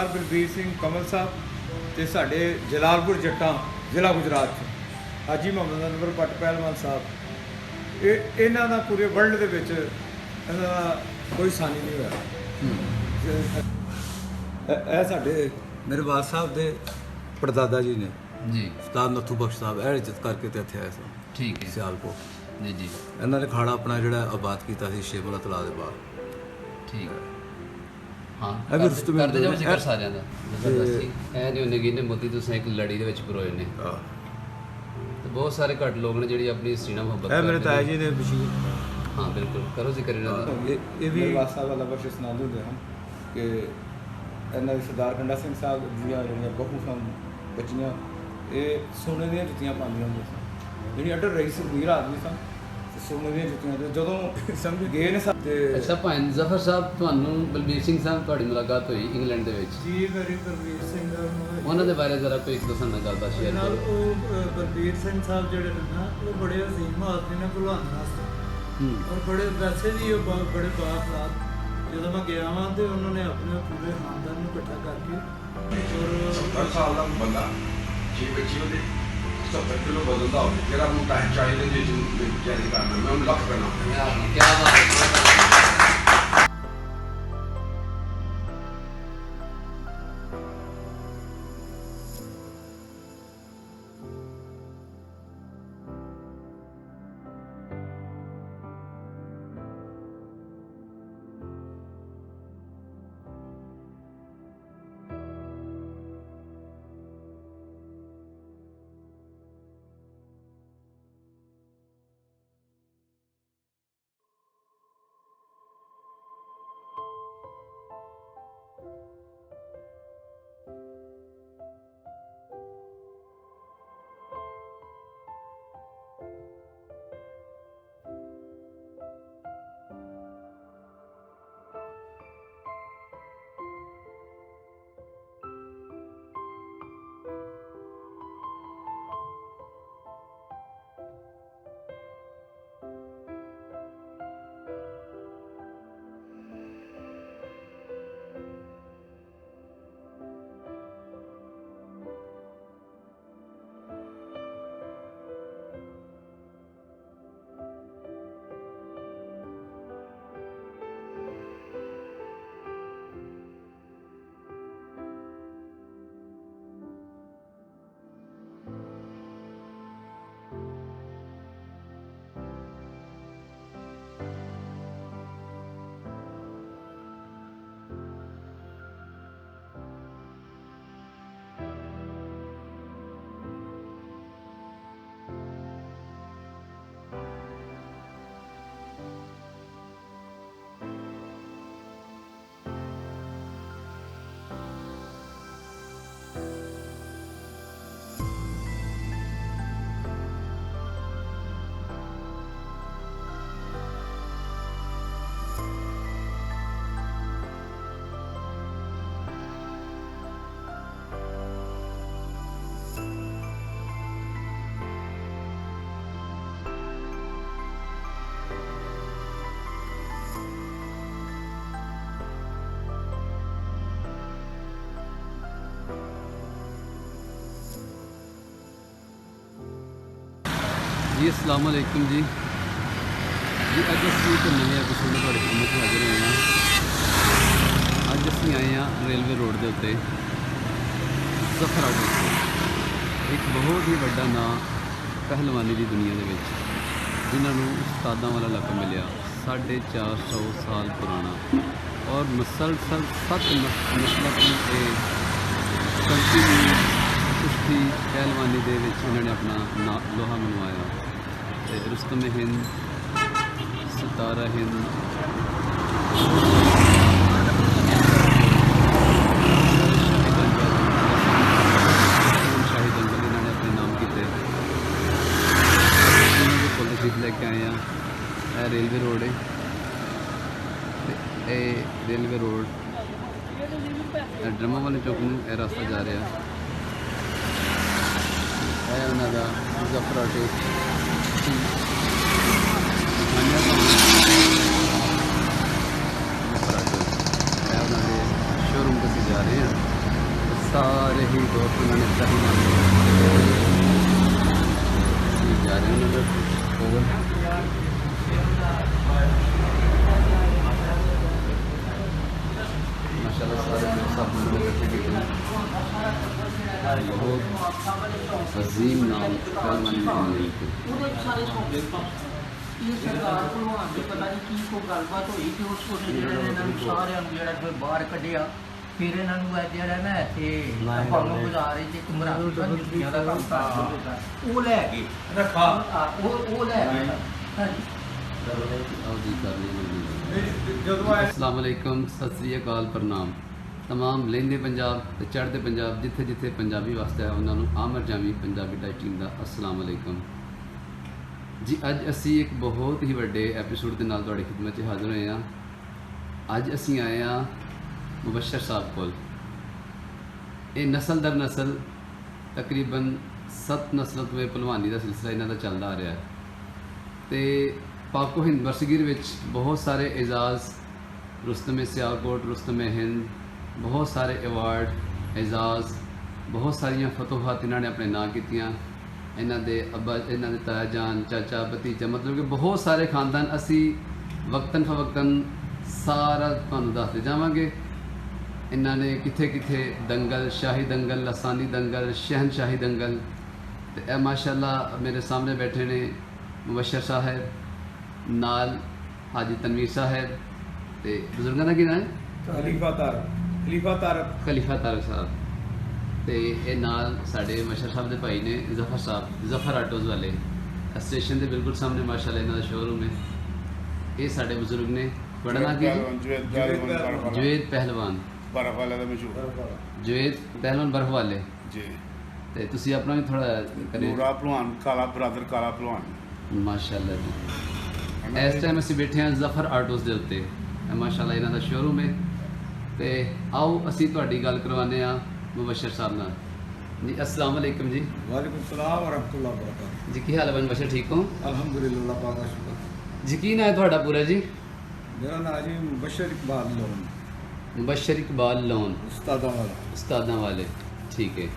ਸਰਦਾਰ ਬਲਬੀਰ ਸਿੰਘ ਕਮਲ ਸਾਹਿਬ ਤੇ ਸਾਡੇ ਜਲਾਲਪੁਰ ਜੱਟਾਂ ਜ਼ਿਲ੍ਹਾ ਗੁਜਰਾਤ 'ਚ ਹਾਜੀ ਮੁਹੰਮਦ ਅਨਵਰ ਭੱਟ ਪਹਿਲਵਾਨ ਸਾਹਿਬ, ਇਹਨਾਂ ਦਾ ਪੂਰੇ ਵਰਲਡ ਦੇ ਵਿੱਚ ਇਹਨਾਂ ਦਾ ਕੋਈ ਸਾਨੀ ਨਹੀਂ ਹੋਇਆ। ਇਹ ਸਾਡੇ ਮੇਰੇ ਬਾਦ ਸਾਹਿਬ ਦੇ ਪੜਦਾਦਾ ਜੀ ਨੇ ਜੀ, ਉਸਤਾਦ ਨੱਥੂ ਬਖਸ਼ ਸਾਹਿਬ, ਇਹ ਇੱਜ਼ਤ ਕਰਕੇ ਤੇ ਇੱਥੇ ਆਏ ਸਨ। ਠੀਕ ਹੈ ਸਿਆਲਕੋਟ ਜੀ ਜੀ, ਇਹਨਾਂ ਨੇ ਖਾੜਾ ਆਪਣਾ ਜਿਹੜਾ ਆਬਾਦ ਕੀਤਾ ਸੀ ਸ਼ੇਮਲਾ ਤਲਾਅ ਦੇ ਬਾਹਰ। ਠੀਕ ਹੈ। ਹਾਂ, ਇਹ ਵੀ ਰੁਸਤਮ ਕਰਦੇ ਜਾਓ ਇਹ- ਜ਼ਿਕਰ ਸਾਰਿਆਂ ਦਾ ਜ਼ਬਰਦਸਤੀ। ਇਹ ਨਹੀਂ ਉਹਨੇ ਗਿਨੇ ਮੋਤੀ ਤੁਸੀਂ ਇੱਕ ਲੜੀ ਦੇ ਵਿੱਚ ਪਰੋਏ ਨੇ, ਆਹ, ਤੇ ਬਹੁਤ ਸਾਰੇ ਘੱਟ ਲੋਕ ਨੇ ਜਿਹੜੀ ਆਪਣੀ ਹਿਸਟਰੀ ਨਾਲ ਮੁਹੱਬਤ ਇਹ ਮੇਰੇ ਕਰਦੇ ਤਾਇਆ ਨੇ। ਜੀ ਨੇ ਬਸ਼ੀਰ, ਹਾਂ ਬਿਲਕੁਲ, ਕਰੋ ਜ਼ਿਕਰ ਇਹਨਾਂ ਦਾ। ਇਹ ਵੀ ਵਾਸਾ ਵਾਲਾ ਬਖਸ਼ ਸੁਣਾਉਂਦੇ ਹੁੰਦੇ ਹਨ ਕਿ ਇਹਨਾਂ ਦੇ ਸਰਦਾਰ ਗੰਡਾ ਸਿੰਘ ਸਾਹਿਬ ਦੀਆਂ ਜਿਹੜੀਆਂ ਬਹੂ ਸਨ ਬੱਚੀਆਂ, ਇਹ ਸੋਨੇ ਦੀਆਂ ਜੁੱਤੀਆਂ ਪਾਉਂਦੀਆਂ ਹੁੰਦੀਆਂ ਸਨ। ਜਿਹੜੀ ਅਡਰ ਰਹੀ ਸੀ ਅਮੀਰ ਆਦਮੀ ਸਨ ਤੇ ਸੋਨੇ ਦੀਆਂ ਜੁੱਤੀਆਂ ਤੇ ਜਦੋਂ ਸਮਝ ਗਏ ਨੇ ਸਭ ਤੇ ਅੱਛਾ ਭਾਈ ਜ਼ਫਰ ਸਾਹਿਬ, ਤੁਹਾਨੂੰ ਬਲਬੀਰ ਸਿੰਘ ਸਾਹਿਬ ਤੁਹਾਡੀ ਮੁਲਾਕਾਤ ਹੋਈ ਇੰਗਲੈਂਡ ਦੇ ਵਿੱਚ, ਜੀ ਮੇਰੀ ਬਲਬੀਰ ਸਿੰਘ ਉਹਨਾਂ ਦੇ ਬਾਰੇ ਜ਼ਰਾ ਕੋਈ ਇੱਕ ਦੋ ਸਾਡੇ ਨਾਲ ਗੱਲਬਾਤ ਸ਼ੇਅਰ ਨਾਲ ਕਰੋ। ਉਹ ਬਲਬੀਰ ਸਿੰਘ ਸਾਹਿਬ ਜਿਹੜੇ ਨੇ ਨਾ, ਉਹ ਬੜੇ ਅਜ਼ੀਮ ਆਦਮੀ ਨੇ ਭਲਵਾਨ ਵਾਸਤੇ, ਔਰ ਬੜੇ ਵੈਸੇ ਵੀ ਉਹ ਬੜੇ ਬਾਖਲਾਕ। ਜਦੋਂ ਮੈਂ ਗਿਆ ਵਾਂ ਤੇ ਉਹਨਾਂ ਨੇ ਆਪਣੇ ਪੂਰੇ ਖਾਨਦਾਨ ਨੂੰ ਇਕੱਠਾ ਕਰਕੇ ਔਰ 70 ਸਾਲ ਦਾ ਬੰਦਾ ਜੇ ਬੱਚੀ ਉਹਦੇ 70 ਕਿਲੋ ਬਦਲਦਾ ਹੋਵੇ, ਜਿਹੜਾ ਨੂੰ ਟਾਈਮ ਚਾਹੀਦਾ ਜੇ ਜਿਹਨੂੰ ਤਿਆਰੀ ਕਰਨਾ, ਮੈਂ ਉਹਨੂੰ ਲੱਖ ਕਰਨਾ। ਕੀ ਬਾਤ ਹੈ। ਜੀ अस्सलाम वालेकुम जी। ਅੱਜ ਅਸੀਂ ਇੱਕ ਨਵੇਂ ਐਪੀਸੋਡ ਨਾਲ ਤੁਹਾਡੇ ਸਾਹਮਣੇ ਹਾਜ਼ਰ ਹੋਏ ਹਾਂ। ਅੱਜ ਅਸੀਂ ਆਏ ਹਾਂ ਰੇਲਵੇ ਰੋਡ ਦੇ ਉੱਤੇ ਜ਼ਫਰ ਆਊਟ, ਇੱਕ ਬਹੁਤ ਹੀ ਵੱਡਾ ਨਾਂ ਪਹਿਲਵਾਨੀ ਦੀ ਦੁਨੀਆ ਦੇ ਵਿੱਚ, ਜਿਨ੍ਹਾਂ ਨੂੰ ਉਸਤਾਦਾਂ ਵਾਲਾ ਲਕਬ ਮਿਲਿਆ, 450 ਸਾਲ ਪੁਰਾਣਾ, ਔਰ ਮੁਸਲਸਲ 7 ਨਸਲਾਂ ਤੋਂ ਇਹ ਕੰਟੀਨਿਊ ਕੁਸ਼ਤੀ ਪਹਿਲਵਾਨੀ ਦੇ ਵਿੱਚ ਇਹਨਾਂ ਨੇ ਆਪਣਾ ਲੋਹਾ ਮਨਵਾਇਆ। ਤੇ ਰੁਸਤਮ ਹਿੰਦ, ਸਤਾਰਾ ਹਿੰਦ, ਸ਼ਾਹੀ ਦੰਗਲ ਇਹਨਾਂ ਨੇ ਆਪਣੇ ਨਾਮ ਕੀਤੇ। ਇਹਨਾਂ ਦੇ ਕੋਲ ਜਿੱਤ ਲੈ ਕੇ ਆਏ ਆ। ਇਹ ਰੇਲਵੇ ਰੋਡ ਹੈ, ਤੇ ਇਹ ਰੇਲਵੇ ਰੋਡ ਡਰਮਾ ਵਾਲੇ ਚੌਕ ਨੂੰ ਇਹ ਰਸਤਾ ਜਾ ਰਿਹਾ। ਇਹ ਉਹਨਾਂ ਦਾ ਜ਼ਫਰ ਆਟੋ ਸ਼ੋਰੂਮ ਤੇ ਅਸੀਂ ਜਾ ਰਹੇ ਹਾਂ। अजीम नाम पहलवान की ਉਹਦੇ ਸਾਰੇ ਸੌਂਪੇ ਇਹ ਸਰਕਾਰ ਭਲਵਾਨ ਦੀ ਪਤਾ ਨਹੀਂ ਕੀ ਕੋ ਗੱਲਬਾਤ ਹੋਈ ਕਿ ਉਸ ਕੋਲ ਜਿਹੜੇ ਨੇ ਇਹਨਾਂ ਨੂੰ ਸਾਰਿਆਂ ਨੂੰ ਜਿਹੜਾ ਕੋਈ ਬਾਹਰ ਕੱਢਿਆ ਫਿਰ ਇਹਨਾਂ ਨੂੰ ਇਹ ਜਿਹੜਾ ਨਾ ਇੱਥੇ ਆਪਾਂ ਨੂੰ ਗੁਜ਼ਾਰੇ ਚ ਇੱਕ ਮਰਾਠਾ ਜੁੱਤੀਆਂ ਦਾ ਕੰਮ ਕਰਦਾ ਉਹ ਲੈ ਗਏ ਰੱਖਾ ਉਹ ਲੈ ਗਏ ਹਾਂਜੀ अवधि करनी होगी। ਜਦੋਂ ਆਏ अस्सलाम वालेकुम, सत श्री अकाल, प्रणाम तमाम लਹਿੰਦੇ ਪੰਜਾਬ ਤੇ ਚੜ੍ਹਦੇ ਪੰਜਾਬ ਜਿੱਥੇ ਜਿੱਥੇ ਪੰਜਾਬੀ ਵਸਦਾ ਹੈ ਉਹਨਾਂ ਨੂੰ ਆਮਰ ਜਾਮੀ ਪੰਜਾਬੀ ਟਾਈਪ ਟੀਮ ਦਾ अस्सलाम वालेकुम ਜੀ। ਅੱਜ ਅਸੀਂ ਇੱਕ ਬਹੁਤ ਹੀ ਵੱਡੇ ਐਪੀਸੋਡ ਦੇ ਨਾਲ ਤੁਹਾਡੀ ਖਿਦਮਤ 'ਚ ਹਾਜ਼ਰ ਹੋਏ ਹਾਂ। ਅੱਜ ਅਸੀਂ ਆਏ ਹਾਂ ਮੁਬਸ਼ਰ ਸਾਹਿਬ ਕੋਲ। ਇਹ ਨਸਲ ਦਰ ਨਸਲ ਤਕਰੀਬਨ 7 ਨਸਲਾਂ ਤੋਂ ਇਹ ਭਲਵਾਨੀ ਦਾ ਸਿਲਸਿਲਾ ਇਹਨਾਂ ਦਾ ਚੱਲਦਾ ਆ ਰਿਹਾ ਹੈ ਤੇ ਪਾਕੋ ਹਿੰਦ ਵਰਸਗੀਰ ਵਿੱਚ ਬਹੁਤ ਸਾਰੇ ਇਜ਼ਾਜ਼, ਰੁਸਤਮ ਸਿਆਲਕੋਟ, ਰੁਸਤਮ ਹਿੰਦ, ਬਹੁਤ ਸਾਰੇ ਅਵਾਰਡ, ਇਜ਼ਾਜ਼, ਬਹੁਤ ਸਾਰੀਆਂ ਫਤੂਹਾਤ ਇਹਨਾਂ ਨੇ ਆਪਣੇ ਨਾਂ ਕੀਤੀਆਂ। ਇਹਨਾਂ ਦੇ ਅੱਬਾ, ਇਹਨਾਂ ਦੇ ਤਾਇਆ ਜਾਨ, ਚਾਚਾ, ਭਤੀਜਾ, ਮਤਲਬ ਕਿ ਬਹੁਤ ਸਾਰੇ ਖਾਨਦਾਨ ਅਸੀਂ ਵਕਤਨ ਫਵਕਤਨ ਸਾਰਾ ਤੁਹਾਨੂੰ ਦੱਸਦੇ ਜਾਵਾਂਗੇ। ਇਹਨਾਂ ਨੇ ਕਿੱਥੇ ਕਿੱਥੇ ਦੰਗਲ, ਸ਼ਾਹੀ ਦੰਗਲ, ਲਸਾਨੀ ਦੰਗਲ, ਸ਼ਹਿਨਸ਼ਾਹੀ ਦੰਗਲ, ਤੇ ਇਹ ਮਾਸ਼ਾਅੱਲਾ ਮੇਰੇ ਸਾਹਮਣੇ ਬੈਠੇ ਨੇ ਮੁਬਸ਼ਰ ਸਾਹਿਬ, ਨਾਲ ਹਾਜੀ ਤਨਵੀਰ ਸਾਹਿਬ ਤੇ ਬਜ਼ੁਰਗਾਂ ਦਾ ਕੀ ਨਾਮ ਹੈ? ਖਲੀਫਾ ਤਾਰਕ ਖਲੀਫਾ ਤਾਰਕ ਸਾਹਿਬ, ਤੇ ਇਹ ਨਾਲ ਸਾਡੇ ਮੁਬਸ਼ਰ ਸਾਹਿਬ ਦੇ ਭਾਈ ਨੇ ਜ਼ਫਰ ਸਾਹਿਬ, ਜ਼ਫਰ ਆਟੋਜ਼ ਵਾਲੇ, ਸਟੇਸ਼ਨ ਦੇ ਬਿਲਕੁਲ ਸਾਹਮਣੇ ਮਾਸ਼ਾਅੱਲਾ ਇਹਨਾਂ ਦਾ ਸ਼ੋਰੂਮ ਹੈ। ਇਹ ਸਾਡੇ ਬਜ਼ੁਰਗ ਨੇ। ਤੁਹਾਡਾ ਨਾਮ ਕੀ ਹੈ? ਜਵੇਦ ਪਹਿਲਵਾਨ, बर्फ वाले का मशहूर ਜਵੇਦ ਪਹਿਲਵਾਨ ਬਰਫ ਵਾਲੇ। जी ਤੇ ਤੁਸੀਂ ਆਪਣਾ ਵੀ ਥੋੜਾ ਕਰੇ। नूरा भलवान काला ब्रदर काला भलवान ਮਾਸ਼ਾਅੱਲਾ ਜੀ। ਇਸ ਟਾਈਮ ਅਸੀਂ ਬੈਠੇ ਹਾਂ ਜ਼ਫਰ ਆਟੋਜ਼ ਦੇ ਉੱਤੇ। ਇਹ ਮਾਸ਼ਾਅੱਲਾ ਇਹਨਾਂ ਦਾ ਸ਼ੋਰੂਮ ਹੈ। ਤੇ ਆਓ ਅਸੀਂ ਤੁਹਾਡੀ ਗੱਲ ਕਰਵਾਉਂਦੇ ਹਾਂ ਮੁਬਸ਼ਰ ਸਾਹਿਬ ਨਾਲ ਜੀ। अस्सलाम वालेकुम जी। ਵਾਲੇਕੁਮ ਸਲਾਮ ਵਰਹਿਮਤੁਲਾਹ ਵਬਰਕਾਤੁਹ। जी की हाल है मुबशर, ठीक हो? ਅਲਹਮਦੁਲਿल्लाह, ਅੱਲਾਹ ਪਾਕ ਦਾ ਸ਼ੁਕਰ। जी की नाम है ਤੁਹਾਡਾ ਪੂਰਾ ਜੀ? ਮੇਰਾ ਨਾਮ ਜੀ ਮੁਬਸ਼ਰ ਇਕਬਾਲ ਲੋਨ, ਮੁਬਸ਼ਰ ਇਕਬਾਲ ਲੋਨ, ਉਸਤਾਦਾਂ ਵਾਲਾ। ਉਸਤਾਦਾਂ ਵਾਲੇ, ਠੀਕ ਹੈ।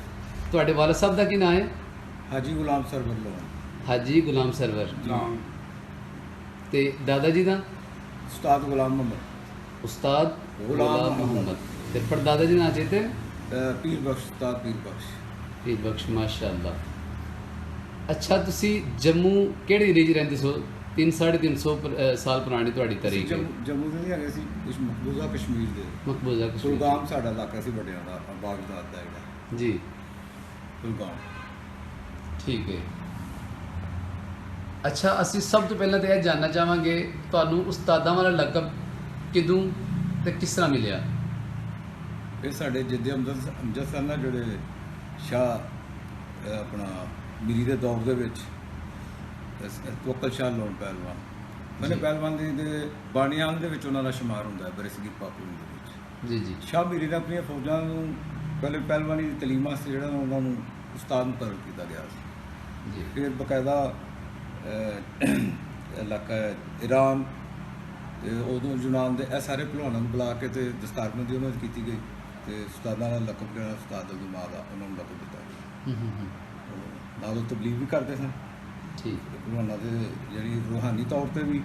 ਤੁਹਾਡੇ ਵਾਲਦ ਸਾਹਿਬ ਦਾ ਕੀ ਨਾਮ ਹੈ? ਹਾਜੀ ਗੁਲਾਮ ਸਰਵਰ ਲੋਨ, ਹਾਜੀ ਗੁਲਾਮ ਸਰਵਰ। नाम ਤੇ ਦਾਦਾ ਜੀ ਦਾ? ਉਸਤਾਦ ਗੁਲਾਮ ਮੁਹੰਮਦ, ਉਸਤਾਦ ਗੁਲਾਮ ਗੁਲਾਮ ਮੁਹੰਮਦ। ਤੇ ਪੜਦਾਦਾ ਜੀ ਨਾਲ ਚੇਤੇ? ਪੀਰ ਬਖਸ਼, ਉਸਤਾਦ ਪੀਰ ਬਖਸ਼। ਪੀਰ ਬਖਸ਼, ਮਾਸ਼ਾਅੱਲਾ। ਅੱਛਾ, ਤੁਸੀਂ ਜੰਮੂ ਕਿਹੜੇ ਏਰੀਏ 'ਚ ਰਹਿੰਦੇ ਸੋ? 350 ਸਾਲ ਪੁਰਾਣੀ ਤੁਹਾਡੀ ਤਾਰੀਖ ਹੈ। ਜੰਮੂ ਦੇ ਨਹੀਂ ਹੈਗੇ ਸੀ, ਕੁਛ ਮਕਬੂਜ਼ਾ ਕਸ਼ਮੀਰ ਦੇ। ਮਕਬੂਜ਼ਾ ਕਸ਼ਮੀਰ। ਕੁਲਗਾਮ ਸਾਡਾ ਇਲਾਕਾ ਸੀ ਵੱਡਿਆਂ ਦਾ, ਬਾਗਦਾਦ ਦਾ ਜਿਹੜਾ ਜੀ, ਕੁਲਗਾਮ। ਠੀਕ ਹੈ। ਅੱਛਾ, ਅਸੀਂ ਸਭ ਤੋਂ ਪਹਿਲਾਂ ਤਾਂ ਇਹ ਜਾਣਨਾ ਚਾਹਾਂਗੇ ਤੁਹਾਨੂੰ ਉਸਤਾਦਾਂ ਵਾਲਾ ਲਕਬ ਕਿਦੋਂ ਤੇ ਕਿਸ ਤਰ੍ਹਾਂ ਮਿਲਿਆ? ਇਹ ਸਾਡੇ ਜਿੱਦੇ ਅਮਜਦ ਸਨ ਨਾ, ਜਿਹੜੇ ਸ਼ਾਹ ਆਪਣਾ ਮੀਰੀ ਦੇ ਦੌਰ ਦੇ ਵਿੱਚ ਤੋਕਲ ਸ਼ਾਹ ਲੋਨ ਪਹਿਲਵਾਨ, ਮੈਨੇ ਪਹਿਲਵਾਨ ਦੇ ਬਾਣੀਆਂ ਦੇ ਵਿੱਚ ਉਹਨਾਂ ਦਾ ਸ਼ੁਮਾਰ ਹੁੰਦਾ ਹੈ ਬਰਸਗੀਰ ਪਾਕੂ ਦੇ ਵਿੱਚ। ਜੀ ਜੀ। ਸ਼ਾਹ ਮੀਰੀ ਨੇ ਆਪਣੀਆਂ ਫੌਜਾਂ ਨੂੰ ਪਹਿਲੇ ਪਹਿਲਵਾਨੀ ਦੀ ਤਾਲੀਮ ਵਾਸਤੇ ਜਿਹੜਾ ਉਹਨਾਂ ਨੂੰ ਉਸਤਾਦ ਮੁਕਰਰ ਕੀਤਾ ਗਿਆ ਸੀ। ਜੀ ਫਿਰ ਬਕਾਇਦਾ ਇਲਾਕਾ ਈਰਾਨ ਤੇ ਉਦੋਂ ਯੂਨਾਨ ਦੇ ਇਹ ਸਾਰੇ ਭਲਵਾਨਾਂ ਨੂੰ ਬੁਲਾ ਕੇ ਤੇ ਦਸਤਾਰਬੰਦੀ ਉਹਨਾਂ ਦੀ ਕੀਤੀ ਗਈ ਤੇ ਉਸਤਾਦਾਂ ਦਾ ਲਕਬ ਜਿਹੜਾ ਉਸਤਾਦ ਅਬਦੁਲ ਦਾ ਉਹਨਾਂ ਨੂੰ ਲਕਬ ਦਿੱਤਾ ਗਿਆ। ਨਾਲ ਉਹ ਤਬਲੀਗ ਵੀ ਕਰਦੇ ਸਨ, ਠੀਕ। ਤੇ ਭਲਵਾਨਾਂ ਦੇ ਜਿਹੜੀ ਰੂਹਾਨੀ ਤੌਰ ਤੇ ਵੀ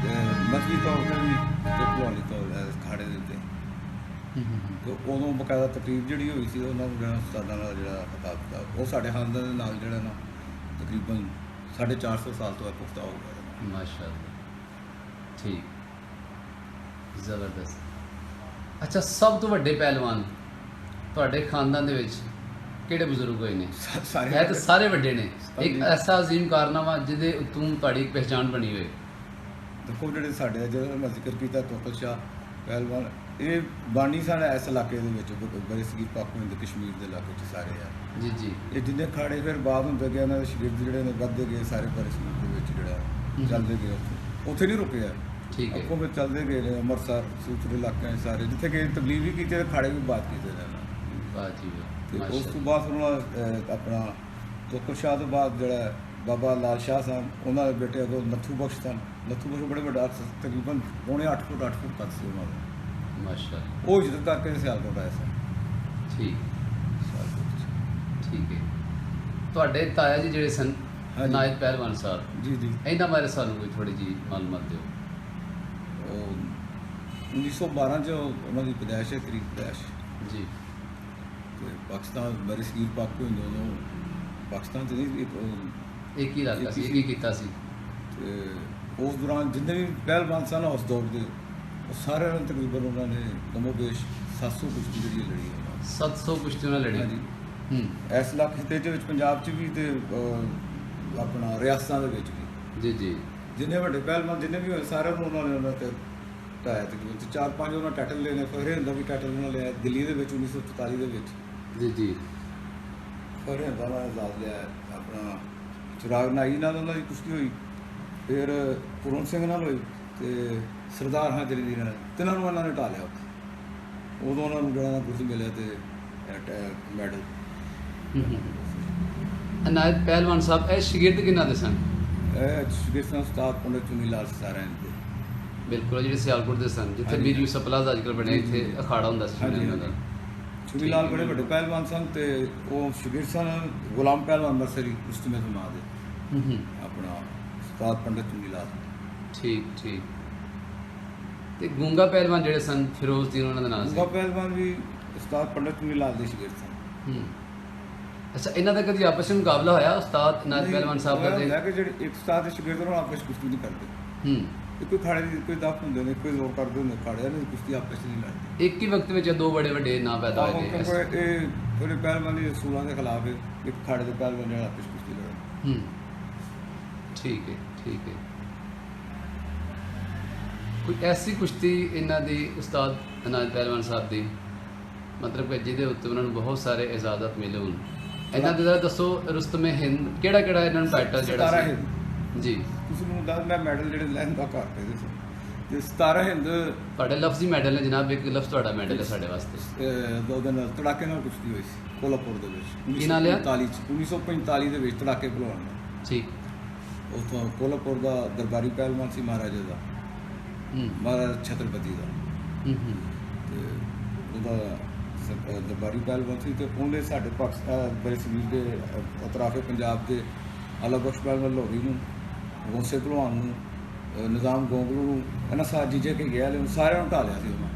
ਤੇ ਮਜ਼ਹਬੀ ਤੌਰ ਤੇ ਵੀ ਤੇ ਭਲਵਾਨੀ ਤੌਰ ਖਾੜੇ ਦੇ ਉੱਤੇ। ਤੇ ਉਦੋਂ ਬਕਾਇਦਾ ਤਕਰੀਬ ਜਿਹੜੀ ਹੋਈ ਸੀ ਉਹਨਾਂ ਨੂੰ ਜਿਹੜਾ ਉਸਤਾਦਾਂ ਨਾਲ ਜਿਹੜਾ ਖਿਤਾਬ ਦਿੱਤਾ, ਉਹ ਸਾਡੇ ਖਾਨਦਾਨ ਦੇ ਨਾਲ ਜਿਹੜਾ ਨਾ ਤਕਰੀਬਨ 450 ਸਾਲ ਤੋਂ ਪੁਖਤਾ ਹੋ ਗਿਆ। ਮਾਸ਼ਾਅੱਲਾ, ਠੀਕ, ਜ਼ਬਰਦਸਤ। ਅੱਛਾ, ਸਭ ਤੋਂ ਵੱਡੇ ਪਹਿਲਵਾਨ ਤੁਹਾਡੇ ਖਾਨਦਾਨ ਦੇ ਵਿੱਚ ਕਿਹੜੇ ਬਜ਼ੁਰਗ ਹੋਏ ਨੇ? ਹੈ ਤਾਂ ਸਾਰੇ ਵੱਡੇ ਨੇ। ਇੱਕ ਐਸਾ ਅਜ਼ੀਮ ਕਾਰਨਾਮਾ ਜਿਹਦੇ ਉੱਤੋਂ ਤੁਹਾਡੀ ਇੱਕ ਪਹਿਚਾਣ ਬਣੀ ਹੋਏ। ਦੇਖੋ, ਜਿਹੜੇ ਸਾਡੇ ਜਿਹੜਾ ਮੈਂ ਜ਼ਿਕਰ ਕੀਤਾ ਤੋਕਲ ਸ਼ਾਹ ਪਹਿਲਵਾਨ, ਇਹ ਬਾਣੀ ਸਨ ਇਸ ਇਲਾਕੇ ਦੇ ਵਿੱਚ, ਬਰਸਗੀਰ ਪਾਕੂ ਹਿੰਦ ਕਸ਼ਮੀਰ ਦੇ ਇਲਾਕੇ 'ਚ ਸਾਰੇ ਆ। ਜੀ ਜੀ। ਇਹ ਜਿੰਨੇ ਖਾੜੇ ਫਿਰ ਬਾਅਦ ਹੁੰਦੇ ਗਏ, ਇਹਨਾਂ ਦੇ ਸ਼ਰੀਰ ਜਿਹੜੇ ਨੇ ਵੱਧਦੇ ਗਏ ਸਾਰੇ ਬਰਸਗੀਰ ਦੇ ਵਿੱਚ, ਜਿਹੜਾ ਚੱਲਦੇ ਗਏ ਉੱਥੇ ਨਹੀਂ ਰੁਕੇ ਆ। ਠੀਕ ਹੈ। ਅੱਗੋਂ ਵਿੱਚ ਚੱਲਦੇ ਗਏ ਨੇ ਅੰਮ੍ਰਿਤਸਰ, ਸੂਤਰ ਇਲਾਕਿਆਂ 'ਚ ਸਾਰੇ, ਜਿੱਥੇ ਗਏ ਤਬਲੀਗ ਵੀ ਕੀਤੀ ਤੇ ਖਾੜੇ ਵੀ ਬਾਤ ਕੀਤੇ ਨੇ। ਵਾਹ ਜੀ ਵਾਹ, ਤੇ ਉਸ ਮਾਸ਼ਾਅੱਲਾ। ਤੋਂ ਬਾਅਦ ਉਹਨਾਂ ਆਪਣਾ ਤੋਕਲ ਸ਼ਾਹ ਤੋਂ ਬਾਅਦ ਜਿਹੜਾ ਬਾਬਾ ਲਾਲ ਸ਼ਾਹ ਸਨ, ਉਹਨਾਂ ਦੇ ਬੇਟੇ ਅੱਗੋਂ ਨੱਥੂ ਬਖਸ਼ ਸਨ। ਨੱਥੂ ਬਖਸ਼ ਬੜੇ ਵੱਡਾ ਤਕਰੀਬਨ ਪੌਣੇ 8 ਫੁੱਟ ਕੱਦ ਸੀ ਉਹਨਾਂ ਦਾ। ਮਾਸ਼ਾਅੱਲਾ, ਉਹ ਇੱਜ਼ਤ ਕਰਕੇ ਸਿਆਲਕੋਟ ਆਏ ਸਨ। ਠੀਕ, ਸਿਆਲਕੋਟ 'ਚ। ਠੀਕ ਹੈ। ਤੁਹਾਡੇ ਤਾਇਆ ਜੀ ਜਿਹੜੇ ਸਨ ਹਾਂਜੀ। ਨਾਇਬ ਪਹਿਲਵਾਨ ਸਾਹਿਬ, ਜੀ ਜੀ। ਇਹਨਾਂ ਬਾਰੇ ਸਾਨੂੰ ਕੋਈ ਥੋੜੀ ਜੀ ਮਾਲੂਮਾਤ ਦਿਓ। ਉਹ 1912 'ਚ ਉਹਨਾਂ ਦੀ ਪੈਦਾਇਸ਼ ਹੈ, ਕਰੀਬ ਪੈਦਾਇਸ਼। ਜੀ। ਤੇ ਪਾਕਿਸਤਾਨ ਬਰਸਗੀਰ ਪਾਕੂ ਹਿੰਦ ਉਦੋਂ ਪਾਕਿਸਤਾਨ 'ਚ ਨਹੀਂ ਇੱਕ ਹੀ ਇਲਾਕਾ ਸੀ, ਇੱਕ ਹੀ ਕੀਤਾ ਸੀ। ਤੇ ਉਸ ਦੌਰਾਨ ਜਿੰਨੇ ਵੀ ਪਹਿਲਵਾਨ ਸਨ ਉਸ ਦੌਰ ਦੇ, ਉਹ ਸਾਰਿਆਂ ਨੂੰ ਤਕਰੀਬਨ ਉਹਨਾਂ ਨੇ ਕਮੋਬੇਸ਼ 700 ਕੁਸ਼ਤੀ ਜਿਹੜੀ ਲੜੀ ਉਹਨਾਂ ਨੇ। 700 ਕੁਸ਼ਤੀਆਂ ਨਾਲ ਲੜੀ। ਹਾਂਜੀ। ਹੂੰ ਇਸ ਇਲਾਕੇ ਦੇ ਵਿੱਚ ਪੰਜਾਬ 'ਚ ਵੀ ਤੇ ਆਪਣਾ ਰਿਆਸਤਾਂ ਦੇ ਵਿੱਚ ਵੀ ਜੀ ਜੀ ਜਿੰਨੇ ਵੱਡੇ ਪਹਿਲਵਾਨ ਜਿੰਨੇ ਵੀ ਹੋਏ ਸਾਰਿਆਂ ਨੂੰ ਉਹਨਾਂ ਤੇ ਢਾਇਆ ਤਕਰੀਬਨ ਤੇ 4-5 ਉਹਨਾਂ ਟਾਈਟਲ ਲਏ ਨੇ। ਫਰਹੰਦ ਦਾ ਵੀ ਟਾਈਟਲ ਉਹਨਾਂ ਲਿਆ ਦਿੱਲੀ ਦੇ ਵਿੱਚ 1944 ਦੇ ਵਿੱਚ। ਜੀ ਜੀ ਫਰਹੰਦ ਦਾ ਆਜ਼ਾਦ ਲਿਆ। ਆਪਣਾ ਚਿਰਾਗ ਨਾਈ ਨਾਲ ਉਹਨਾਂ ਦੀ ਕੁਸ਼ਤੀ ਹੋਈ, ਫਿਰ ਪੂਰਨ ਸਿੰਘ ਨਾਲ ਹੋਈ ਤੇ ਸਰਦਾਰ ਹਾਜ਼ਰੀ ਦੀ ਨਾਲ, ਤਿੰਨਾਂ ਨੂੰ ਉਹਨਾਂ ਨੇ ਢਾਹ ਲਿਆ ਉੱਥੇ। ਉਦੋਂ ਉਹਨਾਂ ਨੂੰ ਜਿਹੜਾ ਕੁਝ ਮਿਲਿਆ ਤੇ ਮੈਡਲ। ਅਨਾਇਤ ਪਹਿਲਵਾਨ ਸਾਹਿਬ ਇਹ ਸ਼ਾਗਿਰਦ ਕਿਹਨਾਂ ਦੇ ਸਨ? ਇਹ ਸ਼ਾਗਿਰਦ ਉਸਤਾਦ ਪੰਡਿਤ ਚੁਨੀ ਲਾਲ ਸਤਾਰਨ ਦੇ। ਬਿਲਕੁਲ, ਜਿਹੜੇ ਸਿਆਲਕੋਟ ਦੇ ਸਨ, ਜਿੱਥੇ ਹਾਂਜੀ। ਵੀਰ ਯੂਸਫ ਪਲਾਜ਼ਾ ਅੱਜ ਕੱਲ੍ਹ ਬਣਿਆ, ਇੱਥੇ ਅਖਾੜਾ ਹੁੰਦਾ ਸੀ ਹਾਂਜੀ, ਉਹਨਾਂ ਦਾ। ਚੁਨੀ ਲਾਲ ਬੜੇ ਵੱਡੇ ਪਹਿਲਵਾਨ ਸਨ ਤੇ ਉਹ ਸ਼ਾਗਿਰਦ ਸਨ ਗੁਲਾਮ ਪਹਿਲਵਾਨ ਮਰਸਰੀ ਉਸਤਮੇ ਜ਼ਮਾ ਦੇ। ਆਪਣਾ ਉਸਤਾਦ ਪੰਡਿਤ ਚੁਨੀ ਲਾਲ। ਠੀਕ ਠੀਕ। ਤੇ ਗੂੰਗਾ ਪਹਿਲਵਾਨ ਜਿਹੜੇ ਸਨ, ਫਿਰੋਜ਼ਦੀਨ ਉਹਨਾਂ ਦਾ ਨਾਮ ਸੀ। ਗੂੰਗਾ ਪਹਿਲਵਾਨ ਵੀ ਉਸਤਾਦ ਪੰਡਿਤ ਚੁਨੀ ਲਾਲ ਦੇ ਸ਼ਾਗਿਰਦ ਸਨ। ਅੱਛਾ, ਇਹਨਾਂ ਦਾ ਕਦੀ ਆਪਸ ਵਿੱਚ ਮੁਕਾਬਲਾ ਹੋਇਆ ਉਸਤਾਦ ਅਨਾਇਤ ਪਹਿਲਵਾਨ ਸਾਹਿਬ ਦਾ? ਹੁੰਦਾ ਕਿ ਜਿਹੜੇ ਇੱਕ ਉਸਤਾਦ ਦੇ ਸ਼ਾਗਿਰਦ ਨੂੰ ਆਪਸ ਵਿੱਚ ਕੁਸ਼ਤੀ ਨਹੀਂ ਕਰਦੇ। ਕੋਈ ਖਾੜੇ ਦੀ ਕੋਈ ਦਫ ਹੁੰਦੇ ਨੇ, ਕੋਈ ਜ਼ੋਰ ਕਰਦੇ ਹੁੰਦੇ, ਖਾੜਿਆਂ ਦੀ ਕੁਸ਼ਤੀ ਆਪਸ ਵਿੱਚ ਨਹੀਂ ਲੜਦੇ। ਇੱਕ ਹੀ ਵਕਤ ਵਿੱਚ ਦੋ ਬੜੇ ਵੱਡੇ ਨਾਂ ਪੈਦਾ ਹੋਏ ਨੇ। ਕਿਉਂਕਿ ਇਹ ਥੋੜੇ ਪਹਿਲਵਾਨੀ ਦੇ ਅਸੂਲਾਂ ਦੇ ਖਿਲਾਫ ਹੈ। ਇੱਕ ਖਾੜੇ ਦੇ ਪਹਿਲਵਾਨ ਨਾਲ ਆਪਸ ਵਿੱਚ ਕੁਸ਼ਤੀ ਲੜਦੇ। ਠੀਕ ਹੈ ਠੀਕ ਹੈ। ਕੋਈ ਐਸੀ ਕੁਸ਼ਤੀ ਇਹਨਾਂ ਦੀ ਉਸਤਾਦ ਅਨਾਇਤ ਪਹਿਲਵਾਨ ਸਾਹਿਬ ਦੀ, ਮਤਲਬ ਕਿ ਜਿਹਦੇ ਉੱਤੇ ਉਹਨਾਂ ਨੂੰ ਬਹੁਤ ਸਾਰੇ ਇਜਾਜ਼ਤ ਮਿਲੇ ਹੋਣ? ਇਹਨਾਂ ਦੇ ਜ਼ਰਾ ਦੱਸੋ। ਰੁਸਤਮੇ ਹਿੰਦ ਕਿਹੜਾ ਕਿਹੜਾ ਇਹਨਾਂ ਨੂੰ ਟਾਈਟਲ ਜਿਹੜਾ ਸਤਾਰਾ ਸੀ? ਹਿੰਦ। ਜੀ ਤੁਸੀਂ ਨੂੰ ਦੱਸ ਮੈਂ ਮੈਡਲ ਜਿਹੜੇ ਲੈਂਦਾ ਘਰ ਤੇ ਸੀ ਤੇ 17 ਹਿੰਦ ਤੁਹਾਡੇ ਲਫ਼ਜ਼ੀ ਮੈਡਲ ਹੈ ਜਨਾਬ, ਇੱਕ ਲਫ਼ਜ਼ ਤੁਹਾਡਾ ਮੈਡਲ ਹੈ ਸਾਡੇ ਵਾਸਤੇ। ਦੋ ਦਿਨ ਤੜਾਕੇ ਨਾਲ ਕੁਸ਼ਤੀ ਹੋਈ ਸੀ ਕੋਲਾਪੁਰ ਦੇ ਵਿੱਚ। ਕੀ ਨਾਂ ਲਿਆ? 1945 ਦੇ ਵਿੱਚ ਤੜਾਕੇ ਭਲਵਾਨ ਦਾ। ਠੀਕ। ਉੱਥੋਂ ਕੋਲਾਪੁਰ ਦਾ ਦਰਬਾਰੀ ਪਹਿਲਵਾਨ ਸੀ ਮਹਾਰਾਜਾ ਦਾ, ਮਹਾਰਾਜਾ ਛਤਰਪਤੀ ਦਾ। ਤੇ ਉਹਦਾ ਦਰਬਾਰੀ ਪਹਿਲਵਾਨ ਸੀ ਤੇ ਉਹਨੇ ਸਾਡੇ ਪਾਕਿਸਤਾਨ ਬੜੇ ਸਰੀਰ ਦੇ ਅਤਰਾਫੇ ਪੰਜਾਬ ਦੇ ਆਲਾ ਬਖਸ਼ ਪਹਿਲਵਾਨ ਲੋਹਰੀ ਨੂੰ, ਗੋਸੇ ਭਲਵਾਨ ਨੂੰ, ਨਿਜ਼ਾਮ ਗੋਂਗਲੂ ਨੂੰ, ਇਹਨਾਂ ਜੀਜੇ ਕੇ ਗਿਆ ਸਾਰਿਆਂ ਨੂੰ ਢਾਲਿਆ ਸੀ ਉਹਨਾਂ।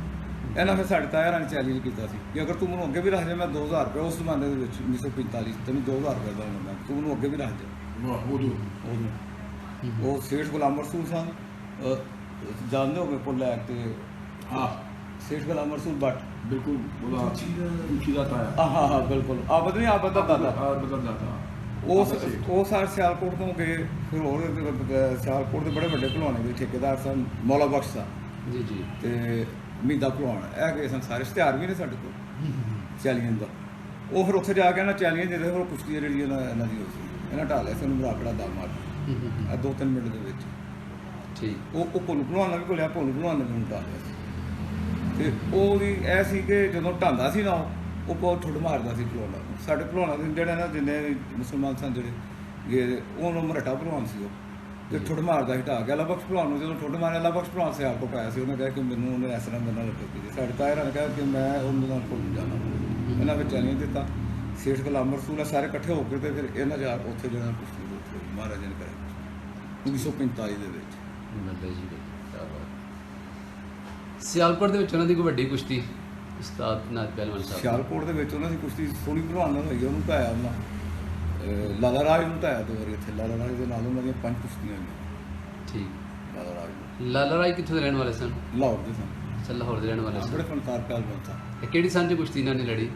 ਇਹਨਾਂ ਫਿਰ ਸਾਡੇ ਤਾਇਆ ਨੇ ਚੈਲੰਜ ਕੀਤਾ ਸੀ ਕਿ ਅਗਰ ਤੂੰ ਮੈਨੂੰ ਅੱਗੇ ਵੀ ਰੱਖ ਜਾ, ਮੈਂ 2000 ਰੁਪਏ ਉਸ ਜ਼ਮਾਨੇ ਦੇ ਵਿੱਚ 1945 ਤੈਨੂੰ 2000 ਰੁਪਏ ਦਾ ਮੈਂ ਤੂੰ ਮੈਨੂੰ ਅੱਗੇ ਵੀ ਰੱਖ ਜਾ। ਉਦੋਂ ਉਹ ਸੇਠ ਗੁਲਾਮ ਰਸੂਲ ਸਨ, ਜਾਣਦੇ ਹੋਗੇ ਪੁੱਲ ਤੇ। ਹਾਂ ਸੇਠ ਗੁਲਾਮ ਰਸੂਲ ਬੱਟ। ਬਿਲਕੁਲ ਉਹਦਾ ਉੱਚੀ ਦਾ ਤਾਇਆ। ਹਾਂ ਬਿਲਕੁਲ। ਆਬਦ ਨਹੀਂ, ਆਬਦ ਦਾ ਦਾਦਾ। ਦਾਦਾ ਉਹ ਸਾਰੇ ਸਿਆਲਕੋਟ ਤੋਂ ਗਏ। ਫਿਰ ਹੋਰ ਸਿਆਲਕੋਟ ਦੇ ਬੜੇ ਵੱਡੇ ਭਲਵਾਨ ਦੇ ਠੇਕੇਦਾਰ ਸਨ, ਮੌਲਾ ਬਖਸ਼ ਸਾਹਿਬ ਜੀ ਜੀ ਤੇ ਮੀਦਾ ਭਲਵਾਨ, ਇਹ ਗਏ ਸਨ ਸਾਰੇ। ਇਸ਼ਤਿਹਾਰ ਵੀ ਨੇ ਸਾਡੇ ਕੋਲ ਚੈਲੀਅਨ ਦਾ। ਉਹ ਫਿਰ ਉੱਥੇ ਜਾ ਕੇ ਨਾ ਚੈਲੀਅਨ ਜਿਹਦੇ ਉਹ ਕੁਸ਼ਤੀ ਜਿਹੜੀ ਇਹਨਾਂ ਦੀ ਹੋਈ ਸੀ, ਇਹਨਾਂ ਢਾਲਿਆ ਸੀ ਉਹਨੂੰ ਬਰਾਕੜਾ ਦਾ ਮਾਰ ਆ 2-3 ਮਿੰਟ ਦੇ ਵਿੱਚ। ਠੀਕ। ਉਹ ਭੋਲੂ ਭਲਵਾਨ ਨੇ ਵੀ ਕੋਲਿਆ, ਭੋਲੂ ਭਲਵਾਨ ਨੇ ਮੈਨੂੰ ਢਾਲਿਆ ਸੀ। ਤੇ ਉਹ ਵੀ ਇਹ ਸੀ ਕਿ ਜਦੋਂ ਢਾਂਦਾ ਸੀ ਨਾ ਉਹ ਬਹੁਤ ਠੁੱਡ ਮਾਰਦਾ ਸੀ ਭਲਵਾਨਾਂ ਨੂੰ। ਸਾਡੇ ਭਲਵਾਨਾਂ ਦੇ ਜਿਹੜੇ ਨਾ ਜਿੰਨੇ ਮੁਸਲਮਾਨ ਸਨ ਜਿਹੜੇ ਗਏ, ਉਹਨੂੰ ਮਰਟਾ ਭਲਵਾਨ ਸੀ ਉਹ, ਤੇ ਠੁੱਡ ਮਾਰਦਾ ਸੀ ਢਾਹ ਕੇ। ਅੱਲਾ ਬਖਸ਼ ਭਲਵਾਨ ਨੂੰ ਜਦੋਂ ਠੁੱਡ ਮਾਰਿਆ, ਅੱਲਾ ਬਖਸ਼ ਭਲਵਾਨ ਸਿਆਲ ਕੋ ਪਾਇਆ ਸੀ, ਉਹਨੇ ਕਿਹਾ ਕਿ ਮੈਨੂੰ ਉਹਨੇ ਇਸ ਤਰ੍ਹਾਂ ਮੇਰੇ ਨਾਲ ਲੱਗੀ ਸੀ। ਸਾਡੇ ਤਾਇਰਾਂ ਨੇ ਕਿਹਾ ਕਿ ਮੈਂ ਉਹਨਾਂ ਨਾਲ ਕੋਲ ਜਾਣਾ। ਇਹਨਾਂ ਵਿੱਚ ਚੈਲੰਜ ਦਿੱਤਾ। ਸੇਠ ਗੁਲਾਮ ਰਸੂਲ ਆ ਸਾਰੇ ਇਕੱਠੇ ਹੋ ਕੇ ਤੇ ਫਿਰ ਇਹਨਾਂ ਜਾ ਉੱਥੇ ਜਿਹੜਾ ਕੁਸ਼ਤੀ ਉੱਥੇ ਮਹਾਰਾਜਾ ਨੇ ਕਰਾਈ 1945 ਦੇ ਵਿੱਚ। ਸਿਆਲਕੋਟ ਦੇ ਵਿੱਚ ਉਹਨਾਂ ਦੀ ਕੋਈ ਵੱਡੀ ਕੁਸ਼ਤੀ ਉਸਤਾਦ ਅਨਾਇਤ ਪਹਿਲਵਾਨ ਸਾਹਿਬ? ਸਿਆਲਕੋਟ ਦੇ ਵਿੱਚ ਉਹਨਾਂ ਦੀ ਕੁਸ਼ਤੀ ਸੋਹਣੀ ਭਲਵਾਨ ਨਾਲ ਹੋਈ, ਉਹਨੂੰ ਢਾਇਆ ਉਹਨਾਂ। ਲਾਲਾ ਰਾਜ ਨੂੰ ਢਾਇਆ 2 ਵਾਰੀ ਇੱਥੇ। ਲਾਲਾ ਰਾਜ ਦੇ ਨਾਲ ਉਹਨਾਂ ਦੀਆਂ 5 ਕੁਸ਼ਤੀਆਂ ਹੋਈਆਂ। ਠੀਕ। ਲਾਲਾ ਰਾਜ ਨੂੰ ਲਾਲਾ ਰਾਏ ਕਿੱਥੋਂ ਦੇ ਰਹਿਣ ਵਾਲੇ ਸਨ? ਲਾਹੌਰ ਦੇ ਸਨ। ਅੱਛਾ, ਲਾਹੌਰ ਦੇ ਰਹਿਣ ਵਾਲੇ ਬੜੇ ਸਨ। ਫਨਕਾਰ ਪਹਿਲਵਾਨ ਸਨ। ਇਹ ਕਿਹੜੀ ਸੰਨ 'ਚ ਕੁਸ਼ਤੀ ਇਹਨਾਂ ਨੇ ਲੜੀ?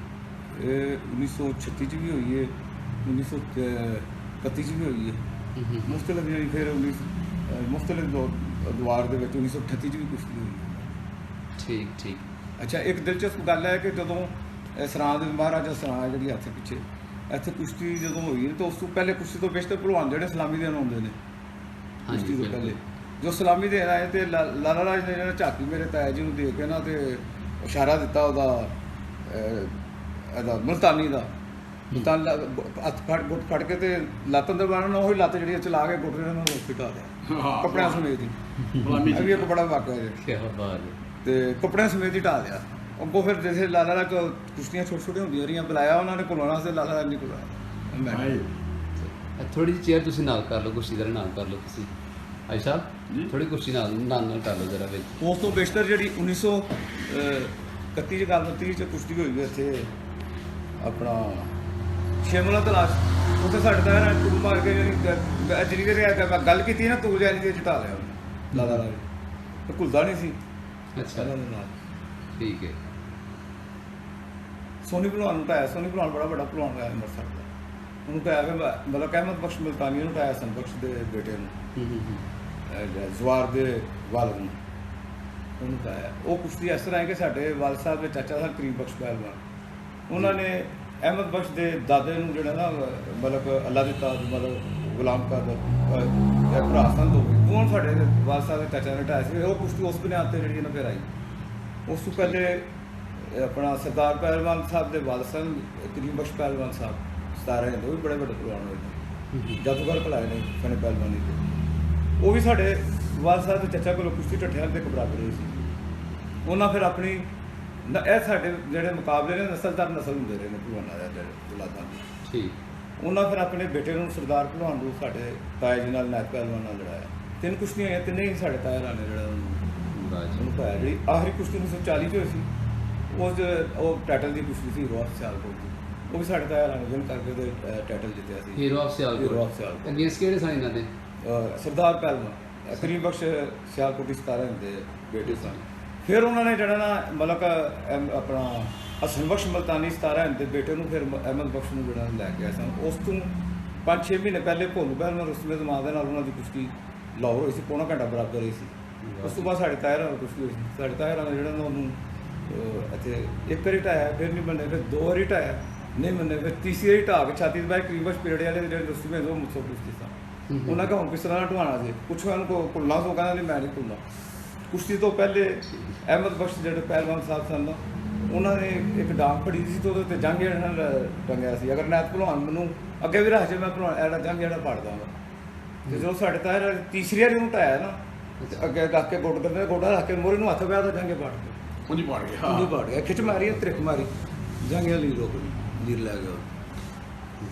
ਇਹ 1936 ਚ ਵੀ ਹੋਈ ਹੈ, 1931 ਚ ਵੀ ਹੋਈ ਹੈ। ਮੁਖਤਲਿਫ ਜਿਹੜੀ ਫਿਰ ਮੁਖਤਲਿਫ ਦੁਆਰ ਦੇ ਵਿੱਚ 1938 ਚ ਵੀ ਕੁਸ਼ਤੀ ਹੋਈ ਹੈ। ਠੀਕ ਠੀਕ। ਅੱਛਾ, ਇੱਕ ਦਿਲਚਸਪ ਗੱਲ ਹੈ ਕਿ ਜਦੋਂ ਸਰਾਂ ਦੇ ਮਹਾਰਾਜਾ ਸਰਾਂ ਜਿਹੜੀ ਹੱਥ ਪਿੱਛੇ ਇੱਥੇ ਕੁਸ਼ਤੀ ਜਦੋਂ ਹੋਈ ਹੈ ਤਾਂ ਉਸ ਤੋਂ ਪਹਿਲੇ ਕੁਸ਼ਤੀ ਤੋਂ ਬੇਸ਼ਤਰ ਭਲਵਾਨ ਜਿਹੜੇ ਸਲਾਮੀ ਦੇਣ ਆਉਂਦੇ ਨੇ ਕੁਸ਼ਤੀ ਤੋਂ ਪਹਿਲੇ, ਜੋ ਸਲਾਮੀ ਦੇਣ ਆਏ ਤੇ ਲਾਲਾ ਰਾਜ ਨੇ ਜਿਹੜਾ ਝਾਕੀ ਮੇਰੇ ਤਾਇਆ ਜੀ ਨੂੰ ਦੇ ਕੇ ਨਾ ਤੇ ਇਸ਼ਾਰਾ ਦਿੱਤਾ ਉਹਦਾ ਇਹਦਾ ਮੁਲਤਾਨੀ ਦਾ। ਮੁਲਤਾਨ ਹੱਥ ਗੁੱਟ ਫੜ ਕੇ ਤੇ ਲੱਤ ਅੰਦਰ ਬਾਣਨਾ, ਉਹੀ ਲੱਤ ਜਿਹੜੀ ਚਲਾ ਕੇ ਗੁੱਟ ਇਹਨਾਂ ਨੂੰ ਫਿਟਾ ਦਿਆ ਕੱਪੜਿਆਂ ਸਮੇਤ ਹੀ। ਇਹ ਵੀ ਇੱਕ ਬੜਾ ਵਾਕਿਆ ਹੈ। ਕੀ ਬਾਤ ਹੈ। ਤੇ ਕੱਪੜਿਆਂ ਸਮੇਤ ਹੀ ਢਾ ਦਿਆ। ਅੱਗੋਂ ਫਿਰ ਜਿਵੇਂ ਲਾਲਾ ਰਾਜ ਕੁਸ਼ਤੀਆਂ ਛੋਟੀਆਂ ਛੋਟੀਆਂ ਹੁੰਦੀਆਂ ਰਹੀਆਂ, ਬੁਲਾਇਆ ਉਹਨਾਂ ਨੇ ਕੋਲੋਂ ਵਾਸਤੇ, ਲਾਲਾ ਰਾਜ ਨਹੀਂ ਕੋਲੋਂ। ਥੋੜੀ ਜਿਹੀ ਚੇਅਰ ਤੁਸੀਂ ਨਾਲ ਕਰ ਲਓ, ਕੁਸ਼ਤੀ ਦਾ ਨਾਲ ਕਰ ਲਓ ਤੁਸੀਂ ਆਈ ਸਾਹਿਬ, ਥੋੜੀ ਕੁਸ਼ਤੀ ਨਾਲ ਕਰ ਲਓ ਜਰਾ ਵਿੱਚ। ਉਸ ਤੋਂ ਬੇਸ਼ਤਰ ਜਿਹੜੀ 1931 ਚ ਗੱਲ 30 ਚ ਕੁਸ਼ਤੀ ਹੋਈ ਇੱਥੇ ਆਪਣਾ ਸ਼ਿਮਲਾ ਤਲਾਸ਼ ਉੱਥੇ ਸਾਡੇ ਤਾਇਆ ਨਾਲ ਤੂਲ ਮਾਰ ਕੇ ਜਿਹੜੀ ਦੇਰ ਗੱਲ ਕੀਤੀ ਨਾ ਤੂਲ ਜਾਨੀ ਤੇ ਚਟਾ ਲਿਆ ਉਹਨੇ ਲਾਦਾ ਲਾ ਕੇ ਘੁਲਦਾ ਨਹੀਂ ਸੀ ਅੱਛਾ ਉਹਨਾਂ ਦੇ ਨਾਲ। ਠੀਕ ਹੈ। ਸੋਨੀ ਭਲਵਾਨ ਨੂੰ ਢਾਇਆ। ਸੋਨੀ ਭਲਵਾਨ ਬੜਾ ਵੱਡਾ ਭਲਵਾਨ ਹੋਇਆ ਅੰਮ੍ਰਿਤਸਰ ਦਾ। ਉਹਨੂੰ ਢਾਇਆ ਫਿਰ ਮਤਲਬ ਅਹਿਮਦ ਬਖਸ਼ ਮੁਲਤਾਨੀ ਨੂੰ ਢਾਇਆ ਹਸਨ ਬਖਸ਼ ਦੇ ਬੇਟੇ ਨੂੰ ਜ਼ਵਾਰ ਦੇ ਵਾਲਦ ਨੂੰ ਉਹਨੂੰ ਢਾਇਆ। ਉਹ ਕੁਸ਼ਤੀ ਇਸ ਤਰ੍ਹਾਂ ਹੈ ਕਿ ਸਾਡੇ ਵਾਲਦ ਸਾਹਿਬ ਦੇ ਚਾਚਾ ਸਨ ਕਰੀਮ ਬਖਸ਼ ਪਹਿਲਵਾਨ, ਉਹਨਾਂ ਨੇ ਅਹਿਮਦ ਬਖਸ਼ ਦੇ ਦਾਦੇ ਨੂੰ ਜਿਹੜਾ ਨਾ ਮਤਲਬ ਅੱਲਾ ਦੇ ਤਾਜ ਮਤਲਬ ਗੁਲਾਮ ਕਾਦਰ ਭਰਾ ਸਨ ਦੋ ਉਹ ਸਾਡੇ ਵਾਲਦ ਸਾਹਿਬ ਦੇ ਚਾਚਾ ਨੇ ਢਾਇਆ ਸੀ। ਉਹ ਕੁਸ਼ਤੀ ਉਸ ਬੁਨਿਆਦ 'ਤੇ ਜਿਹੜੀ ਨਾ ਫਿਰ ਆਈ। ਉਸ ਤੋਂ ਪਹਿਲੇ ਆਪਣਾ ਸਰਦਾਰ ਪਹਿਲਵਾਨ ਸਾਹਿਬ ਦੇ ਵਾਲਦ ਸਨ ਕਰੀਮ ਬਖਸ਼ ਪਹਿਲਵਾਨ ਸਾਹਿਬ 17 ਉਹ ਵੀ ਬੜੇ ਵੱਡੇ ਪਹਿਲਵਾਨ ਹੋਏ ਨੇ, ਜਾਦੂਗਰ ਭਲਾਏ ਨੇ ਫਨ ਪਹਿਲਵਾਨੀ ਦੇ। ਉਹ ਵੀ ਸਾਡੇ ਵਾਲਦ ਸਾਹਿਬ ਦੇ ਚਾਚਾ ਕੋਲੋਂ ਕੁਸ਼ਤੀ ਢੱਠਿਆਂ ਦੇ ਇੱਕ ਬਰਾਬਰ ਹੋਈ ਸੀ। ਉਹਨਾਂ ਫਿਰ ਆਪਣੀ ਇਹ ਸਾਡੇ ਜਿਹੜੇ ਮੁਕਾਬਲੇ ਨੇ ਨਸਲਦਾਰ ਨਸਲ ਹੁੰਦੇ ਰਹੇ ਨੇ ਭਲਵਾਨਾਂ ਦੇ ਜਿਹੜੇ ਔਲਾਦਾਂ ਦੇ। ਠੀਕ। ਉਹਨਾਂ ਫਿਰ ਆਪਣੇ ਬੇਟੇ ਨੂੰ ਸਰਦਾਰ ਭਲਵਾਨ ਨੂੰ ਸਾਡੇ ਤਾਏ ਜੀ ਨਾਲ ਨਾਇਬ ਪਹਿਲਵਾਨ ਨਾਲ ਲੜਾਇਆ। 3 ਕੁਸ਼ਤੀਆਂ ਹੋਈਆਂ, ਤਿੰਨੇ ਹੀ ਸਾਡੇ ਤਾਏ ਰਾਂ ਨੇ ਜਿਹੜਾ ਉਹਨੂੰ ਪਾਇਆ। ਜਿਹੜੀ ਆਖਰੀ ਕੁਸ਼ਤੀ 1940 'ਚ ਹੋਈ ਸੀ ਉਹ ਟਾਈਟਲ ਦੀ ਕੁਸ਼ਤੀ ਸੀ ਹੀਰੋ ਆਫ ਸਿਆਲਕੋਟ ਦੀ। ਉਹ ਵੀ ਸਾਡੇ ਤਾਇਆ ਰਾਂ ਨੇ ਵਿਨ ਕਰਕੇ ਉਹਦੇ ਟਾਈਟਲ ਜਿੱਤਿਆ ਸੀ ਹੀਰੋ ਆਫ ਸਿਆਲਕੋਟ। ਅਗੇਂਸਟ ਕਿਹੜੇ ਸਨ ਇਹਨਾਂ ਦੇ? ਸਰਦਾਰ ਪਹਿਲਵਾਨ ਕਰੀਮ ਬਖਸ਼ ਸਿਆਲਕੋਟੀ 17 ਦੇ ਬੇਟੇ ਸਨ। ਫਿਰ ਉਹਨਾਂ ਨੇ ਜਿਹੜਾ ਨਾ ਮਤਲਬ ਆਪਣਾ ਹਸਨ ਬਖਸ਼ ਮੁਲਤਾਨੀ 17 ਦੇ ਬੇਟੇ ਨੂੰ ਫਿਰ ਅਹਿਮਦ ਬਖਸ਼ ਨੂੰ ਜਿਹੜਾ ਲੈ ਕੇ ਆਏ ਸਨ। ਉਸ ਤੋਂ 5-6 ਮਹੀਨੇ ਪਹਿਲੇ ਭੋਲੂ ਪਹਿਲਵਾਨ ਰੁਸਤਮ ਜ਼ਮਾਨ ਦੇ ਨਾਲ ਉਹਨਾਂ ਦੀ ਕੁਸ਼ਤੀ ਲਾਹੌਰ ਹੋਈ ਸੀ, ਪੌਣਾ ਘੰਟਾ ਬਰਾਬਰ ਹੋਈ ਸੀ। ਉਸ ਤੋਂ ਬਾਅਦ ਸਾਡੇ ਤਾਇਆ ਨਾਲ ਕੁਸ਼ਤੀ ਹੋਈ ਸੀ। ਸਾਡੇ ਤਾਇਆ ਨਾਲ ਜਿਹੜਾ ਨਾ ਉਹਨੂੰ ਇੱਥੇ ਇੱਕ ਵਾਰੀ ਢਾਇਆ, ਫਿਰ ਨਹੀਂ ਮੰਨੇ, ਫਿਰ 2 ਵਾਰੀ ਢਾਇਆ ਨਹੀਂ ਮੰਨੇ, ਫਿਰ ਤੀਸਰੀ ਵਾਰੀ ਢਾਹ ਕੇ ਛਾਤੀ ਦੇ ਬਾਹਰ ਕਰੀਮ ਬਖਸ਼ ਪੀਰੀਅਡ ਵਾਲੇ ਜਿਹੜੇ ਰੁਸਤਮ ਉਹ ਮੁੱਛੋਂ ਕੁਸ਼ਤੀ ਸਨ। ਉਹਨਾਂ ਕਾ ਹੁਣ ਕਿਸ ਤਰ੍ਹਾਂ ਢਵਾਣਾ ਸੀ, ਕੁਛ ਉਹਨਾਂ ਨੂੰ ਭੁੱਲਣਾ ਸੋ ਕਹਿੰਦਾ ਨਹੀਂ ਮੈਂ ਨਹੀਂ ਭੁੱਲਣਾ। ਕੁਸ਼ਤੀ ਤੋਂ ਪਹਿਲੇ ਅਹਿਮਦ ਬਖਸ਼ ਜਿਹੜੇ ਪਹਿਲਵਾਨ ਸਾਹਿਬ ਸਨ ਨਾ ਉਹਨਾਂ ਨੇ ਇੱਕ ਡਾਂਗ ਫੜੀ ਸੀ ਤੇ ਉਹਦੇ ਉੱਤੇ ਜੰਗ ਜਿਹੜਾ ਨਾਲ ਟੰਗਿਆ ਸੀ। ਅਗਰ ਨਾਇਬ ਭਲਵਾਨ ਮੈਨੂੰ ਅੱਗੇ ਵੀ ਰੱਖ ਜੇ ਮੈਂ ਭਲਵਾਨ ਇਹਦਾ ਜੰਗ ਜਿਹੜਾ ਪੜ ਦਾਂਗਾ। ਤੇ ਜਦੋਂ ਸਾਡੇ ਤਾਇਆ ਤੀਸਰੀ ਵਾਰੀ ਉਹਨੂੰ ਢਾਇਆ ਨਾ ਤੇ ਅੱਗੇ ਰੱਖ ਕੇ ਗੋਡ ਕਰਦੇ ਗੋਡਾ ਰੱਖ ਕੇ ਮੋਰੇ ਨੂੰ ਹੱਥ ਪਿਆ ਤਾਂ ਜੰਗੇ ਪੜ ਗਿਆ। ਉਹਦੀ ਪਾੜ ਗਿਆ। ਉਹਦੀ ਪੜ ਗਿਆ, ਖਿੱਚ ਮਾਰੀ ਤ੍ਰਿਕ ਮਾਰੀ, ਜੰਗੇ ਲਈ ਰੋਕ ਲੀਰ ਲੈ ਗਿਆ।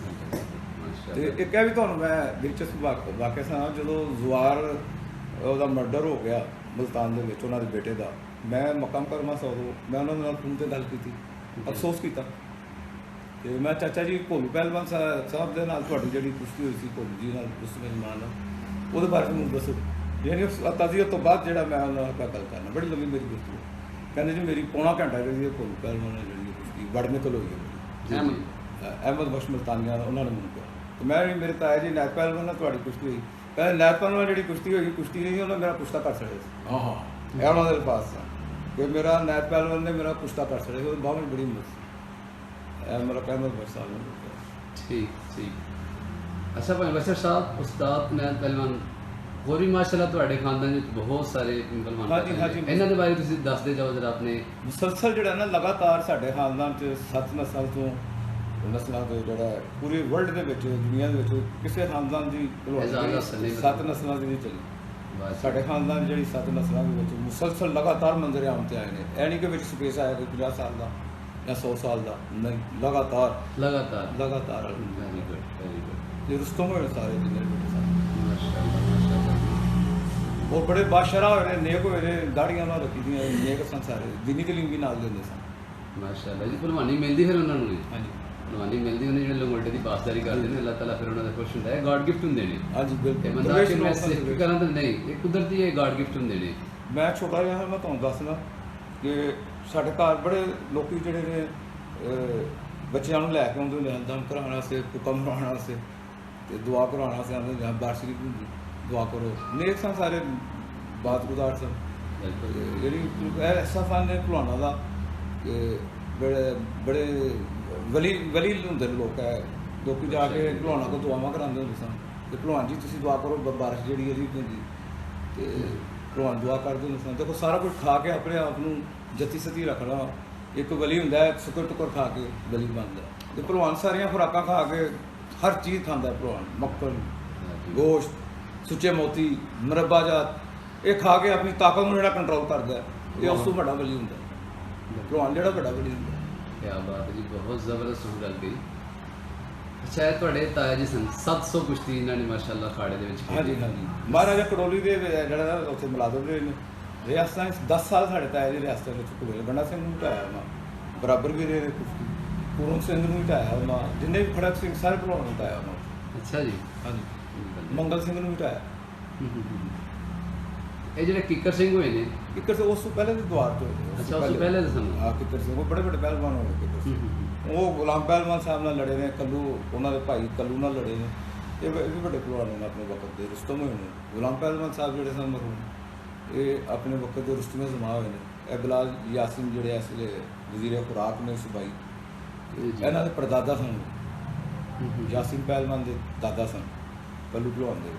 ਤੇ ਇੱਕ ਇਹ ਵੀ ਤੁਹਾਨੂੰ ਮੈਂ ਦਿਲਚਸਪ ਵਾਕਿਆ ਸੁਣਾ। ਜਦੋਂ ਜ਼ਵਾਰ ਉਹਦਾ ਮਰਡਰ ਹੋ ਗਿਆ ਮੁਲਤਾਨ ਦੇ ਵਿੱਚ ਉਹਨਾਂ ਦੇ ਬੇਟੇ ਦਾ, ਮੈਂ ਮੱਕਾ ਮੁਕਰਮਾ ਸਾਹਿਬ ਮੈਂ ਉਹਨਾਂ ਨਾਲ ਫੋਨ 'ਤੇ ਗੱਲ ਕੀਤੀ, ਅਫਸੋਸ ਕੀਤਾ। ਤੇ ਮੈਂ ਚਾਚਾ ਜੀ ਭੋਲੂ ਪਹਿਲਵਾਨ ਸਾਹਿਬ ਦੇ ਨਾਲ ਤੁਹਾਡੀ ਜਿਹੜੀ ਕੁਸ਼ਤੀ ਹੋਈ ਸੀ ਭੋਲੂ ਜੀ ਨਾਲ ਉਸ ਮਹਿਮਾਨ ਨਾਲ, ਉਹਦੇ ਬਾਰੇ ਮੈਨੂੰ ਦੱਸੋ। ਯਾਨੀ ਤਜ਼ੀਅਤ ਤੋਂ ਬਾਅਦ ਜਿਹੜਾ ਮੈਂ ਉਹਨਾਂ ਨਾਲ ਗੱਲ ਕਰਨਾ, ਬੜੀ ਲੰਬੀ ਮੇਰੀ ਗੁਫ਼ਤਗੂ। ਕਹਿੰਦੇ ਜੀ ਮੇਰੀ ਪੌਣਾ ਘੰਟਾ ਜਿਹੜੀ ਭੋਲੂ ਪਹਿਲਵਾਨ ਨਾਲ ਜਿਹੜੀ ਕੁਸ਼ਤੀ ਬੜ ਨਿਕਲ ਹੋਈ ਹੈ ਅਹਿਮਦ ਬਖਸ਼ ਮੁਲਤਾਨੀਆ ਉਹਨਾਂ ਨੇ ਮੈਨੂੰ ਕਿਹਾ। ਤੇ ਮੈਂ ਵੀ ਮੇਰੇ ਤਾਇਆ ਜੀ ਨਾਇਬ ਪਹਿਲਵਾਨ ਨਾਲ ਤੁਹਾਡੀ ਕੁਸ਼ਤੀ ਹੋਈ, ਕਹਿੰਦੇ ਨਾਇਬ ਪਹਿਲਵਾਨ ਜਿਹੜੀ ਕੁਸ਼ਤੀ ਹੋਈ ਕੁਸ਼ਤੀ ਨਹੀਂ ਉਹਨਾਂ ਮੇਰਾ ਕੁਸ਼ਤਾ ਕਰ ਛੱਡਿਆ ਸੀ। ਆਹਾ ਇਹ ਉਹਨਾਂ ਦੇ ਪਾਸ ਸੀ ਕਿ ਮੇਰਾ ਨਾਇਬ ਪਹਿਲਵਾਨ ਨੇ ਮੇਰਾ ਕੁਸ਼ਤਾ ਕਰ ਛੱਡਿਆ ਸੀ। ਉਹ ਬਹੁਤ ਬੜੀ ਮੁਸ਼ਕਿਲ ਮੇਰਾ ਅਹਿਮਦ ਬਖਸ਼ ਸਾਹਿਬ ਨੇ। ਠੀਕ ਠੀਕ। ਅੱਛਾ ਭਾਈ ਬਸ਼ਰ ਸਾਹਿਬ ਉਸਤਾਦ ਨਾਇਬ ਪਹਿਲਵਾਨ ਹੋਰ ਵੀ ਮਾਸ਼ਾਅੱਲਾ ਤੁਹਾਡੇ ਖਾਨਦਾਨ ਵਿੱਚ ਬਹੁਤ ਸਾਰੇ ਪਹਿਲਵਾਨ ਹਾਂਜੀ। ਇਹਨਾਂ ਦੇ ਬਾਰੇ ਤੁਸੀਂ ਦੱਸਦੇ ਜਾਓ ਜਰਾ ਆਪਣੇ। ਮੁਸਲਸਲ ਜਿਹੜਾ ਨਾ ਲਗਾਤਾਰ ਸਾਡੇ ਖਾਨਦਾਨ 'ਚ 7 ਨਸਲਾਂ ਤੋਂ ਜਿਹੜਾ ਪੂਰੀ ਵਰਲਡ ਦੇ ਵਿੱਚ ਦੁਨੀਆ ਦੇ ਵਿੱਚ ਕਿਸੇ ਖਾਨਦਾਨ ਦੀ 7 ਨਸਲਾਂ ਦੀ ਨਹੀਂ ਚੱਲੀ। ਸਾਡੇ ਖਾਨਦਾਨ ਜਿਹੜੀ 7 ਨਸਲਾਂ ਦੇ ਵਿੱਚ ਮੁਸਲਸਲ ਲਗਾਤਾਰ ਮੰਜ਼ਰ ਆਮ 'ਤੇ ਆਏ ਨੇ। ਇਹ ਨਹੀਂ ਕਿ ਵਿੱਚ ਸਪੇਸ ਆਇਆ ਕੋਈ 50 ਸਾਲ ਦਾ ਜਾਂ 100 ਸਾਲ ਦਾ, ਨਹੀਂ, ਲਗਾਤਾਰ ਵੈਰੀ ਗੁੱਡ। ਇਹ ਰੁਸਤਮ ਹੋਏ ਸਾਰੇ ਜਿੰਨੇ ਬੇਟੇ ਸਾਰੇ ਮਾਸ਼ਾਅੱਲਾ। ਔਰ ਬੜੇ ਬਾਦਸ਼ਾਹ ਹੋਏ ਨੇ, ਨੇਕ ਹੋਏ ਨੇ, ਦਾੜੀਆਂ ਨਾਲ ਰੱਖੀ ਦੀਆਂ ਨੇਕ ਸਨ ਸਾਰੇ, ਦੀਨੀ ਤਲੀਮ ਵੀ ਨਾਲ ਦਿੰਦੇ ਸਨ। ਮਾਸ਼ਾਅੱਲਾ ਜੀ। ਭਲਵਾਨੀ ਮਿਲਦੀ ਫਿਰ ਉਹਨਾਂ ਨੂੰ? ਹਾਂਜੀ ਭਲਵਾਨੀ ਮਿਲਦੀ ਉਹਨੇ ਜਿਹੜੇ ਲੰਗੋਟੇ ਦੀ ਪਾਸਦਾਰੀ ਕਰਦੇ ਨੇ, ਅੱਲਾਹ ਤਾਲਾ ਫਿਰ ਉਹਨਾਂ ਦਾ ਖੁਸ਼ ਹੁੰਦਾ ਹੈ। ਗॉड ਗਿਫਟ ਹੁੰਦੇ ਨੇ। ਹਾਂਜੀ ਤੇ ਬਿਲਕੁਲ। ਬੰਦਾ ਕਿ ਮੈਂ ਸਿੱਖ ਕਰਾਂ ਤਾਂ ਨਹੀਂ, ਇਹ ਕੁਦਰਤੀ ਹੈ, ਗॉड ਗਿਫਟ ਹੁੰਦੇ ਨੇ। ਮੈਂ ਛੋਟਾ ਜਿਹਾ ਮੈਂ ਤੁਹਾਨੂੰ ਦੱਸਦਾ ਕਿ ਸਾਡੇ ਘਰ ਬੜੇ ਲੋਕੀ ਜਿਹੜੇ ਨੇ ਬੱਚਿਆਂ ਨੂੰ ਲੈ ਕੇ ਆਉਂਦੇ ਨੇ ਦਮ ਕਰਾਉਣ ਵਾਸਤੇ, ਹੁਕਮ ਕਰਾਉਣ ਵਾਸਤੇ ਤੇ ਦੁਆ ਕਰਾਉਣ ਵਾਸਤੇ ਆਉਂਦੇ ਨੇ। ਬਾਰਿਸ਼ ਦੀ ਦੁਆ ਕਰੋ, ਨੇਕ ਸਨ ਸਾਰੇ, ਬਾਤਗੁਜ਼ਾਰ ਸਨ। ਜਿਹੜੀ ਐਸਾ ਫਨ ਹੈ ਭਲਵਾਨਾਂ ਦਾ ਕਿ ਬੜੇ ਵਲੀ ਹੁੰਦੇ ਨੇ ਲੋਕ। ਹੈ ਲੋਕੀ ਜਾ ਕੇ ਭਲਵਾਨਾਂ ਕੋਲ ਦੁਆਵਾਂ ਕਰਾਉਂਦੇ ਹੁੰਦੇ ਸਨ ਕਿ ਭਲਵਾਨ ਜੀ ਤੁਸੀਂ ਦੁਆ ਕਰੋ ਬਾਰਿਸ਼ ਜਿਹੜੀ ਇਹਦੀ ਹੁੰਦੀ, ਤੇ ਭਲਵਾਨ ਦੁਆ ਕਰਦੇ ਹੁੰਦੇ ਸਨ। ਦੇਖੋ ਸਾਰਾ ਕੁਝ ਖਾ ਕੇ ਆਪਣੇ ਆਪ ਨੂੰ ਜੱਤੀ ਸਤੀ ਰੱਖਣਾ। ਇੱਕ ਵਲੀ ਹੁੰਦਾ ਹੈ ਸ਼ੁਕਰ ਟੁਕਰ ਖਾ ਕੇ ਵਲੀ ਬਣਦਾ, ਤੇ ਭਲਵਾਨ ਸਾਰੀਆਂ ਖੁਰਾਕਾਂ ਖਾ ਕੇ ਹਰ ਚੀਜ਼ ਖਾਂਦਾ। ਭਲਵਾਨ ਮੱਖਣ, ਗੋਸ਼ਤ, ਸੁੱਚੇ ਮੋਤੀ, ਮੁਰੱਬਾ ਜਾਤ ਇਹ ਖਾ ਕੇ ਆਪਣੀ ਤਾਕਤ ਨੂੰ ਜਿਹੜਾ ਕੰਟਰੋਲ ਕਰਦਾ, ਇਹ ਉਸ ਤੋਂ ਵੱਡਾ ਵਲੀ ਹੁੰਦਾ। ਭਲਵਾਨ ਜਿਹੜਾ ਵੱਡਾ ਵਲੀ ਹੁੰਦਾ। ਕਿਆ ਬਾਤ ਹੈ ਜੀ, ਬਹੁਤ ਜ਼ਬਰਦਸਤ ਗੱਲ ਕਹੀ। ਅੱਛਾ ਇਹ ਤੁਹਾਡੇ ਤਾਇਆ ਜੀ ਸਨ 700 ਕੁਸ਼ਤੀ ਇਹਨਾਂ ਨੇ ਮਾਸ਼ਾਅੱਲਾ ਖਾੜੇ ਦੇ ਵਿੱਚ ਹਾਂਜੀ ਮਹਾਰਾਜਾ ਕੜੋਲੀ ਦੇ ਜਿਹੜਾ ਉੱਥੇ ਮੁਲਾਜ਼ਮ ਦੇ ਰਿਆਸਤਾਂ 10 ਸਾਲ ਸਾਡੇ ਤਾਇਆ ਜੀ ਰਿਆਸਤਾਂ ਵਿੱਚ ਘੁੰਮੇ। ਗੰਡਾ ਸਿੰਘ ਨੂੰ ਢਾਇਆ ਉਹਨਾਂ, ਬਰਾਬਰ ਵੀ ਰਹੇ ਕੁਸ਼ਤੀ, ਪੂਰਨ ਸਿੰਘ ਨੂੰ ਢਾਇਆ ਉਹਨਾਂ, ਜਿੰਨੇ ਵੀ ਖੜਕ ਸਿੰਘ ਸਾਰੇ ਭਲਵਾਨ ਨੂੰ ਢਾਇਆ ਉਹਨਾਂ। ਅੱਛਾ ਜੀ। ਹਾਂਜੀ ਮੰਗਲ ਸਿੰਘ ਨੂੰ ਵੀ ਢਾਇਆ। ਇਹ ਜਿਹੜੇ ਕਿੱਕਰ ਸਿੰਘ ਹੋਏ ਨੇ, ਕਿੱਕਰ ਸਿੰਘ ਉਸ ਤੋਂ ਪਹਿਲੇ ਦੇ ਦੁਆਰ ਤੋਂ ਹੋਏ। ਅੱਛਾ, ਉਸ ਤੋਂ ਪਹਿਲੇ ਦੇ ਸਨ। ਹਾਂ ਕਿੱਕਰ ਸਿੰਘ ਉਹ ਬੜੇ ਵੱਡੇ ਪਹਿਲਵਾਨ ਹੋਏ ਕਿੱਕਰ ਸਿੰਘ। ਉਹ ਗੁਲਾਮ ਪਹਿਲਵਾਨ ਸਾਹਿਬ ਨਾਲ ਲੜੇ ਨੇ, ਕੱਲੂ ਉਹਨਾਂ ਦੇ ਭਾਈ ਕੱਲੂ ਨਾਲ ਲੜੇ ਨੇ। ਇਹ ਵੀ ਵੱਡੇ ਪਹਿਲਵਾਨ ਨੇ ਆਪਣੇ ਵਕਤ ਦੇ, ਰੁਸਤਮ ਹੋਏ ਨੇ। ਗੁਲਾਮ ਪਹਿਲਵਾਨ ਸਾਹਿਬ ਜਿਹੜੇ ਸਨ ਮਰਹੂਮ, ਇਹ ਆਪਣੇ ਵਕਤ ਦੇ ਰੁਸਤਮੇ ਜ਼ਮਾ ਹੋਏ ਨੇ। ਇਹ ਬਿਲਾਲ ਯਾਸਿਨ ਜਿਹੜੇ ਇਸ ਵੇਲੇ ਵਜ਼ੀਰ ਖੁਰਾਕ ਨੇ ਸੂਬਾਈ, ਇਹਨਾਂ ਦੇ ਪੜਦਾਦਾ ਸਨ। ਯਾਸਿਨ ਪਹਿਲਵਾਨ ਦੇ ਦਾਦਾ ਸਨ ਕੱਲੂ ਭਲਵਾਨ ਦੇ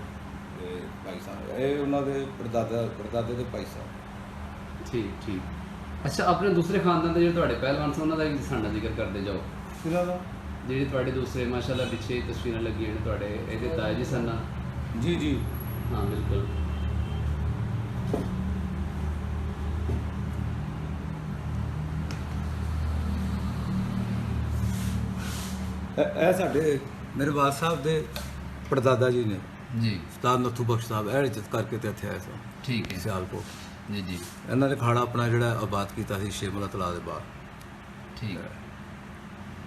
ਭਾਈ ਸਾਹਿਬ। ਇਹ ਉਹਨਾਂ ਦੇ ਪੜਦਾਦੇ ਦੇ ਭਾਈ ਸਾਹਿਬ। ਠੀਕ ਠੀਕ। ਅੱਛਾ, ਆਪਣੇ ਦੂਸਰੇ ਖਾਨਦਾਨ ਦੇ ਜਿਹੜੇ ਤੁਹਾਡੇ ਪਹਿਲਵਾਨ ਸਨ ਉਹਨਾਂ ਦਾ ਵੀ ਸਾਡਾ ਜ਼ਿਕਰ ਕਰਦੇ ਜਾਓ। ਇਹਨਾਂ ਦਾ ਜਿਹੜੇ ਤੁਹਾਡੇ ਦੂਸਰੇ ਮਾਸ਼ਾਅੱਲਾ ਪਿੱਛੇ ਤਸਵੀਰਾਂ ਲੱਗੀਆਂ ਨੇ ਤੁਹਾਡੇ, ਇਹਦੇ ਤਾਇਆ ਜੀ ਸਨ ਨਾ? ਜੀ ਜੀ ਹਾਂ ਬਿਲਕੁਲ। ਇਹ ਸਾਡੇ ਮੇਰੇ ਬਾਦ ਸਾਹਿਬ ਦੇ ਪੜਦਾਦਾ ਜੀ ਨੇ, ਜੀ ਉਸਤਾਦ ਨੱਥੂ ਬਖਸ਼ ਸਾਹਿਬ। ਇਹ ਇੱਜ਼ਤ ਕਰਕੇ ਤੇ ਇੱਥੇ ਆਏ ਸਨ ਠੀਕ ਹੈ। ਸਿਆਲਕੋਟ। ਜੀ ਜੀ ਇਹਨਾਂ ਨੇ ਖਾੜਾ ਆਪਣਾ ਜਿਹੜਾ ਆਬਾਦ ਕੀਤਾ ਸੀ ਸ਼ੇਮਲਾ ਤਲਾਅ ਦੇ ਬਾਹਰ। ਠੀਕ ਹੈ।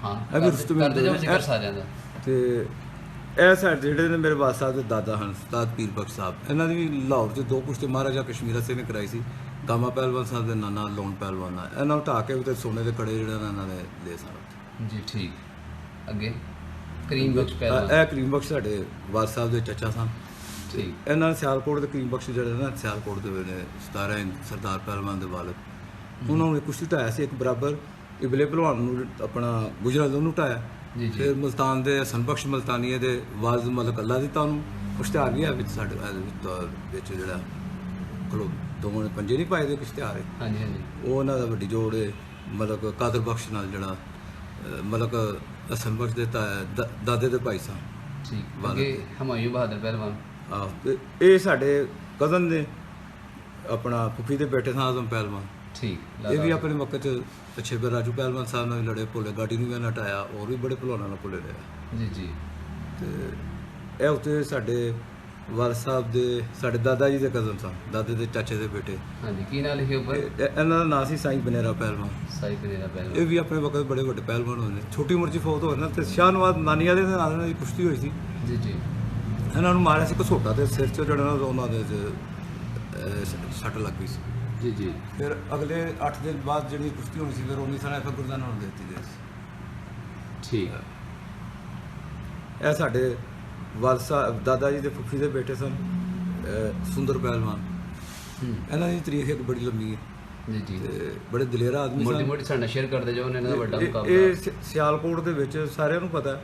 ਹਾਂ ਇਹ ਵੀ ਰੁਸਤਮ ਕਰਦੇ ਜਾਓ ਜ਼ਿਕਰ ਇਹ- ਸਾਰਿਆਂ ਦਾ। ਤੇ ਇਹ ਸਾਡੇ ਜਿਹੜੇ ਨੇ ਮੇਰੇ ਬਾਦ ਸਾਹਿਬ ਦੇ ਦਾਦਾ ਹਨ ਉਸਤਾਦ ਪੀਰ ਬਖਸ਼ ਸਾਹਿਬ। ਇਹਨਾਂ ਦੀ ਵੀ ਲਾਹੌਰ 'ਚ 2 ਕੁਸ਼ਤੀ ਮਹਾਰਾਜਾ ਕਸ਼ਮੀਰ ਸਿੰਘ ਨੇ ਕਰਾਈ ਸੀ। ਗਾਮਾ ਪਹਿਲਵਾਨ ਸਾਹਿਬ ਦੇ ਨਾਨਾ ਲੋਨ ਪਹਿਲਵਾਨ ਆ। ਇਹਨਾਂ ਨੂੰ ਢਾਹ ਕੇ ਉੱਤੇ ਸੋਨੇ ਦੇ ਕੜੇ ਜਿਹੜੇ ਇਹਨਾਂ ਨੇ ਲਏ ਸਨ। ਜੀ ਠੀਕ। ਅੱਗੇ ਕਰੀਮ ਬਖਸ਼ ਪਹਿਲਵਾਨ। ਇਹ ਕਰੀਮ ਬਖਸ਼ ਸਾਡੇ ਬਾਦ ਸਾਹਿਬ ਦੇ ਚਾਚਾ ਸਨ। ਠੀਕ। ਇਹਨਾਂ ਨੇ ਸਿਆਲਕੋਟ ਦੇ ਕਰੀਮ ਬਖਸ਼ ਜਿਹੜੇ ਨਾ ਸਿਆਲਕੋਟ ਦੇ ਹੋਏ ਨੇ 17 ਇੰਚ ਸਰਦਾਰ ਪਹਿਲਵਾਨ ਦੇ ਵਾਲਦ। ਉਹਨਾਂ ਨੂੰ ਕੁਸ਼ਤੀ ਢਾਇਆ ਸੀ ਇੱਕ ਬਰਾਬਰ। ਇਬਲੇ ਪਹਿਲਵਾਨ ਨੂੰ ਆਪਣਾ ਗੁਜਰਾਤ ਨੂੰ ਢਾਇਆ। ਜੀ ਜੀ। ਫਿਰ ਮੁਲਤਾਨ ਦੇ ਹਸਨ ਬਖਸ਼ ਮੁਲਤਾਨੀਏ ਦੇ ਵਾਲਦ ਮਲਕ ਅੱਲਾ ਦਿੱਤਾ ਉਹਨੂੰ। ਇਸ਼ਤਿਹਾਰ ਵੀ ਹੈ ਵਿੱਚ ਸਾਡੇ ਵਿੱਚ ਜਿਹੜਾ ਖਲੋ ਦੋਵਾਂ ਨੇ ਪੰਜੇ ਨਹੀਂ ਪਾਏ ਦੇ ਇਸ਼ਤਿਹਾਰ ਹੈ। ਹਾਂਜੀ ਹਾਂਜੀ। ਉਹ ਉਹਨਾਂ ਦਾ ਵੱਡੀ ਜੋੜ ਹੈ ਮਲਕ ਕਾਦਰ ਬਖਸ਼ ਨਾਲ ਜਿਹੜਾ ਮਲਕ ਹਸਨ ਬਖਸ਼ ਦੇ ਦਾਦੇ ਦੇ ਭਾਈ ਸਨ। ਠੀਕ। ਅੱਗੇ ਹਮਾਯੂੰ ਬਹਾਦਰ ਪਹਿਲਵਾਨ। ਆਹ ਤੇ ਇਹ ਸਾਡੇ ਕਜ਼ਨ ਨੇ ਆਪਣਾ ਫੁੱਫੀ ਦੇ ਬੇਟੇ ਸਨ ਆਜ਼ਮ ਪਹਿਲਵਾਨ। ਠੀਕ। ਇਹ ਵੀ ਆਪਣੇ ਵਕਤ 'ਚ ਪਿੱਛੇ ਫਿਰ ਰਾਜੂ ਪਹਿਲਵਾਨ ਸਾਹਿਬ ਨਾਲ ਵੀ ਲੜੇ। ਭੋਲੇ ਗਾਡੀ ਨੂੰ ਵੀ ਇਹਨਾਂ ਹਟਾਇਆ। ਹੋਰ ਵੀ ਬੜੇ ਭਲਵਾਨਾਂ ਨਾਲ ਭੁੱਲੇ ਲਿਆ। ਜੀ ਜੀ। ਤੇ ਇਹ ਉੱਤੇ ਸਾਡੇ ਵਾਲ ਸਾਹਿਬ ਦੇ ਸਾਡੇ ਦਾਦਾ ਜੀ ਦੇ ਕਜ਼ਨ ਸਨ, ਦਾਦੇ ਦੇ ਚਾਚੇ ਦੇ ਬੇਟੇ। ਹਾਂਜੀ ਕੀ ਨਾਂ ਲਿਖਿਆ ਉੱਪਰ? ਇਹਨਾਂ ਦਾ ਨਾਂ ਸੀ ਸਾਈਂ ਬਨੇਰਾ ਪਹਿਲਵਾਨ। ਸਾਈ ਪਨੇਰਾ ਇਹ ਪਹਿਲਵਾਨ। ਵੀ ਆਪਣੇ ਵਕਤ ਬੜੇ ਵੱਡੇ ਪਹਿਲਵਾਨ ਹੋਏ ਨੇ। ਛੋਟੀ ਉਮਰ 'ਚ ਫੌਤ ਹੋਏ ਨਾ। ਤੇ ਸ਼ਾਹਨਵਾਜ਼ ਨਾਨੀਆਂ ਦੇ ਨਾਲ ਇਹਨਾਂ ਦੀ ਕੁਸ਼ਤੀ ਹੋਈ ਸੀ। ਜੀ ਜੀ। ਇਹਨਾਂ ਨੂੰ ਮਾਰਿਆ ਸੀ ਘਸੋਟਾ ਤੇ ਸਿਰ 'ਚ ਜਿਹੜਾ ਨਾ ਉਹਨਾਂ ਦੇ ਸੱਟ ਲੱਗ ਗਈ ਸੀ। ਜੀ ਜੀ। ਫਿਰ ਅਗਲੇ 8 ਦਿਨ ਬਾਅਦ ਜਿਹੜੀ ਕੁਸ਼ਤੀ ਹੋਣੀ ਸੀ ਫਿਰ 19 ਸਾਲ ਫਿਰ ਗੁਰਦਾਨਾ ਨੂੰ ਦੇ ਦਿੱਤੀ ਗਈ ਸੀ। ਠੀਕ। ਇਹ ਸਾਡੇ ਵਾਲ ਸਾਹਿਬ ਦਾਦਾ ਜੀ ਦੇ ਫੁੱਫੀ ਦੇ ਬੇਟੇ ਸਨ ਸੁੰਦਰ ਪਹਿਲਵਾਨ। ਇਹਨਾਂ ਦੀ ਤਾਰੀਖ ਇੱਕ ਬੜੀ ਲੰਮੀ ਹੈ ਜੀ ਜੀ। ਤੇ ਬੜੇ ਦਲੇਰ ਆਦਮੀ ਮੋਟੀ ਸਨ। ਮੋਟੀ ਸਾਡਾ ਸ਼ੇਅਰ ਕਰਦੇ ਜਾਓ। ਇਹਨਾਂ ਦਾ ਵੱਡਾ ਇਹ ਮੁਕਾਬਲਾ। ਸਿਆਲਕੋਟ ਦੇ ਵਿੱਚ ਸਾਰਿਆਂ ਨੂੰ ਪਤਾ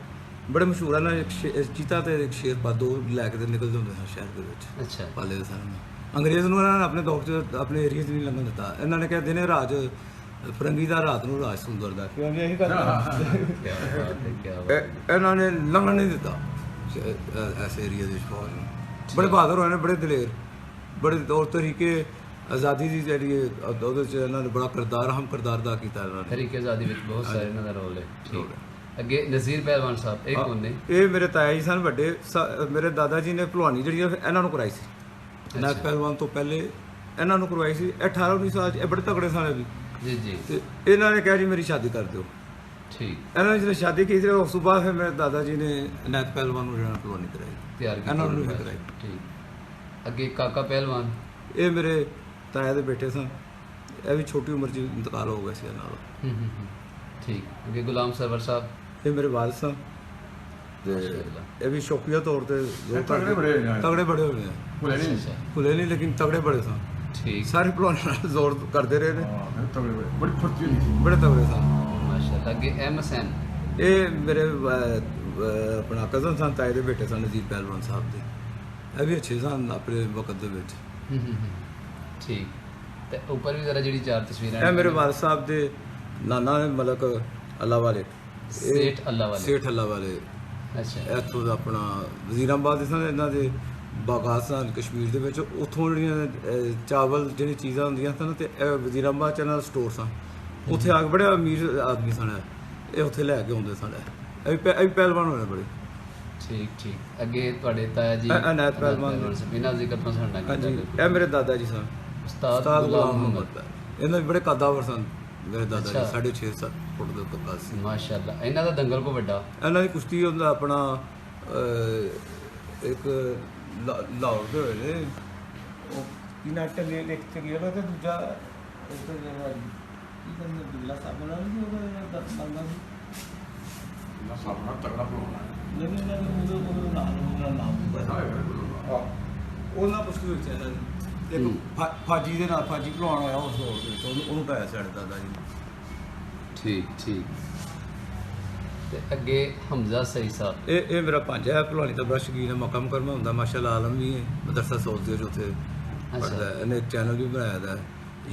ਬੜੇ ਮਸ਼ਹੂਰ ਹਨ। ਇੱਕ ਚੀਤਾ ਤੇ ਇੱਕ ਸ਼ੇਰ ਪਾਦੋ ਲੈ ਕੇ ਤੇ ਨਿਕਲਦੇ ਹੁੰਦੇ ਸਨ ਸ਼ਹਿਰ ਦੇ ਵਿੱਚ ਅੱਛਾ। ਪਾਲੇ ਦੇ ਸਾਹਮਣੇ। ਅੰਗਰੇਜ਼ ਨੂੰ ਇਹਨਾਂ ਨੇ ਆਪਣੇ ਦੌਰ 'ਚ ਆਪਣੇ ਏਰੀਆ 'ਚ ਨਹੀਂ ਲੰਘਣ ਦਿੱਤਾ। ਇਹਨਾਂ ਨੇ ਕਿਹਾ ਦਿਨੇ ਰਾਜ ਫਰੰਗੀ ਦਾ, ਰਾਤ ਨੂੰ ਰਾਜ ਸੁੰਦਰ ਦਾ। ਕਿਉਂਕਿ ਇਹੀ ਗੱਲ ਕੀ ਬਾਤ ਹੈ, ਕੀ ਬਾਤ ਹੈ। ਇਹਨਾਂ ਨੇ ਲੰਘਣ ਨਹੀਂ ਦਿੱਤਾ ਐਸੇ ਏਰੀਆ ਦੇ ਵਿੱਚ ਫੌਜ ਨੂੰ। ਬੜੇ ਬਹਾਦਰ ਹੋਏ ਨੇ, ਬੜੇ ਦਲੇਰ, ਬੜੇ ਤੌਰ ਤਰੀਕੇ ਆਜ਼ਾਦੀ ਦੀ ਜਿਹੜੀ ਉਹਦੇ 'ਚ ਇਹਨਾਂ ਨੇ ਬੜਾ ਕਿਰਦਾਰ ਅਹਿਮ ਕਿਰਦਾਰ ਅਦਾ ਕੀਤਾ ਇਹਨਾਂ ਨੇ। ਤਰੀਕੇ ਆਜ਼ਾਦੀ ਵਿੱਚ ਬਹੁਤ ਸਾਰੇ ਇਹਨਾਂ ਦਾ ਰੋਲ ਹੈ। ਠੀਕ। ਅੱਗੇ ਨਜ਼ੀਰ ਪਹਿਲਵਾਨ ਸਾਹਿਬ, ਇਹ ਕੌਣ ਨੇ? ਇਹ ਮੇਰੇ ਤਾਇਆ ਜੀ ਸਨ ਵੱਡੇ। ਮੇਰੇ ਦਾਦਾ ਜੀ ਨੇ ਭਲਵਾਨੀ ਜਿਹੜੀ ਆ ਇਹਨਾਂ ਨੂੰ ਕਰਾਈ ਸੀ। ਨਾਇਕ ਪਹਿਲਵਾਨ ਤੋਂ ਪਹਿਲੇ ਇਹਨਾਂ ਨੂੰ ਕਰਵਾਈ ਸੀ। 18-19 ਸਾਲ 'ਚ ਇਹ ਬੜੇ ਤਕੜੇ ਸਨ ਵੀ। ਜੀ ਜੀ। ਤੇ ਇਹਨਾਂ ਨੇ ਕਿਹਾ ਜੀ ਮੇਰੀ ਸ਼ਾਦੀ ਕਰ ਦਿਓ। ਠੀਕ। ਇਹਨਾਂ ਨੇ ਜਦੋਂ ਸ਼ਾਦੀ ਕੀਤੀ ਉਸ ਤੋਂ ਬਾਅਦ ਫਿਰ ਮੇਰੇ ਦਾਦਾ ਜੀ ਨੇ ਨਾਇਕ ਪਹਿਲਵਾਨ ਨੂੰ ਜਿਹੜਾ ਭਲਵਾਨੀ ਕਰਾਈ। ਤਿਆਰ ਕੀਤਾ ਇਹਨਾਂ ਨੂੰ ਉਹਨਾਂ ਕਰਾਈ। ਠੀਕ। ਅੱਗੇ ਕਾਕਾ ਪਹਿਲਵਾਨ। ਇਹ ਮੇਰੇ ਤਾਇਆ ਦੇ ਬੇਟੇ ਸਨ। ਇਹ ਵੀ ਛੋਟੀ ਉਮਰ 'ਚ ਇੰਤਕਾਲ ਹੋ ਗਿਆ ਸੀ ਇਹਨਾਂ ਦਾ। ਹੂੰ। ਠੀਕ। ਅੱਗੇ ਗੁਲਾਮ ਸਰਵਰ ਸਾਹਿਬ। ਇਹ ਮੇਰੇ ਵਾਰਿਸ ਸਨ ਤੇ ਮਾਸ਼ਾਅੱਲਾ। ਇਹ ਵੀ ਸ਼ੌਕੀਆ ਤੌਰ ਤੇ ਤਗੜੇ ਬੜੇ ਹੋਏ ਨੇ। ਤਗੜੇ ਬੜੇ ਹੋਏ ਨੇ। ਭੁੱਲੇ ਨਹੀਂ। ਅੱਛਾ। ਭੁੱਲੇ ਨਹੀਂ ਲੇਕਿਨ ਤਗੜੇ ਬੜੇ ਸਨ। ਠੀਕ। ਸਾਰੇ ਭਲਵਾਨਾਂ ਨਾਲ ਜ਼ੋਰ ਕਰਦੇ ਰਹੇ ਨੇ। ਹਾਂ ਤਗੜੇ ਬੜੇ ਬੜੀ ਫੁਰਤੀ ਹੁੰਦੀ ਸੀ। ਬੜੇ ਤਗੜੇ ਸਨ। ਮਾਸ਼ਾਅੱਲਾ। ਅੱਗੇ MSN। ਇਹ ਮੇਰੇ ਆਪਣਾ ਕਜ਼ਨ ਸਨ, ਤਾਏ ਦੇ ਬੇਟੇ ਸਨ ਨਜ਼ੀਰ ਪਹਿਲਵਾਨ ਸਾਹਿਬ ਦੇ। ਇਹ ਵੀ ਅੱਛੇ ਸਨ ਆਪਣੇ ਵਕਤ ਦੇ ਵਿੱਚ। ਠੀਕ। ਤੇ ਉੱਪਰ ਵੀ ਜ਼ਰਾ ਜਿਹੜੀ 4 ਤਸਵੀਰਾਂ ਇਹ ਮੇਰੇ ਵਾਰਿਸ ਸਾਹਿਬ ਦੇ ਨਾਨਾ ਨੇ ਮਲਕ ਅੱਲਾ ਵਾਲੇ। ਸੇਠ ਅੱਲਾ ਵਾਲੇ। ਸੇਠ ਅੱਲਾ ਵਾਲੇ ਅੱਛਾ। ਇੱਥੋਂ ਦਾ ਆਪਣਾ ਵਜ਼ੀਰਾਬਾਦ ਦੇ ਸਨ। ਇਹਨਾਂ ਦੇ ਬਾਗਾਤ ਸਨ ਕਸ਼ਮੀਰ ਦੇ ਵਿੱਚ। ਉੱਥੋਂ ਜਿਹੜੀਆਂ ਚਾਵਲ ਜਿਹੜੀ ਚੀਜ਼ਾਂ ਹੁੰਦੀਆਂ ਸਨ ਤੇ ਇਹ ਵਜ਼ੀਰਾਬਾਦ 'ਚ ਇਹਨਾਂ ਦਾ ਸਟੋਰ ਸਨ। ਉੱਥੇ ਆ ਕੇ ਬੜੇ ਅਮੀਰ ਆਦਮੀ ਸਨ। ਇਹ ਉੱਥੇ ਲੈ ਕੇ ਆਉਂਦੇ ਸਨ। ਇਹ ਵੀ ਪਹਿਲਵਾਨ ਹੋਏ ਬੜੇ। ਠੀਕ ਠੀਕ। ਅੱਗੇ ਤੁਹਾਡੇ ਤਾਇਆ ਜੀ ਅਨਾਇਤ ਪਹਿਲਵਾਨ। ਬਿਨਾਂ ਜ਼ਿਕਰ ਤੋਂ ਸਾਡਾ ਹਾਂਜੀ ਇਹ ਮੇਰੇ ਦਾਦਾ ਜੀ ਸਨ ਉਸਤਾਦ ਗੁਲਾਮ ਮੁਹੰਮਦ। ਇਹਨਾਂ ਦੇ ਬੜੇ ਕੱਦਾਵਰ ਸਨ ਮੇਰੇ ਦਾਦਾ ਅੱਛਾ। ਜੀ। 6.5 ਫੁੱਟ ਦੇ ਕੱਦ ਸੀ। ਮਾਸ਼ਾਅੱਲਾ। ਇਹਨਾਂ ਦਾ ਦੰਗਲ ਕੋ ਵੱਡਾ। ਇਹਨਾਂ ਦੀ ਕੁਸ਼ਤੀ ਹੁੰਦਾ ਆਪਣਾ ਇੱਕ ਲਾਹੌਰ ਦੇ ਹੋਏ ਨੇ ਉਹ ਕਿਨਾ ਟੱਲੇ ਲਿਖ ਕੇ ਗਿਆ ਤੇ ਦੂਜਾ ਇੱਕ ਜਿਹੜਾ ਕੀ ਕਹਿੰਦੇ ਬਿੱਲਾ ਸਾਹਿਬ ਨਾਲ ਵੀ ਉਹਦਾ ਬੰਦਾ ਸੀ ਨਾ ਸਾਹਮਣਾ ਤਗੜਾ ਬਣਾਉਣਾ ਨਹੀਂ ਉਹਦਾ ਨਾਮ ਵੀ ਪਤਾ ਉਹਨਾਂ ਪੁੱਛ ਕੇ ਵਿੱਚ ਇਹਨਾਂ ਦੀ ਇੱਕ ਫਾਜੀ ਦੇ ਨਾਲ ਫਾਜੀ ਭਲਵਾਨ ਹੋਇਆ ਉਸ ਦੌਰ ਦੇ ਵਿੱਚ ਉਹਨੂੰ ਢਾਇਆ ਸਾਡੇ ਦਾਦਾ ਜੀ ਠੀਕ ਠੀਕ। ਤੇ ਅੱਗੇ ਹਮਜ਼ਾ ਸਹੀ ਸਾਹਿਬ, ਇਹ ਮੇਰਾ ਪੰਜ ਹੈ ਭਲਵਾਨੀ ਦਾ ਬੜਾ ਸ਼ੌਕੀਨ ਹੈ, ਮੌਕਾ ਮੁਕਰਮਾ ਹੁੰਦਾ ਮਾਸ਼ਾਅੱਲਾ। ਆਲਮ ਵੀ ਹੈ ਮਦਰਸਾ ਸੋਚਦੇ ਜੋ ਉੱਥੇ ਪੜ੍ਹਦਾ ਹੈ। ਇਹਨੇ ਇੱਕ ਚੈਨਲ ਵੀ ਬਣਾਇਆ ਦਾ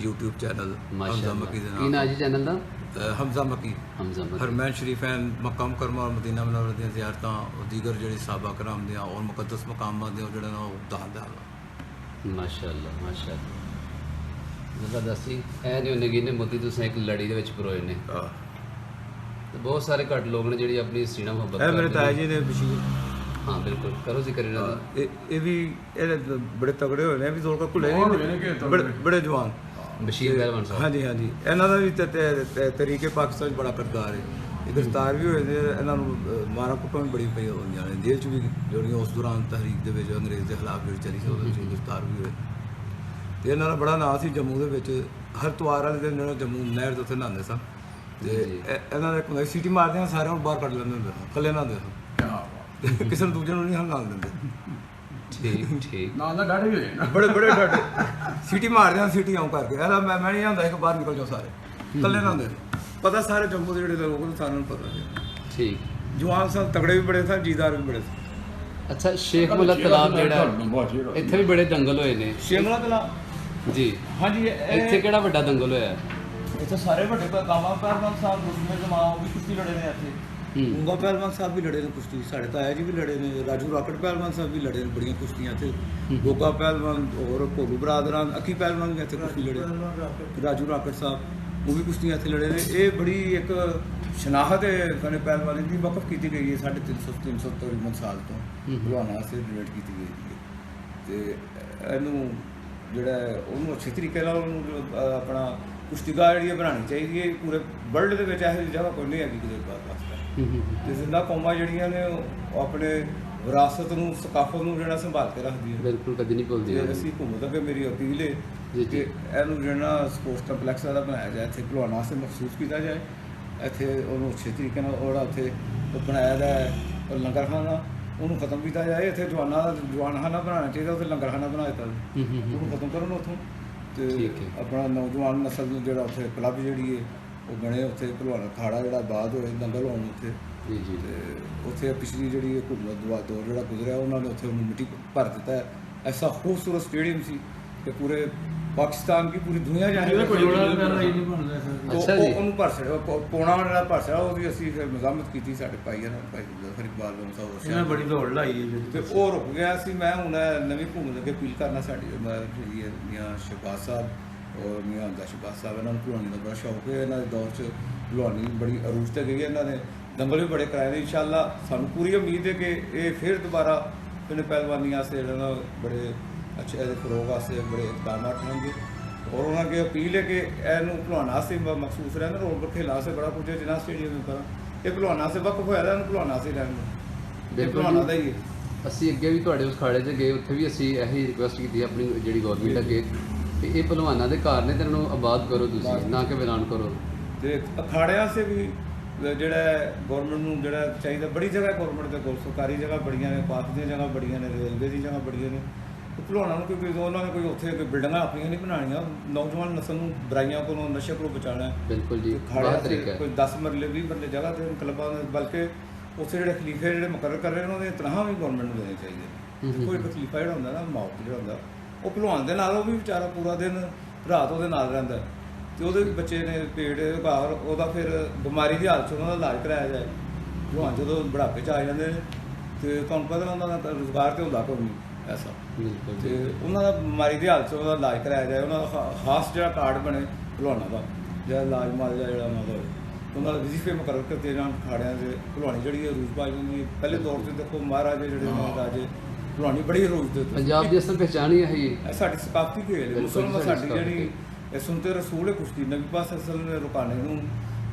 YouTube ਚੈਨਲ ਹਮਜ਼ਾ ਮੱਕੀ ਦੇ ਕੀ ਨਾਂ ਜੀ ਚੈਨਲ ਦਾ? ਹਮਜ਼ਾ ਮੱਕੀ। ਹਮਜ਼ਾ ਮੱਕੀ। ਹਰਮੈਨ ਸ਼ਰੀਫ ਐਨ ਮੱਕਾ ਮੁਕਰਮਾ ਔਰ ਮਦੀਨਾ ਮੁਨੱਵਰ ਦੀਆਂ ਜ਼ਿਆਰਤਾਂ ਔਰ ਦੀਗਰ ਜਿਹੜੇ ਸਾਹਬਾ ਕਰਾਮ ਦੀਆਂ ਔਰ ਮੁਕੱਦਸ ਮਕਾਮਾਂ ਦੇ ਜਿਹੜਾ ਨਾ ਉਹ ਦੱਸਦਾ ਮਾਸ਼ਾਅੱਲਾ ਮਾਸ਼ਾਅੱਲਾ। ਜ਼ਬਰਦਸਤੀ ਇਹ ਨਹੀਂ ਉਹਨੇ ਕਿਨੇ ਮੋਤੀ ਤੁਸੀਂ ਇੱਕ ਲੜੀ ਦੇ ਵਿੱਚ ਪਰੋਏ ਨੇ ਤੇ ਬਹੁਤ ਸਾਰੇ ਘੱਟ ਲੋਕ ਨੇ ਜਿਹੜੀ ਆਪਣੀ ਸੀਨਾ ਮੁਹੱਬਤ ਇਹ ਮੇਰੇ ਤਾਇਆ ਜੀ ਨੇ ਬਸ਼ੀਰ। ਹਾਂ ਬਿਲਕੁਲ ਕਰੋ ਜ਼ਿਕਰ ਇਹਨਾਂ ਦਾ। ਇਹ ਵੀ ਇਹ ਬੜੇ ਤਗੜੇ ਹੋਏ ਨੇ, ਵੀ ਜ਼ੋਰ ਕਾ ਘੁੱਲੇ ਨਹੀਂ, ਬੜੇ ਜਵਾਨ ਬਸ਼ੀਰ ਪਹਿਲਵਾਨ ਸਾਹਿਬ। ਹਾਂਜੀ ਹਾਂਜੀ, ਇਹਨਾਂ ਦਾ ਵੀ ਤਰੀਕੇ ਪਾਕਿਸਤਾਨ 'ਚ ਬੜਾ ਕਰਦਾਰ ਹੈ। ਇਹ ਗ੍ਰਿਫਤਾਰ ਵੀ ਹੋਏ ਨੇ, ਇਹਨਾਂ ਨੂੰ ਮਾਰਾ ਕੁੱਟਾਂ ਵੀ ਬੜੀ ਪਈ ਹੋਈਆਂ ਨੇ ਜੇਲ੍ਹ 'ਚ ਵੀ, ਜਿਹੜੀਆਂ ਉਸ ਦੌਰਾਨ ਤਹਿਰੀਕ ਦੇ ਵਿੱਚ ਅੰਗਰੇਜ਼ ਦੇ ਖਿਲਾਫ ਜਿਹੜੀ ਚੱਲੀ ਸੀ ਉਹਦੇ 'ਚ ਗ੍ਰਿਫਤਾਰ ਵੀ ਹੋਏ। ਤੇ ਇਹਨਾਂ ਦਾ ਬੜਾ ਨਾਂ ਸੀ ਜੰਮੂ ਦੇ ਵਿੱਚ। ਹਰ ਤਿਉਹਾਰ ਵਾਲੇ ਦਿਨ ਜਿਹੜਾ ਜੰਮੂ ਨਹਿਰ ਦੇ ਉੱਤੇ ਨਹਾਉਂਦੇ ਸਨ ਤੇ ਇਹਨਾਂ ਦਾ ਇੱਕ ਹੁੰਦਾ ਸੀਟੀ ਮਾਰਦੇ ਆ ਸਾਰਿਆਂ ਨੂੰ ਬਾਹਰ ਕੱਢ ਲੈਂਦੇ ਹੁੰਦੇ ਸਨ, ਇਕੱਲੇ ਨਹਾਉਂਦੇ ਸਨ, ਕਿਸੇ ਨੂੰ ਦੂਜੇ ਨੂੰ ਨਹੀਂ ਨਾਲ ਦਿੰਦੇ। ਠੀਕ ਠੀਕ। ਨਾਲ ਦਾ ਡਾਢੇ ਵੀ ਹੋਏ ਨਾ ਬੜੇ ਬੜੇ ਡਾਡੇ ਸੀਟੀ ਮਾਰਦੇ ਆ, ਸੀਟੀ ਆਉਂ ਕਰਕੇ ਯਾਰ ਮੈਂ ਨਹੀਂ ਆਉਂਦਾ ਕਿ ਬਾਹਰ ਨਿਕਲ ਜਾਓ ਸਾਰੇ, ਇਕੱਲੇ ਨਹਾਉਂਦੇ ਪਤਾ ਸਾਰੇ ਜੰਮੂ ਦੇ ਜਿਹੜੇ ਲੋਕ ਨੇ ਸਾਰਿਆਂ ਨੂੰ ਪਤਾ ਸੀ। ਠੀਕ। ਜਵਾਨ ਸਨ, ਤਗੜੇ ਵੀ ਬੜੇ ਸਨ, ਜੀਦਾਰ ਵੀ ਬੜੇ ਸਨ। ਅੱਛਾ ਸ਼ੇਖ ਮੁਹੱਲਾ ਤਲਾਬ ਜਿਹੜਾ ਇੱਥੇ ਵੀ ਬੜੇ ਦੰਗਲ ਹੋਏ ਨੇ। ਸ਼ਿਮਲਾ ਤਲਾ ਜੀ ਹਾਂਜੀ, ਇੱਥੇ ਕਿਹੜਾ ਵੱਡਾ ਦੰਗਲ ਹੋਇਆ? ਇੱਥੇ ਸਾਰੇ ਵੱਡੇ ਕਾਮਾ ਪਹਿਲਵਾਨ ਸਾਹਿਬ ਗੁਰਮੇ ਜਮਾ ਉਹ ਵੀ ਕੁਸ਼ਤੀ ਲੜੇ ਨੇ ਇੱਥੇ। ਉਂਗਾ ਪਹਿਲਵਾਨ ਸਾਹਿਬ ਵੀ ਲੜੇ ਨੇ ਕੁਸ਼ਤੀ, ਸਾਡੇ ਤਾਇਆ ਜੀ ਵੀ ਲੜੇ ਨੇ, ਰਾਜੂ ਰਾਕਟ ਪਹਿਲਵਾਨ ਸਾਹਿਬ ਵੀ ਲੜੇ ਨੇ ਬੜੀਆਂ ਕੁਸ਼ਤੀਆਂ ਇੱਥੇ। ਗੋਗਾ ਪਹਿਲਵਾਨ ਹੋਰ ਭੋਲੂ ਬਰਾਦਰਾਂ, ਅੱਖੀ ਪਹਿਲਵਾਨ ਵੀ ਇੱਥੇ ਕੁਸ਼ਤੀ ਲੜੇ, ਰਾਜੂ ਰਾਕਟ ਸਾਹਿਬ ਉਹ ਵੀ ਕੁਸ਼ਤੀਆਂ ਇੱਥੇ ਲੜੇ ਨੇ। ਇਹ ਬੜੀ ਇੱਕ ਸ਼ਨਾਖਤ ਹੈ ਕਨੇ ਪਹਿਲਵਾਨੀ ਦੀ, ਵਕਫ ਕੀਤੀ ਗਈ ਹੈ 350 ਤਕਰੀਬਨ ਸਾਲ ਤੋਂ ਭਲਵਾਨਾਂ ਵਾਸਤੇ ਡੋਨੇਟ ਕੀਤੀ ਗਈ ਹੈ। ਤੇ ਇਹਨੂੰ ਜਿਹੜਾ ਉਹਨੂੰ ਅੱਛੇ ਤਰੀਕੇ ਨਾਲ ਉਹਨੂੰ ਆਪਣਾ ਕੁਸ਼ਤੀਗਾਹ ਜਿਹੜੀ ਹੈ ਬਣਾਉਣੀ ਚਾਹੀਦੀ ਹੈ। ਪੂਰੇ ਵਰਲਡ ਦੇ ਵਿੱਚ ਇਹੋ ਜਿਹੀ ਜਗ੍ਹਾ ਕੋਈ ਨਹੀਂ ਹੈਗੀ ਕਿਤੇ ਵਾਸਤੇ। ਤੇ ਜ਼ਿੰਦਾ ਕੌਮਾਂ ਜਿਹੜੀਆਂ ਨੇ ਉਹ ਆਪਣੇ ਵਿਰਾਸਤ ਨੂੰ, ਸਕਾਫਤ ਨੂੰ ਜਿਹੜਾ ਸੰਭਾਲ ਕੇ ਰੱਖਦੀ ਹੈ। ਬਿਲਕੁਲ ਕਦੀ ਨਹੀਂ ਭੁੱਲਦੀ। ਅਸੀਂ ਘੁੰਮਦ ਅੱਗੇ ਮੇਰੀ ਅਪੀਲ ਹੈ ਕਿ ਇਹਨੂੰ ਜਿਹੜਾ ਸਪੋਰਟਸ ਕੰਪਲੈਕਸ ਦਾ ਬਣਾਇਆ ਜਾਏ, ਇੱਥੇ ਭਲਵਾਨਾਂ ਵਾਸਤੇ ਮਖਸੂਸ ਕੀਤਾ ਜਾਏ। ਇੱਥੇ ਉਹਨੂੰ ਅੱਛੇ ਤਰੀਕੇ ਨਾਲ ਜਿਹੜਾ ਉੱਥੇ ਬਣਾਇਆ ਜਾਏ ਲੰਗਰਖਾਨਾ, ਉਹਨੂੰ ਖਤਮ ਕੀਤਾ ਜਾਏ। ਇੱਥੇ ਜਵਾਨਖਾਨਾ ਬਣਾਉਣਾ ਚਾਹੀਦਾ, ਉੱਥੇ ਲੰਗਰਖਾਨਾ ਬਣਾ ਦਿੱਤਾ ਉਹਨੂੰ ਖਤਮ ਕਰਨ ਉੱਥੋਂ। ਤੇ ਆਪਣਾ ਨੌਜਵਾਨ ਨਸਲ ਨੂੰ ਜਿਹੜਾ ਉੱਥੇ ਕਲੱਬ ਜਿਹੜੀ ਹੈ ਉਹ ਬਣੇ, ਉੱਥੇ ਭਲਵਾਨ ਅਖਾੜਾ ਜਿਹੜਾ ਬਾਅਦ ਹੋਏ ਦੰਗਲ ਹੋਣ ਉੱਥੇ। ਤੇ ਉੱਥੇ ਪਿਛਲੀ ਜਿਹੜੀ ਹੁਕੂਮਤ ਦੌਰ ਜਿਹੜਾ ਗੁਜ਼ਰਿਆ ਉਹਨਾਂ ਨੇ ਉੱਥੇ ਉਹਨੂੰ ਮਿੱਟੀ ਭਰ ਦਿੱਤਾ। ਐਸਾ ਖੂਬਸੂਰਤ ਸਟੇਡੀਅਮ ਸੀ ਕਿ ਪੂਰੇ ਪਾਕਿਸਤਾਨ ਕੀ ਪੂਰੀ ਦੁਨੀਆ ਜਾਣੇ ਉਹਨੂੰ ਭਰ ਛੜਿਆ, ਪੌਣਾ ਜਿਹੜਾ ਭਰ ਛੜਿਆ। ਉਹਦੀ ਅਸੀਂ ਫਿਰ ਮਜ਼ਾਮਤ ਕੀਤੀ ਸਾਡੇ ਭਾਈ ਫਿਰ ਇਕਬਾਲ ਇਹਨਾਂ ਬੜੀ ਦੌੜ ਲਾਈ ਹੈ ਤੇ ਉਹ ਰੁਕ ਗਿਆ ਸੀ। ਮੈਂ ਹੁਣ ਨਵੀਂ ਘੁੰਮ ਅੱਗੇ ਅਪੀਲ ਕਰਨਾ ਸਾਡੀ ਮੀਆਂ ਸ਼ਹਬਾਜ਼ ਸਾਹਿਬ ਔਰ ਮੀਆਂ ਹਮਜ਼ਾ ਸ਼ਹਬਾਜ਼ ਸਾਹਿਬ, ਇਹਨਾਂ ਨੂੰ ਭਲਵਾਨੀ ਦਾ ਬੜਾ ਸ਼ੌਕ ਹੈ। ਇਹਨਾਂ ਦੇ ਦੌਰ 'ਚ ਭਲਵਾਨੀ ਬੜੀ ਅਰੂਜ 'ਤੇ ਗਈ ਹੈ। ਇਹਨਾਂ ਨੇ ਦੰਗਲ ਵੀ ਬੜੇ ਕਰਾਏ ਨੇ। ਇਨਸ਼ਾਅੱਲਾ ਸਾਨੂੰ ਪੂਰੀ ਉਮੀਦ ਹੈ ਕਿ ਇਹ ਫਿਰ ਦੁਬਾਰਾ ਇਹਨੇ ਪਹਿਲਵਾਨੀ ਵਾਸਤੇ ਜਿਹੜਾ ਨਾ ਬੜੇ ਅੱਛੇ ਇਹਦੇ ਫਰੋਗ ਵਾਸਤੇ ਬੜੇ ਇਕਦਾਮਾਤ ਹੋਣਗੇ। ਔਰ ਉਹਨਾਂ ਅੱਗੇ ਅਪੀਲ ਹੈ ਕਿ ਇਹਨੂੰ ਭਲਵਾਨਾਂ ਵਾਸਤੇ ਮਖਸੂਸ ਰਹਿਣ, ਰੋਡ ਖੇਲਾਂ ਵਾਸਤੇ ਬੜਾ ਕੁਝ ਹੈ ਜਿੰਨਾ ਸਟੇਡੀਅਮ ਕਰਾਂ ਇਹ ਭਲਵਾਨਾਂ ਵਾਸਤੇ ਵਕਫ ਹੋਇਆ, ਇਹਨੂੰ ਭਲਵਾਨਾਂ ਵਾਸਤੇ ਰਹਿਣ ਨੂੰ ਭਲਵਾਨਾਂ ਦਾ ਹੀ ਹੈ। ਅਸੀਂ ਅੱਗੇ ਵੀ ਤੁਹਾਡੇ ਉਸ ਖਾੜੇ 'ਚ ਗਏ, ਉੱਥੇ ਵੀ ਅਸੀਂ ਇਹੀ ਰਿਕੁਐਸਟ ਕੀਤੀ ਆਪਣੀ ਜਿਹੜੀ ਗੌਰਮੈਂਟ ਅੱਗੇ ਕਿ ਇਹ ਭਲਵਾਨਾਂ ਦੇ ਘਰ ਨੇ ਤੇ ਇਹਨਾਂ ਨੂੰ ਆਬਾਦ ਕਰੋ ਤੁਸੀਂ, ਨਾ ਕਿ ਵੀਰਾਨ ਕਰੋ। ਤੇ ਅਖਾੜਿਆਂ ਵਾਸਤੇ ਵੀ ਜਿਹੜਾ ਗੌਰਮੈਂਟ ਨੂੰ ਜਿਹੜਾ ਚਾਹੀਦਾ, ਬੜੀ ਜਗ੍ਹਾ ਗੌਰਮੈਂਟ ਦੇ ਕੋਲ ਸਰਕਾਰੀ ਜਗ੍ਹਾ ਬੜੀਆਂ ਨੇ, ਪਾਰਕ ਦੀਆਂ ਜਗ੍ਹਾ ਬੜੀਆਂ ਨੇ, ਰੇਲਵੇ ਦੀ ਜਗ੍ਹਾ ਬੜੀਆਂ ਨੇ। ਭਲਵਾਨਾਂ ਨੂੰ ਕੋਈ ਉਹਨਾਂ ਨੇ ਕੋਈ ਉੱਥੇ ਕੋਈ ਬਿਲਡਿੰਗਾਂ ਆਪਣੀਆਂ ਨਹੀਂ ਬਣਾਉਣੀਆਂ, ਨੌਜਵਾਨ ਨਸਲ ਨੂੰ ਬੁਰਾਈਆਂ ਕੋਲੋਂ, ਨਸ਼ੇ ਕੋਲੋਂ ਬਚਾਉਣਾ। ਬਿਲਕੁਲ ਜੀ, ਖਾੜਿਆਂ ਤਰੀਕਾ ਕੋਈ 10 ਮਰਲੇ 20 ਮਰਲੇ ਜਗ੍ਹਾ ਤੇ ਕਲੱਬਾਂ ਦੇ, ਬਲਕਿ ਉੱਥੇ ਜਿਹੜੇ ਖਲੀਫੇ ਜਿਹੜੇ ਮੁਕਰਰ ਕਰ ਰਹੇ ਉਹਨਾਂ ਦੀਆਂ ਤਨਖਾਹਾਂ ਵੀ ਗੌਰਮੈਂਟ ਨੂੰ ਦੇਣੀ ਚਾਹੀਦੀ ਹੈ। ਕੋਈ ਖਲੀਫਾ ਜਿਹੜਾ ਹੁੰਦਾ ਨਾ ਮਾਊਕ ਜਿਹੜਾ ਹੁੰਦਾ, ਉਹ ਭਲਵਾਨ ਦੇ ਨਾਲ ਉਹ ਵੀ ਵਿਚਾਰਾ ਪੂਰਾ ਦਿਨ ਰਾਤ ਉਹਦੇ ਨਾਲ ਰਹਿੰਦਾ ਤੇ ਉਹਦੇ ਵੀ ਬੱਚੇ ਨੇ ਪੇਟ ਘਰ, ਉਹਦਾ ਫਿਰ ਬਿਮਾਰੀ ਦੀ ਹਾਲਤ 'ਚ ਉਹਨਾਂ ਦਾ ਇਲਾਜ ਕਰਾਇਆ ਜਾਏ। ਭਲਵਾਨ ਜਦੋਂ ਬੁਢਾਪੇ 'ਚ ਆ ਜਾਂਦੇ ਨੇ ਤੇ ਤੁਹਾਨੂੰ ਪਤਾ ਉਹਨਾਂ ਦਾ ਰੁਜ਼ਗਾਰ ਤੇ ਹੁੰਦਾ ਕੋਈ ਨਹੀਂ ਐਸਾ, ਤੇ ਉਹਨਾਂ ਦਾ ਬਿਮਾਰੀ ਦੀ ਹਾਲਤ 'ਚ ਉਹਦਾ ਇਲਾਜ ਕਰਾਇਆ ਜਾਏ। ਉਹਨਾਂ ਦਾ ਖਾਸ ਜਿਹੜਾ ਕਾਰਡ ਬਣੇ ਭਲਵਾਨਾਂ ਦਾ, ਜਿਹੜਾ ਇਲਾਜ ਮਾਲ ਜਿਹੜਾ ਉਹਨਾਂ ਦਾ ਉਹਨਾਂ ਦਾ ਵਜ਼ੀਫੇ ਮੁਕਰਰ ਕਰਦੇ ਜਾਣ ਖਾੜਿਆਂ ਦੇ। ਭਲਵਾਨੀ ਜਿਹੜੀ ਅਰੂਜ ਪਾਈ ਜਾਂਦੀ ਹੈ। ਪਹਿਲੇ ਦੌਰ 'ਤੇ ਦੇਖੋ ਮਹਾਰਾਜੇ ਜਿਹੜੇ ਰਾਜੇ ਭਲਵਾਨੀ ਬੜੀ ਅਰੂਜ ਦੇ ਪੰਜਾਬ ਦੀ ਅਸਲ ਪਹਿਚਾਣ ਹੀ ਹੈ। ਸਾਡੀ ਸਕਾਫਤੀ ਖੇਡ ਹੈ। ਮੁਸਲਮਾਨ ਸਾਡੀ ਜਿਹੜੀ ਇਹ ਸੁਣਤੇ ਰਸੂਲ ਕੁਸ਼ਤੀ ਨਬੀ ਪਾਕ ਅਸਲ ਨੇ ਰੁਕਾਨੇ ਨੂੰ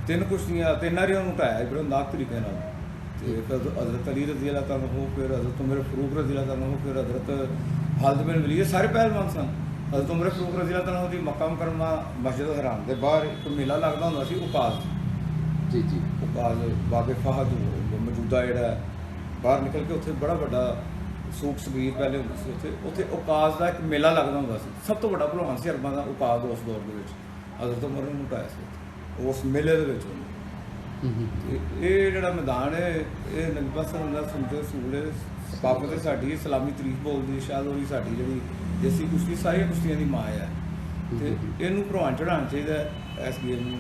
3 ਕੁਸ਼ਤੀਆਂ 3 ਵਾਰੀ ਉਹਨੂੰ ਢਾਇਆ ਬੜਾ ਨਾਕ ਤਰੀਕੇ ਨਾਲ। ਤੇ ਫਿਰ हज़रत अली रज़ी अल्लाह तआला हो, फिर हज़रत उमर फ़ारूक रज़ी अल्लाह तआला हो, फिर हज़रत खालिद बिन वलीद, ये सारे पहलवान सन। हज़रत उमर फ़ारूक रज़ी अल्लाह तआला की मक्का मुकरमा मस्जिद हराम के बाहर एक मेला लगता होंदा सी उकास। जी जी उकास बागे फहद मौजूदा जिहड़ा बाहर निकल के उत्थे बड़ा वड्डा सूक सगीर पहले होंदी सी, उत्थे उकास का एक मेला लगता होंदा सी। सब तो वड्डा भलवान सी अरबां दा उकास उस दौर दे विच हज़रत उमर ने मुटाया सी उस मेले दे विच। ਤੇ ਇਹ ਜਿਹੜਾ ਮੈਦਾਨ ਹੈ ਇਹ ਨਬੀ ਪਾਕ ਸੱਲੱਲਾਹੁ ਅਲੈਹਿ ਵਸੱਲਮ ਦੇ ਰਸੂਲ ਸਕਾਫਤ ਹੈ ਸਾਡੀ, ਇਸਲਾਮੀ ਤਾਰੀਖ ਬੋਲਦੀ ਸ਼ਾਇਦ ਉਹਦੀ ਸਾਡੀ ਜਿਹੜੀ ਦੇਸੀ ਕੁਸ਼ਤੀ ਸਾਰੀਆਂ ਕੁਸ਼ਤੀਆਂ ਦੀ ਮਾਂ ਹੈ। ਤੇ ਇਹਨੂੰ ਭਲਵਾਨ ਚੜ੍ਹਾਉਣਾ ਚਾਹੀਦਾ ਇਸ ਗੇਮ ਨੂੰ।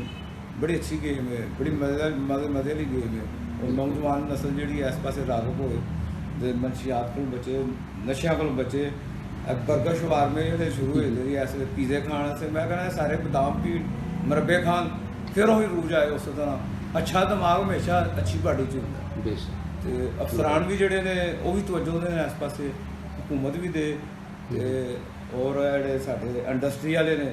ਬੜੀ ਅੱਛੀ ਗੇਮ ਹੈ, ਬੜੀ ਮਜ਼ੇ ਵਾਲੀ ਗੇਮ ਹੈ। ਔਰ ਨੌਜਵਾਨ ਨਸਲ ਜਿਹੜੀ ਇਸ ਪਾਸੇ ਰਾਗਬ ਹੋਏ ਤੇ ਮਨਸ਼ੀਆਤ ਕੋਲ ਬਚੇ, ਨਸ਼ਿਆਂ ਕੋਲ ਬਚੇ। ਬਰਗਰ ਸ਼ਵਾਰਮੇ ਜਿਹੜੇ ਸ਼ੁਰੂ ਹੋਏ ਜਿਹੜੀ ਇਸ ਵੇਲੇ ਪੀਜ਼ੇ ਖਾਣ ਵਾਸਤੇ, ਮੈਂ ਕਹਿੰਦਾ ਸਾਰੇ ਬਦਾਮ ਪੀਣ, ਮੁਰੱਬੇ ਖਾਣ, ਫਿਰ ਉਹੀ ਰੂਜ ਆਏ ਉਸੇ ਤਰ੍ਹਾਂ। ਅੱਛਾ ਦਿਮਾਗ ਹਮੇਸ਼ਾ ਅੱਛੀ ਬਾਡੀ 'ਚ ਹੁੰਦਾ। बेशक ਤੇ ਅਫਸਰਾਨ ਵੀ ਜਿਹੜੇ ਨੇ ਉਹ ਵੀ ਤਵੱਜੋ ਦੇ ਨੇ ਇਸ ਪਾਸੇ, ਹਕੂਮਤ ਵੀ ਦੇ ਤੇ ਔਰ ਜਿਹੜੇ ਸਾਡੇ ਇੰਡਸਟਰੀ ਵਾਲੇ ਨੇ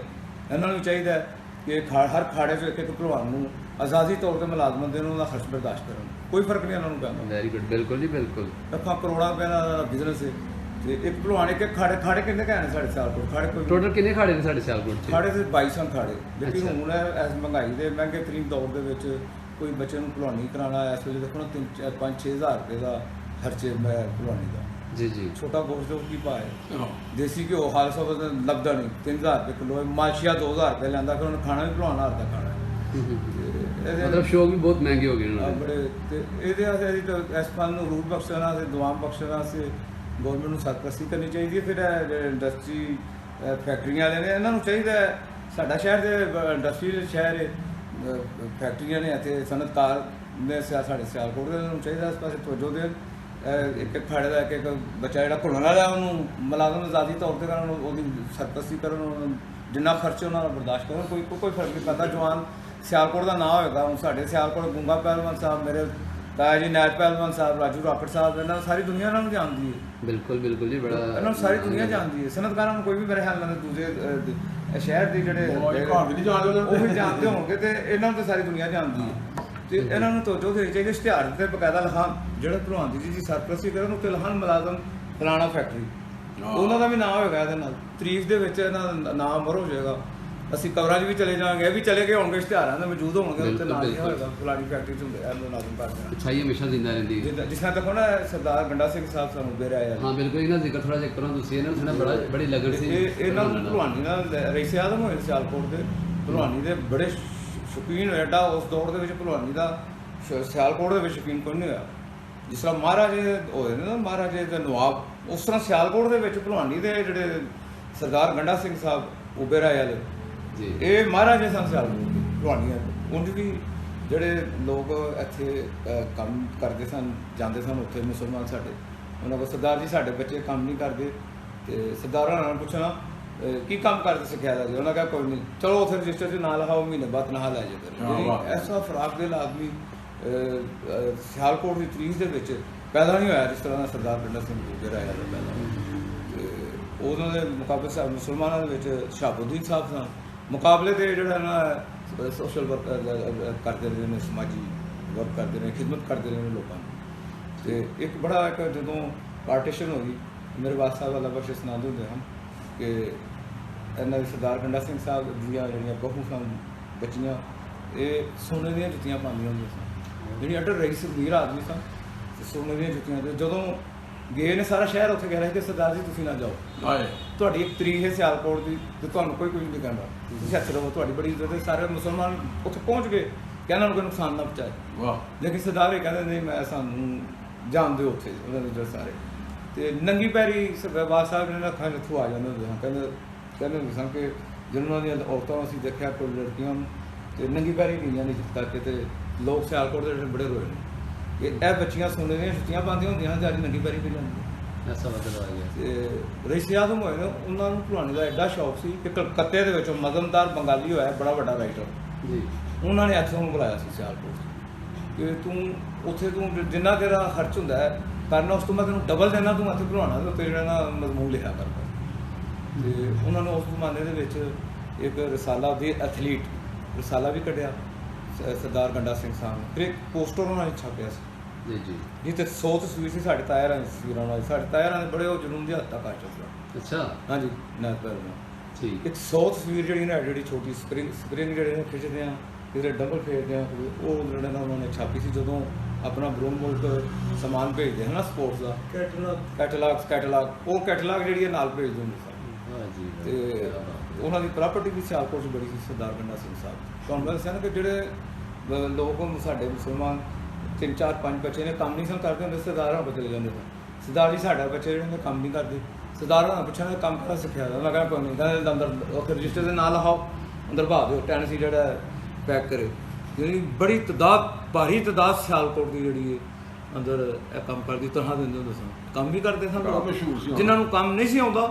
ਇਹਨਾਂ ਨੂੰ ਚਾਹੀਦਾ ਕਿ ਹਰ ਖਾੜੇ 'ਚ ਇੱਕ ਭਲਵਾਨ ਨੂੰ ਆਜ਼ਾਦੀ ਤੌਰ 'ਤੇ ਮੁਲਾਜ਼ਮਤ ਦੇਣ, ਉਹਨਾਂ ਦਾ ਖਰਚ ਬਰਦਾਸ਼ਤ ਕਰਨ, ਕੋਈ ਫਰਕ ਨਹੀਂ ਇਹਨਾਂ ਨੂੰ ਪੈਂਦਾ। वेरी गुड, बिल्कुल जी बिल्कुल। ਲੱਖਾਂ ਕਰੋੜਾਂ ਰੁਪਏ ਦਾ ਬਿਜ਼ਨਸ ਹੈ ਤੇ ਇੱਕ ਭਲਵਾਨ ਇੱਕ ਖਾੜੇ ਕਿੰਨੇ ਕੁ ਨੇ ਸਾਡੇ ਸਿਆਲਕੋਟ? ਖਾੜੇ ਕੋਈ टोटल कितने खाड़े ने साढ़े सियालकोट च? ਖਾੜੇ ਤੇ 22 ਸਨ ਖਾੜੇ। ਲੇਕਿਨ ਅੱਛਾ। ਹੁਣ ਇਸ ਮਹਿੰਗਾਈ ਦੇ ਮਹਿੰਗੇ ਤਰੀਨ ਦੌਰ ਦੇ ਵਿੱਚ ਕੋਈ ਬੱਚੇ ਨੂੰ ਭਲਵਾਨੀ ਕਰਾਉਣਾ ਇਸ ਵੇਲੇ ਦੇਖੋ ਨਾ 5-6 ਹਜ਼ਾਰ ਰੁਪਏ ਦਾ ਖਰਚੇ ਮੈਂ ਭਲਵਾਨੀ ਦਾ। जी जी ਛੋਟਾ ਗੋਸ਼ਤ ਉਹ ਕੀ ਪਾਏ, ਦੇਸੀ ਘਿਓ ਹਾਲ ਸਭ ਲੱਭਦਾ ਨਹੀਂ, 3000 ਰੁਪਏ ਕਿਲੋ, ਮਾਲਸ਼ੀਆ 2000 ਰੁਪਏ ਲੈਂਦਾ, ਫਿਰ ਉਹਨੇ ਖਾਣਾ ਵੀ ਭਲਵਾਨ ਹਾਰ ਦਾ ਖਾਣਾ। ਇਹਦੇ मतलब शौक भी बहुत महंगे हो गए उन्होंने। ਬੜੇ ਤੇ ਇਹਦੇ ਵਾਸਤੇ ਅਸੀਂ ਤਾਂ ਇਸ ਫਲ ਨੂੰ ਰੂਟ ਬਖਸ਼ਣ ਵਾਸਤੇ, ਦੁਆਮ ਬਖਸ਼ਣ ਵਾਸਤੇ ਗੌਰਮੈਂਟ ਨੂੰ ਸਰਪ੍ਰਸਤੀ ਕਰਨੀ ਚਾਹੀਦੀ ਹੈ। ਫਿਰ ਇਹ ਜਿਹੜੇ ਇੰਡਸਟਰੀ ਫੈਕਟਰੀਆਂ ਵਾਲੇ ਨੇ ਇਹਨਾਂ ਨੂੰ ਚਾਹੀਦਾ ਹੈ, ਸਾਡਾ ਸ਼ਹਿਰ ਦੇ ਇੰਡਸਟਰੀਅਲ ਸ਼ਹਿਰ ਹੈ, ਫੈਕਟਰੀਆਂ ਨੇ ਅਤੇ ਸਨਅਤਕਾਰ ਨੇ ਸਾਡੇ ਸਿਆਲਕੋਟ ਦੇ, ਇਹਨਾਂ ਨੂੰ ਚਾਹੀਦਾ ਇਸ ਪਾਸੇ ਤਵੱਜੋ ਦੇਣ। ਇੱਕ ਇੱਕ ਖਾੜੇ ਦਾ ਇੱਕ ਬੱਚਾ ਜਿਹੜਾ ਘੁਲਣ ਵਾਲਾ ਉਹਨੂੰ ਮੁਲਾਜ਼ਮ ਆਜ਼ਾਦੀ ਤੌਰ 'ਤੇ ਕਰਨ, ਉਹਦੀ ਸਰਪ੍ਰਸਤੀ ਕਰਨ, ਉਹਨੂੰ ਜਿੰਨਾ ਖਰਚ ਉਹਨਾਂ ਦਾ ਬਰਦਾਸ਼ਤ ਕਰਨ, ਕੋਈ ਫਰਕ ਨਹੀਂ ਪੈਂਦਾ। ਜਵਾਨ ਸਿਆਲਕੋਟ ਦਾ ਨਾਂ ਹੋਏਗਾ। ਹੁਣ ਸਾਡੇ ਸਿਆਲਕੋਟ ਗੁੰਗਾ ਪਹਿਲਵਾਨ ਸਾਹਿਬ, ਮੇਰੇ ਤਾਇਆ ਜੀ ਨਾਇਬ ਪਹਿਲਵਾਨ ਸਾਹਿਬ, ਰਾਜੂ ਰਾਕਟ ਸਾਹਿਬ, ਇਹਨਾਂ ਨੂੰ ਸਾਰੀ ਦੁਨੀਆ ਇਹਨਾਂ ਨੂੰ ਜਾਣਦੀ ਹੈ। बिल्कुल बिल्कुल जी, बड़ा ਇਹਨਾਂ ਨੂੰ ਸਾਰੀ ਦੁਨੀਆ ਜਾਣਦੀ ਹੈ। ਸਨਅਤਕਾਰਾਂ ਨੂੰ ਕੋਈ ਵੀ ਮੇਰੇ ਖਿਆਲ ਨਾਲ ਦੂਜੇ ਸ਼ਹਿਰ ਦੇ ਜਿਹੜੇ ਉਹ ਵੀ ਨਹੀਂ ਜਾਣਦੇ ਉਹਨਾਂ ਨੂੰ। ਉਹ ਵੀ ਜਾਣਦੇ ਹੋਣਗੇ ਤੇ ਇਹਨਾਂ ਨੂੰ ਤਾਂ ਸਾਰੀ ਦੁਨੀਆ ਜਾਣਦੀ ਹੈ। ਤੇ ਇਹਨਾਂ ਨੂੰ ਤਵੱਜੋ ਦੇਣੀ ਚਾਹੀਦੀ, ਇਸ਼ਤਿਹਾਰ ਤੇ ਬਕਾਇਦਾ ਲਿਖਾਣ, ਜਿਹੜੇ ਭਲਵਾਨ ਦੀ ਜੀ ਸਰਪ੍ਰਸਤੀ ਕਰਨ ਉੱਤੇ ਲਿਖਾਣ ਮੁਲਾਜ਼ਮ ਫਲਾਣਾ ਫੈਕਟਰੀ, ਉਹਨਾਂ ਦਾ ਵੀ ਨਾਮ ਹੋਏਗਾ ਇਹਦੇ ਨਾਲ, ਤਾਰੀਖ ਦੇ ਵਿੱਚ ਇਹਨਾਂ ਦਾ ਨਾਮ ਅਮਰ ਹੋ ਜਾਏਗਾ। ਅਸੀਂ ਕਵਰਾਂ 'ਚ ਵੀ ਚਲੇ ਜਾਵਾਂਗੇ, ਇਹ ਵੀ ਚਲੇ ਗਏ ਹੋਣਗੇ, ਇਸ਼ਤਿਹਾਰਾਂ ਦੇ ਮੌਜੂਦ ਹੋਣਗੇ, ਉੱਤੇ ਨਾਮ ਲਿਖਿਆ ਹੋਏਗਾ ਫਲਾਣੀ ਫੈਕਟਰੀ 'ਚ ਹੁੰਦੇ ਇਹ ਮੁਲਾਜ਼ਮ ਕਰਦੇ ਹਨ। अच्छाई हमेशा जिंदा रहती है। ਜਿਸ ਤਰ੍ਹਾਂ ਦੇਖੋ ਨਾ ਸਰਦਾਰ ਗੰਡਾ ਸਿੰਘ ਸਾਹਿਬ ਸਾਨੂੰ ਦੇ ਰਿਹਾ हाँ बिल्कुल, इन्हें जिक्र थोड़ा जिक्र करो तुसी, इन्हें सुना बड़ा बड़ी लगन सी। ਇਹਨਾਂ ਨੂੰ ਭਲਵਾਨੀ ਨਾਲ ਰਈਸੇ ਆਦਮ ਹੋਏ ਸਿਆਲਕੋਟ ਦੇ, ਭਲਵਾਨੀ ਦੇ ਬੜੇ ਸ਼ੌਕੀਨ ਹੋਏ। ਐਡਾ ਉਸ ਦੌਰ ਦੇ ਵਿੱਚ ਭਲਵਾਨੀ ਦਾ ਸਿਆਲਕੋਟ ਦੇ ਵਿੱਚ ਸ਼ੌਕੀਨ ਕੋਈ ਨਹੀਂ ਹੋਇਆ। ਜਿਸ ਤਰ੍ਹਾਂ ਮਹਾਰਾਜੇ ਹੋਏ ਨੇ ਨਾ, ਮਹਾਰਾਜੇ ਦੇ ਨਵਾਬ, ਉਸ ਤਰ੍ਹਾਂ ਸਿਆਲਕੋਟ ਦੇ ਵਿੱਚ ਭਲਵਾਨੀ ਦੇ ਜਿਹੜੇ ਸਰਦਾਰ ਗੰਡਾ ਸਿੰਘ ਸਾਹਿਬ ਉਬੇ ਰਾਏ ਵਾਲੇ, जी ਇਹ ਮਹਾਰਾਜੇ ਸਨ ਸਿਆਲਕੋਟ ਦੇ ਭਲਵਾਨੀਆਂ ਦੇ। ਉਂਝ ਵੀ ਜਿਹੜੇ ਲੋਕ ਇੱਥੇ ਕੰਮ ਕਰਦੇ ਸਨ, ਜਾਂਦੇ ਸਨ ਉੱਥੇ ਮੁਸਲਮਾਨ ਸਾਡੇ, ਉਹਨਾਂ ਕੋਲ ਸਰਦਾਰ ਜੀ ਸਾਡੇ ਬੱਚੇ ਕੰਮ ਨਹੀਂ ਕਰਦੇ, ਤੇ ਸਰਦਾਰਾਂ ਨਾਲ ਪੁੱਛਣਾ ਕੀ ਕੰਮ ਕਰਦੇ ਸਿੱਖਿਆ ਦਾ ਜੀ, ਉਹਨਾਂ ਕਿਹਾ ਕੋਈ ਨਹੀਂ, ਚਲੋ ਉੱਥੇ ਰਜਿਸਟਰ 'ਚ ਨਾਂ ਲਿਖਾਓ, ਮਹੀਨੇ ਬਾਅਦ ਨਹਾ ਲੈ ਜਾਓ। ਐਸਾ ਫਰਾਕ ਦਿਲ ਆਦਮੀ ਸਿਆਲਕੋਟ ਦੀ ਤਾਰੀਖ ਦੇ ਵਿੱਚ ਪੈਦਾ ਨਹੀਂ ਹੋਇਆ ਜਿਸ ਤਰ੍ਹਾਂ ਦਾ ਸਰਦਾਰ ਗੰਡਾ ਸਿੰਘ ਗੁੱਜਰ ਆਇਆ ਦਾ ਪੈਦਾ। ਤੇ ਉਹਨਾਂ ਦੇ ਮੁਕਾਬਲੇ ਸਾਹਿਬ ਮੁਸਲਮਾਨਾਂ ਦੇ ਵਿੱਚ ਸ਼ਹਾਬੁੱਦੀਨ ਸਾਹਿਬ ਸਨ। ਮੁਕਾਬਲੇ ਦੇ ਜਿਹੜਾ ਨਾ ਸੋਸ਼ਲ ਵਰਕ ਕਰਦੇ ਰਹੇ ਨੇ, ਸਮਾਜੀ ਵਰਕ ਕਰਦੇ ਨੇ, ਖਿਦਮਤ ਕਰਦੇ ਰਹੇ ਨੇ ਲੋਕਾਂ ਨੂੰ। ਤੇ ਇੱਕ ਬੜਾ ਇੱਕ ਜਦੋਂ ਪਾਰਟੀਸ਼ਨ ਹੋਈ, ਮੇਰੇ ਬਾਦ ਸਾਹਿਬ ਅੱਲਾ ਬਖਸ਼ੇ ਸੁਣਾਉਂਦੇ ਹੁੰਦੇ ਹਨ ਕਿ ਇਹਨਾਂ ਦੇ ਸਰਦਾਰ ਗੰਡਾ ਸਿੰਘ ਸਾਹਿਬ ਦੀਆਂ ਜਿਹੜੀਆਂ ਬਹੂ ਸਨ ਬੱਚੀਆਂ, ਇਹ ਸੋਨੇ ਦੀਆਂ ਜੁੱਤੀਆਂ ਪਾਉਂਦੀਆਂ ਹੁੰਦੀਆਂ ਸਨ, ਜਿਹੜੀ ਅਟਲ ਰਈਸ ਅਮੀਰ ਆਦਮੀ ਸਨ, ਤੇ ਸੋਨੇ ਦੀਆਂ ਜੁੱਤੀਆਂ। ਤੇ ਜਦੋਂ ਗਏ ਨੇ ਸਾਰਾ ਸ਼ਹਿਰ ਉੱਥੇ ਕਹਿ ਰਿਹਾ ਕਿ ਸਰਦਾਰ ਜੀ ਤੁਸੀਂ ਨਾ ਜਾਓ, ਤੁਹਾਡੀ ਇੱਕ ਤਰੀਕ ਹੈ ਸਿਆਲਕੋਟ ਦੀ ਤੇ ਤੁਹਾਨੂੰ ਕੋਈ ਕੁਝ ਨਹੀਂ ਕਹਿੰਦਾ, ਤੁਸੀਂ ਇੱਥੇ ਰਹੋ, ਤੁਹਾਡੀ ਬੜੀ ਇੱਜ਼ਤ ਹੈ। ਸਾਰੇ ਮੁਸਲਮਾਨ ਉੱਥੇ ਪਹੁੰਚ ਗਏ ਕਿ ਇਹਨਾਂ ਨੂੰ ਕੋਈ ਨੁਕਸਾਨ ਨਾ ਪਹੁੰਚਾਏ। ਲੇਕਿਨ ਸਰਦਾਰ ਇਹ ਕਹਿੰਦੇ ਨਹੀਂ, ਮੈਂ ਸਾਨੂੰ ਜਾਣ ਦਿਓ ਉੱਥੇ ਉਹਨਾਂ ਦੇ ਸਾਰੇ। ਤੇ ਨੰਗੀ ਪੈਰੀ ਬਾਦ ਸਾਹਿਬ ਨੇ ਅੱਖਾਂ 'ਚ ਅੱਥਰੂ ਆ ਜਾਂਦੇ ਹੁੰਦੇ ਹਨ। ਕਹਿੰਦੇ ਹੁੰਦੇ ਸਨ ਕਿ ਜਿਹਨਾਂ ਦੀਆਂ ਔਰਤਾਂ ਅਸੀਂ ਦੇਖਿਆ ਕੋਈ ਲੜਕੀਆਂ ਨੂੰ ਤੇ ਨੰਗੀ ਪੈਰੀ ਗਈਆਂ ਨਹੀਂ ਤੱਕ, ਤੇ ਲੋਕ ਸਿਆਲਕੋਟ ਦੇ ਜਿਹੜੇ ਬੜੇ ਰੋਏ ਨੇ ਇਹ ਬੱਚੀਆਂ ਸੋਨੇ ਦੀਆਂ ਜੁੱਤੀਆਂ ਪਾਉਂਦੀਆਂ ਹੁੰਦੀਆਂ ਹਨ, ਅੱਜ ਨੰਗੀ ਪੈਰੀ ਵੀ ਜਾਂਦੀਆਂ। ऐसा बदल आ गया। ਤੇ ਰਈਸੇ ਆਜ਼ਮ ਹੋਏ ਨੇ, ਉਹਨਾਂ ਨੂੰ ਭਲਵਾਨੀ ਦਾ ਐਡਾ ਸ਼ੌਕ ਸੀ ਕਿ ਕਲਕੱਤੇ ਦੇ ਵਿੱਚੋਂ ਮਜ਼ਮਦਾਰ ਬੰਗਾਲੀ ਹੋਇਆ, ਬੜਾ ਵੱਡਾ ਰਾਈਟਰ, जी ਉਹਨਾਂ ਨੇ ਇੱਥੋਂ ਨੂੰ ਬੁਲਾਇਆ ਸੀ ਸਿਆਲਕੋਟ ਕਿ ਤੂੰ ਉੱਥੇ ਤੂੰ ਜਿੰਨਾ ਤੇਰਾ ਖਰਚ ਹੁੰਦਾ ਹੈ ਕਰਨਾ, ਉਸ ਤੋਂ ਮੈਂ ਤੈਨੂੰ ਡਬਲ ਦੇਣਾ, ਤੂੰ ਇੱਥੇ ਭਲਵਾਨਾ ਤੇ ਤੇਰਾ ਨਾ ਮਜ਼ਮੂਨ ਲਿਖਿਆ ਕਰ। ਤੇ ਉਹਨਾਂ ਨੇ ਉਸ ਜ਼ਮਾਨੇ ਦੇ ਵਿੱਚ ਇੱਕ ਰਸਾਲਾ ਦੇ ਐਥਲੀਟ ਰਸਾਲਾ ਵੀ ਕੱਢਿਆ ਸਰਦਾਰ ਗੰਡਾ ਸਿੰਘ ਸਾਹਿਬ ਨੇ। ਫਿਰ ਇੱਕ ਪੋਸਟਰ ਉਹਨਾਂ ਨੇ ਛਾਪਿਆ ਸੀ ਜੀ ਜੀ। ਜਿੱਥੇ 100 ਤਸਵੀਰ ਸੀ ਸਾਡੇ ਤਾਇਰਾਂ ਦੀ ਤਸਵੀਰਾਂ ਨਾਲ, ਸਾਡੇ ਤਾਇਰਾਂ ਨੇ ਬੜੇ ਉਹ ਜਨੂਨ ਦੇ ਹੱਦ ਤੱਕ ਆ ਚੁੱਕਾ। ਅੱਛਾ ਹਾਂਜੀ ਨਾਇਬ ਪਹਿਲਵਾਨ ਠੀਕ। ਇੱਕ 100 ਤਸਵੀਰ ਜਿਹੜੀ ਨਾ ਜਿਹੜੀ ਛੋਟੀ ਸਪਰਿੰਗ ਜਿਹੜੇ ਨੇ ਖਿੱਚਦੇ ਆ, ਜਿਹੜੇ ਡਬਲ ਫੇਰਦੇ ਆ, ਉਹ ਜਿਹੜੇ ਨਾ ਉਹਨਾਂ ਨੇ ਛਾਪੀ ਸੀ ਜਦੋਂ ਆਪਣਾ ਬਰੂਨ ਮੁਲਕ ਸਮਾਨ ਭੇਜਦੇ ਹਨ ਨਾ ਸਪੋਰਟਸ ਦਾ ਕੈਟਲਾਗ ਉਹ ਕੈਟਲਾਗ ਜਿਹੜੀ ਹੈ ਨਾਲ ਭੇਜ ਦਿੰਦੇ ਸਨ। ਵਾਹ ਜੀ ਵਾਹ। ਤੇ ਉਹਨਾਂ ਦੀ ਪ੍ਰਾਪਰਟੀ ਵੀ ਸਿਆਲਕੋਟ 'ਚ ਬੜੀ ਸੀ, ਸਰਦਾਰ ਗੰਡਾ ਸਿੰਘ ਸਾਹਿਬ। ਤੁਹਾਨੂੰ ਮੈਂ ਦੱਸਿਆ ਨਾ ਕਿ ਜਿਹੜੇ ਲੋਕ ਸਾਡੇ ਮੁਸਲਮਾਨ 3 4 5 ਬੱਚੇ ਨੇ ਕੰਮ ਨਹੀਂ ਸਨ ਕਰਦੇ ਹੁੰਦੇ, ਸਰਦਾਰਾਂ ਕੋਲ ਚਲੇ ਜਾਂਦੇ ਸਨ। ਸਰਦਾਰ ਜੀ ਸਾਡਾ ਬੱਚੇ ਜਿਹੜੇ ਨੇ ਕੰਮ ਨਹੀਂ ਕਰਦੇ, ਸਰਦਾਰਾਂ ਨੂੰ ਪੁੱਛਣਾ ਕੰਮ ਕਿਹੜਾ ਸਿੱਖਿਆ ਦਾ, ਮੈਂ ਕਹਿੰਦਾ ਕੋਈ ਨਹੀਂ, ਕਹਿੰਦਾ ਅੰਦਰ ਉੱਥੇ ਰਜਿਸਟਰ ਦੇ ਨਾਲ ਲਾਓ, ਅੰਦਰ ਭਾ ਦਿਓ, ਟੈਨਸੀ ਜਿਹੜਾ ਪੈਕ ਕਰੇ। ਜਿਹੜੀ ਬੜੀ ਤਾਦਾਦ, ਭਾਰੀ ਤਾਦਾਦ ਸਿਆਲਕੋਟ ਦੀ ਜਿਹੜੀ ਹੈ ਅੰਦਰ ਇਹ ਕੰਮ ਕਰਦੀ ਤਨਖਾਹ ਦਿੰਦੇ ਹੁੰਦੇ ਸਨ, ਕੰਮ ਵੀ ਕਰਦੇ ਸਨ। ਕੰਮ ਮਸ਼ਹੂਰ ਸੀ। ਜਿਨ੍ਹਾਂ ਨੂੰ ਕੰਮ ਨਹੀਂ ਸੀ ਆਉਂਦਾ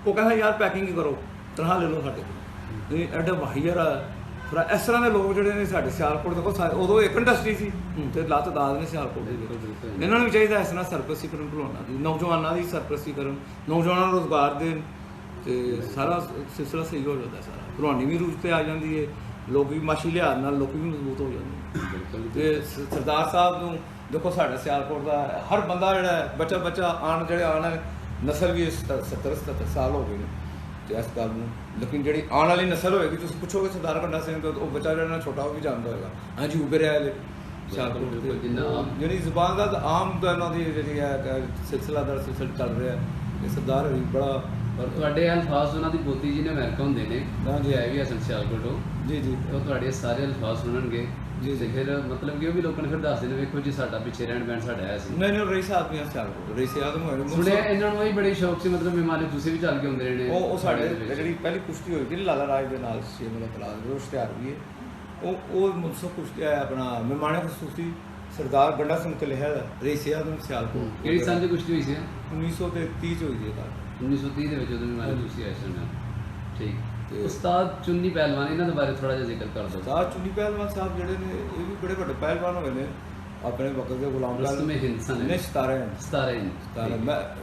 ਉਹ ਕਹਿੰਦਾ ਯਾਰ ਪੈਕਿੰਗ ਹੀ ਕਰੋ, ਤਨਖਾਹ ਲੈ ਲਓ ਸਾਡੇ ਕੋਲ। ਇਹ ਐਡਾ ਵਾਹੀਆ ਫਿਰ ਇਸ ਤਰ੍ਹਾਂ ਦੇ ਲੋਕ ਜਿਹੜੇ ਨੇ ਸਾਡੇ ਸਿਆਲਕੋਟ ਦੇਖੋ ਉਦੋਂ ਇੱਕ ਇੰਡਸਟਰੀ ਸੀ ਤੇ ਤਾਦਾਦ ਨੇ ਸਿਆਲਕੋਟ ਦੇ। ਇਹਨਾਂ ਨੂੰ ਵੀ ਚਾਹੀਦਾ ਇਸ ਤਰ੍ਹਾਂ ਸਰਪ੍ਰਸਤੀ ਕਰਨ, ਭਲਵਾਨਾਂ ਦੀ, ਨੌਜਵਾਨਾਂ ਦੀ ਸਰਪ੍ਰਸਤੀ ਕਰਨ, ਨੌਜਵਾਨਾਂ ਨੂੰ ਰੁਜ਼ਗਾਰ ਦੇਣ ਤੇ ਸਾਰਾ ਸਿਲਸਿਲਾ ਸਹੀ ਹੋ ਜਾਂਦਾ। ਸਾਰਾ ਭਲਵਾਨੀ ਵੀ ਰੂਪ ਤੇ ਆ ਜਾਂਦੀ ਹੈ, ਲੋਕ ਵੀ ਮਾਸ਼ੀ ਲਿਹਾਜ਼ ਨਾਲ ਲੋਕ ਵੀ ਮਜ਼ਬੂਤ ਹੋ ਜਾਂਦੇ ਨੇ। ਤੇ ਸਰਦਾਰ ਸਾਹਿਬ ਨੂੰ ਦੇਖੋ ਸਾਡੇ ਸਿਆਲਕੋਟ ਦਾ ਹਰ ਬੰਦਾ ਜਿਹੜਾ ਹੈ, ਬੱਚਾ ਆਉਣ ਵਾਲੀ ਨਸਲ ਵੀ 70-77 ਸਾਲ ਹੋ ਗਏ ਨੇ ਤੇ ਇਸ ਗੱਲ ਨੂੰ, ਲੇਕਿਨ ਜਿਹੜੀ ਆਉਣ ਵਾਲੀ ਨਸਲ ਹੋਏਗੀ ਤੁਸੀਂ ਪੁੱਛੋਗੇ ਸਰਦਾਰ ਗੰਡਾ ਸਿੰਘ ਤੋਂ, ਉਹ ਬੱਚਾ ਜਿਹੜਾ ਛੋਟਾ ਉਹ ਵੀ ਜਾਣਦਾ ਹੋਏਗਾ ਹਾਂਜੀ ਉਭਰਿਆ ਹੈ ਸਿਆਲਕੋਟ ਤੇ। ਜਿਹੜੀ ਜ਼ੁਬਾਨ ਦਾ ਆਮ ਇਹਨਾਂ ਦੀ ਜਿਹੜੀ ਹੈ ਸਿਲਸਿਲਾ ਚੱਲ ਰਿਹਾ ਇਹ ਸਰਦਾਰ ਵੀ ਬੜਾ। ਪਰ ਤੁਹਾਡੇ ਅਲਫਾਜ਼ ਉਹਨਾਂ ਦੀ ਪੋਤੀ ਜੀ ਨੇ ਅਮਰੀਕਾ ਹੁੰਦੇ ਨੇ, ਹਾਂਜੀ ਹੈ ਵੀ ਅਸਲ ਸਿਆਲਕੋਟੋਂ ਜੀ ਜੀ। ਉਹ ਤੁਹਾਡੇ ਸਾਰੇ ਅਲਫਾਜ਼ ਸੁਣਨਗੇ ਜੀ ਤੇ ਫਿਰ ਮਤਲਬ ਕਿ ਉਹ ਵੀ ਲੋਕਾਂ ਨੇ ਫਿਰ ਦੱਸਦੇ ਨੇ ਵੇਖੋ ਜੀ ਸਾਡਾ ਪਿੱਛੇ ਰਹਿਣ ਬੈਣ ਸਾਡਾ ਆਇਆ ਸੀ। ਨਹੀਂ ਰਈਸ ਆਦਮੀ ਆ ਸਿਆਲਕੋਟ, ਰਈਸ ਆਦਮ ਹੋਏ ਸੁਣਿਆ ਇਹਨਾਂ ਨੂੰ ਵੀ ਬੜੇ ਸ਼ੌਕ ਸੀ, ਮਤਲਬ ਮਹਿਮਾਨ ਤੁਸੀਂ ਵੀ ਚੱਲ ਕੇ ਹੁੰਦੇ ਰਹੇ ਨੇ। ਉਹ ਸਾਡੇ ਜਿਹੜੀ ਪਹਿਲੀ ਕੁਸ਼ਤੀ ਹੋਈ ਸੀ ਲਾਲਾ ਰਾਜ ਦੇ ਨਾਲ ਸ਼ੇਮਲਾ ਤਲਾਬ ਉਹ ਇਸ਼ਤਿਹਾਰ ਵੀ ਹੈ ਉਹ ਮੁਨਸਫ ਕੁਸ਼ਤੀ ਹੈ ਆਪਣਾ ਮਹਿਮਾਨੇ ਖਸੂਸੀ ਸਰਦਾਰ ਗੰਡਾ ਸਿੰਘ ਤੇ ਲਿਖਿਆ ਰਈਸ ਆਦਮ ਸਿਆਲਕੋਟ। ਕਿਹੜੀ ਸਾਲ ਦੀ ਕੁਸ਼ਤੀ ਹੋਈ ਸੀ? 1930 ਚ ਹੋਈ ਸੀ ਇਹ ਗੱਲ। 1930 ਦੇ ਵਿੱਚ ਉਦੋਂ ਮਹਿਮਾਨ ਤੁਸੀਂ ਆਏ ਸਨ। ਠੀਕ। ਤੇ ਉਸਤਾਦ ਚੁੰਨੀ ਪਹਿਲਵਾਨ, ਇਹਨਾਂ ਦੇ ਬਾਰੇ ਥੋੜਾ ਜਿਹਾ ਜ਼ਿਕਰ ਕਰ ਦਿਓ। ਉਸਤਾਦ ਚੁੰਨੀ ਪਹਿਲਵਾਨ ਸਾਹਿਬ ਜਿਹੜੇ ਨੇ ਇਹ ਵੀ ਬੜੇ ਵੱਡੇ ਪਹਿਲਵਾਨ ਹੋਏ ਨੇ ਆਪਣੇ ਵਕਤ ਦੇ ਗੁਲਾਮ ਰਸਤਮ ਹਿੰਦ ਸਨ ਨੇ 17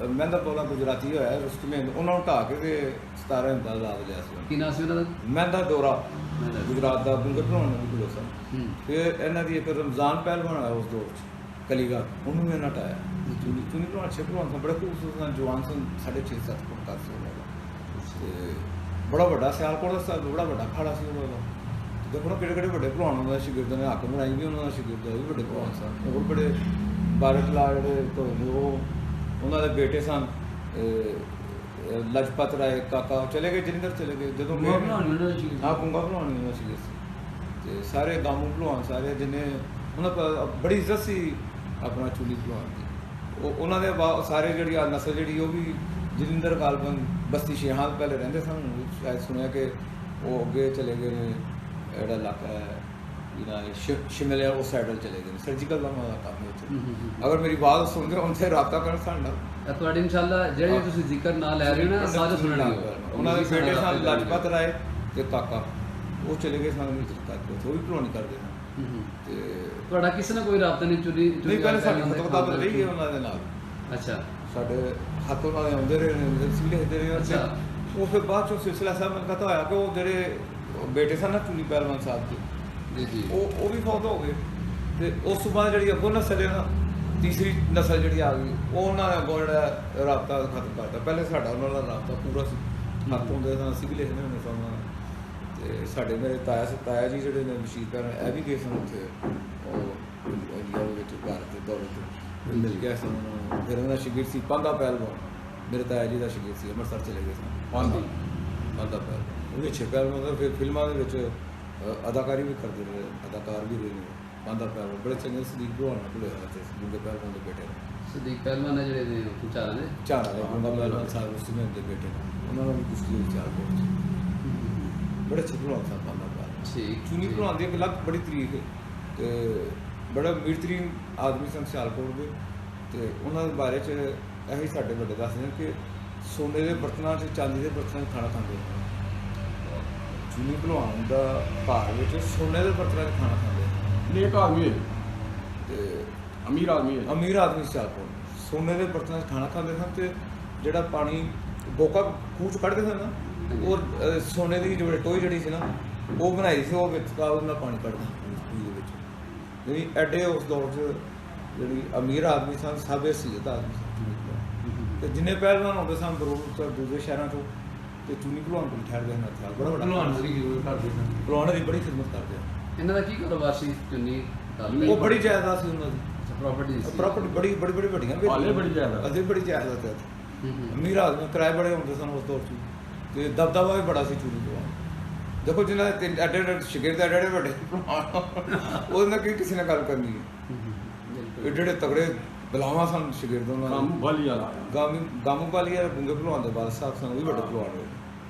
ਮੈਂ ਤਾਂ ਬੋਲਾਂ ਗੁਜਰਾਤੀ ਹੋਇਆ ਰਸਤਮ ਹਿੰਦ, ਉਹਨਾਂ ਨੂੰ ਢਾਹ ਕੇ ਤੇ 17 ਹਿੰਦ ਦਾ ਆਜ਼ਾਦ ਲਿਆ ਸੀ। ਕੀ ਨਾਮ ਸੀ ਉਹਨਾਂ ਦਾ? ਮੈਂ ਦਾ ਦੌਰਾ ਗੁਜਰਾਤ ਦਾ ਗੁੰਗਰ ਭਲਵਾਨ ਵੀ ਕੋਲ ਸਨ। ਫਿਰ ਇਹਨਾਂ ਦੀ ਇੱਕ ਰਮਜ਼ਾਨ ਪਹਿਲਵਾਨ ਆਇਆ ਉਸ ਦੌਰ 'ਚ ਕਲੀਗਾ, ਉਹਨੂੰ ਵੀ ਇਹਨਾਂ ਢਾਇਆ। ਚੁੰਨੀ ਭਲਵਾਨ ਅੱਛੇ ਭਲਵਾਨ ਸਨ, ਬੜੇ ਖੂਬਸੂਰਤ ਸਨ, ਜਵਾਨ ਸਨ, 6.5-7 ਫੁੱਟ ਕੱਦ ਸੀ ਉਹਨਾਂ ਦਾ ਤੇ ਬੜਾ ਵੱਡਾ ਸਿਆਲਕੋਟ ਦਾ ਬੜਾ ਵੱਡਾ ਖਾੜਾ ਸੀ ਉਹਨਾਂ ਦਾ। ਦੇਖੋ ਕਿਹੜੇ ਵੱਡੇ ਭਲਵਾਨ ਉਹਨਾਂ ਦਾ ਸ਼ਾਗਿਰਦ ਨੇ, ਹੱਕ ਬਣਾਈ ਵੀ ਉਹਨਾਂ ਦਾ ਸ਼ਾਗਿਰਦ ਉਹ ਵੀ ਵੱਡੇ ਭਲਵਾਨ ਸਨ। ਹੋਰ ਬੜੇ ਬਾਰਟਲਾ ਜਿਹੜੇ ਉਹ ਉਹਨਾਂ ਦੇ ਬੇਟੇ ਸਨ ਲਜਪਤ ਰਾਏ ਕਾਕਾ, ਚਲੇ ਗਏ ਜਲੰਧਰ ਚਲੇ ਗਏ ਜਦੋਂ ਹਾਂ ਗੁੰਗਾ ਭਲਵਾਨ ਉਹਨਾਂ ਸ਼ਾਗਿਰਦ ਸੀ। ਤੇ ਸਾਰੇ ਗਾਮੂ ਭਲਵਾਨ ਸਾਰੇ ਜਿੰਨੇ ਉਹਨਾਂ ਬੜੀ ਇੱਜ਼ਤ ਸੀ ਆਪਣਾ ਚੁੰਨੀ ਭਲਵਾਨ ਦੀ। ਉਹ ਉਹਨਾਂ ਦੇ ਸਾਰੇ ਜਿਹੜੀ ਆ ਨਸਲ ਜਿਹੜੀ ਉਹ ਵੀ ਜਲੰਧਰ ਕਾਲਬਨ ਬਸਤੀ ਸ਼ੇਹਾਂ ਪਹਿਲੇ ਰਹਿੰਦੇ ਸਨ। ਸ਼ਾਇਦ ਸੁਣਿਆ ਕਿ ਉਹ ਅੱਗੇ ਚਲੇ ਗਏ ਨੇ, ਜਿਹੜਾ ਇਲਾਕਾ ਹੈ ਜਿਹੜਾ ਸ਼ਿਮਲੇ ਉਹ ਸਾਈਡਲ ਚਲੇ ਗਏ ਨੇ, ਸਰਜੀਕਲ ਦਾ ਕੰਮ ਉੱਥੇ। ਅਗਰ ਮੇਰੀ ਬਾਤ ਸੁਣਦੇ ਹੋ ਉਨਸੇ ਰਾਬਤਾ ਕਰਨ ਸਾਡੇ ਨਾਲ। ਤੁਹਾਡੇ ਇਨਸ਼ਾਅੱਲਾ ਜਿਹੜੇ ਤੁਸੀਂ ਜ਼ਿਕਰ ਨਾ ਲੈ ਰਹੇ ਹੋ ਨਾ ਸਾਰੇ ਸੁਣਨਗੇ। ਉਹਨਾਂ ਦੇ ਬੇਟੇ ਸਨ ਲਜਪਤ ਰਾਏ ਤੇ ਕਾਕਾ, ਉਹ ਚਲੇ ਗਏ ਸਨ ਕਰਕੇ, ਉਹ ਵੀ ਭਲਵਾਨੀ ਕਰਦੇ ਸਨ। ਤੇ ਤੁਹਾਡਾ ਕਿਸੇ ਨਾਲ ਕੋਈ ਰਾਬਤਾ ਨਹੀਂ? ਚੁਰੀ ਨਹੀਂ ਪਹਿਲੇ ਸਾਡੀ ਮੁਤਬਤਾ ਬਦਲ ਰਹੀ ਹੈ ਉਹਨਾਂ ਦੇ ਨਾਲ। ਅੱਛਾ। ਸਾਡੇ ਹੱਥੋਂ ਨਾਲ ਆਉਂਦੇ ਰਹੇ ਨੇ, ਸੀ ਲਿਖਦੇ ਰਹੇ। ਅੱਛਾ। ਉਹ ਫਿਰ ਬਾਅਦ ਚੋਂ ਸਿਲਸਿਲਾ ਸਾਹਿਬ ਮੈਨੂੰ ਕਹਤਾ ਹੋਇਆ ਕਿ ਉਹ ਜਿਹੜੇ ਬੇਟੇ ਸਨ ਨਾ ਚੁੰਨੀ ਪਹਿਲਵਾਨ ਸਾਹਿਬ ਦੇ ਜੀ ਜੀ ਉਹ ਵੀ ਫੌਤ ਹੋ ਗਏ। ਤੇ ਉਸ ਤੋਂ ਬਾਅਦ ਜਿਹੜੀ ਅੱਗੋਂ ਨਸਲ ਹੈ ਨਾ, ਤੀਸਰੀ ਨਸਲ ਜਿਹੜੀ ਆ ਗਈ, ਉਹ ਉਹਨਾਂ ਨੇ ਅੱਗੋਂ ਜਿਹੜਾ ਰਾਬਤਾ ਖਤਮ ਕਰਤਾ। ਪਹਿਲੇ ਸਾਡਾ ਉਹਨਾਂ ਨਾਲ ਰਾਬਤਾ ਪੂਰਾ ਸੀ, ਹੱਥ ਹੁੰਦੇ ਸਨ, ਅਸੀਂ ਵੀ ਲਿਖਦੇ ਹੁੰਦੇ ਸਾਂ ਉਹਨਾਂ ਨਾਲ। ਤੇ ਸਾਡੇ ਮੇਰੇ ਤਾਇਆ ਜੀ ਜਿਹੜੇ ਨੇ ਮਸ਼ੀਰ ਕਰਨ ਇਹ ਵੀ ਗਏ ਸਨ ਉੱਥੇ ਉਹ ਇੰਡੀਆ ਦੇ ਵਿੱਚ ਭਾਰਤ ਦੇ ਦੌਰੇ 'ਤੇ ਮਿਲ ਗਿਆ ਸਨ ਉਹਨਾਂ ਨੂੰ। ਫਿਰ ਉਹਨਾਂ ਦਾ ਸ਼ਾਗਿਰਦ ਸੀ ਪਾਂਦਾ ਪਹਿਲਵਾਨ, ਮੇਰੇ ਤਾਇਆ ਜੀ ਦਾ ਸ਼ਾਗਿਰਦ ਸੀ, ਅੰਮ੍ਰਿਤਸਰ ਚਲੇ ਗਏ ਸਨ। ਪਾਂਦਾ ਪਹਿਲਵਾਨ ਉਹ ਵੀ ਅੱਛੇ ਪਹਿਲਵਾਨ। ਫਿਰ ਫਿਲਮਾਂ ਦੇ ਵਿੱਚ ਅਦਾਕਾਰੀ ਵੀ ਕਰਦੇ ਰਹੇ, ਅਦਾਕਾਰ ਵੀ ਰਹੇ ਨੇ। ਪਾਂਦਾ ਪਹਿਲਵਾਨ ਬੜੇ ਚੰਗੇ ਸਦੀਕ ਭਲਵਾਨ ਨਾਲ ਭੁਲੇ ਹੋਏ ਤੇ ਗੁੰਗੇ ਪਹਿਲਵਾਨ ਦੇ ਬੇਟੇ ਨੇ। ਸਦੀਕ ਪਹਿਲਵਾਨ ਹੈ ਜਿਹੜੇ ਨੇ ਚਾਰਾਂ ਦੇ ਗੁੰਗਾ ਪਹਿਲਵਾਨ ਸਾਹਿਬ ਉਸ ਦੇ ਬੇਟੇ ਨੇ, ਉਹਨਾਂ ਨਾਲ ਵੀ ਕੁਸ਼ਤੀ ਹੋਈ ਸਿਆਲਕੋਟ 'ਚ। ਬੜੇ ਅੱਛੇ ਭਲਵਾਨ ਸਾਹਿਬ ਪਾਂਦਾ ਪਹਿਲਵਾਨ। ਠੀਕ। ਚੁੰਨੀ ਭਲਵਾਨ ਦੀ ਇੱਕ ਅਲੱਗ ਬੜੀ ਤਰੀਕ ਹੈ ਤੇ ਬੜਾ ਅਮੀਰ ਤਰੀਨ ਆਦਮੀ ਸਨ ਸਿਆਲਕੋਟ ਦੇ। ਤੇ ਉਹਨਾਂ ਦੇ ਬਾਰੇ 'ਚ ਇਹੀ ਸਾਡੇ ਵੱਡੇ ਦੱਸਦੇ ਨੇ ਕਿ ਸੋਨੇ ਦੇ ਬਰਤਨਾਂ 'ਚ, ਚਾਂਦੀ ਦੇ ਬਰਤਨਾਂ 'ਚ ਖਾਣਾ ਖਾਂਦੇ ਨੇ। ਚੁੰਨੀ ਭਲਵਾਨ ਦਾ ਘਰ ਵਿੱਚ ਸੋਨੇ ਦੇ ਬਰਤਨਾਂ 'ਚ ਖਾਣਾ ਖਾਂਦੇ ਨੇ। ਨੇਕ ਆਦਮੀ ਹੈ ਤੇ ਅਮੀਰ ਆਦਮੀ ਹੈ। ਅਮੀਰ ਆਦਮੀ ਸਿਆਲਕੋਟ ਸੋਨੇ ਦੇ ਬਰਤਨਾਂ 'ਚ ਖਾਣਾ ਖਾਂਦੇ ਸਨ। ਤੇ ਜਿਹੜਾ ਪਾਣੀ ਗੋਕਾ ਖੂਹ 'ਚ ਕੱਢਦੇ ਸਨ ਨਾ, ਉਹ ਸੋਨੇ ਦੀ ਜਿਹੜੀ ਟੋਈ ਜਿਹੜੀ ਸੀ ਨਾ ਉਹ ਬਣਾਈ ਸੀ, ਉਹ ਵਿੱਚ ਉਹਦੇ ਨਾਲ ਪਾਣੀ ਕੱਢਦਾ ਖੂਹ ਦੇ ਵਿੱਚ। ਜਿਹੜੀ ਐਡੇ ਉਸ ਦੌਰ 'ਚ ਜਿਹੜੀ ਅਮੀਰ ਆਦਮੀ ਸਨ ਸਭ ਹਸੀਅਤ ਆਦਮੀ ਸਨ ਤੇ ਜਿੰਨੇ ਪਹਿਲਵਾਨ ਆਉਂਦੇ ਸਨ ਬਰੋਬਰ ਦੂਜੇ ਸ਼ਹਿਰਾਂ ਤੋਂ ਤੇ ਚੂਨੀ ਭਲਵਾਨ ਕੋਲ ਠਹਿਰਦੇ ਹਨ ਹਥਿਆਰ ਬੜਾ ਵੱਡਾ ਭਲਵਾਨ ਸੀ ਜ਼ਰੂਰ ਕਰਦੇ ਸਨ। ਭਲਵਾਨ ਦੀ ਬੜੀ ਖਿਦਮਤ ਕਰਦੇ ਆ। ਇਹਨਾਂ ਦਾ ਕੀ ਕਾਰੋਬਾਰ ਸੀ ਚੁੰਨੀ ਉਹ ਬੜੀ ਜਾਇਦਾਦ ਸੀ ਉਹਨਾਂ ਦੀ ਪ੍ਰਾਪਰਟੀ ਸੀ। ਪ੍ਰਾਪਰਟੀ ਬੜੀ ਵੱਡੀਆਂ ਹਾਲੇ ਬੜੀ ਜਾਇਦਾਦ। ਅਸੀਂ ਬੜੀ ਜਾਇਦਾਦ ਹੈ ਅਮੀਰ ਆਦਮੀ ਕਿਰਾਏ ਬੜੇ ਹੁੰਦੇ ਸਨ ਉਸ ਦੌਰ 'ਚ ਤੇ ਦਬਦਬਾ ਵੀ ਬੜਾ ਸੀ ਚੂਨੀ ਭਲਵਾਨ। ਦੇਖੋ ਜਿਹਨਾਂ ਦੇ ਤਿੰਨ ਐਡੇ ਸ਼ਗਿਰਦ ਐਡੇ ਵੱਡੇ ਉਹਦੇ ਨਾਲ ਕਿਸੇ ਨਾਲ ਗੱਲ ਕਰਨੀ ਹੈ। ਇਹ ਜਿਹੜੇ ਤਗੜੇ ਬਲਾਵਾਂ ਸਨ ਸ਼ਗਿਰਦ ਉਹਨਾਂ ਕੰਮ ਵਾਲੀ ਵਾਲਾ ਗਾਮੂ ਪਾਲੀ ਵਾਲੇ ਗੁੰਗੇ ਭਲਵਾਨ ਦੇ ਬਾਦਸ਼ਾਹ ਸਾਹਿਬ ਸਨ, ਉਹ ਵੀ ਵੱਡੇ ਭਲਵਾਨ ਹੋਏ,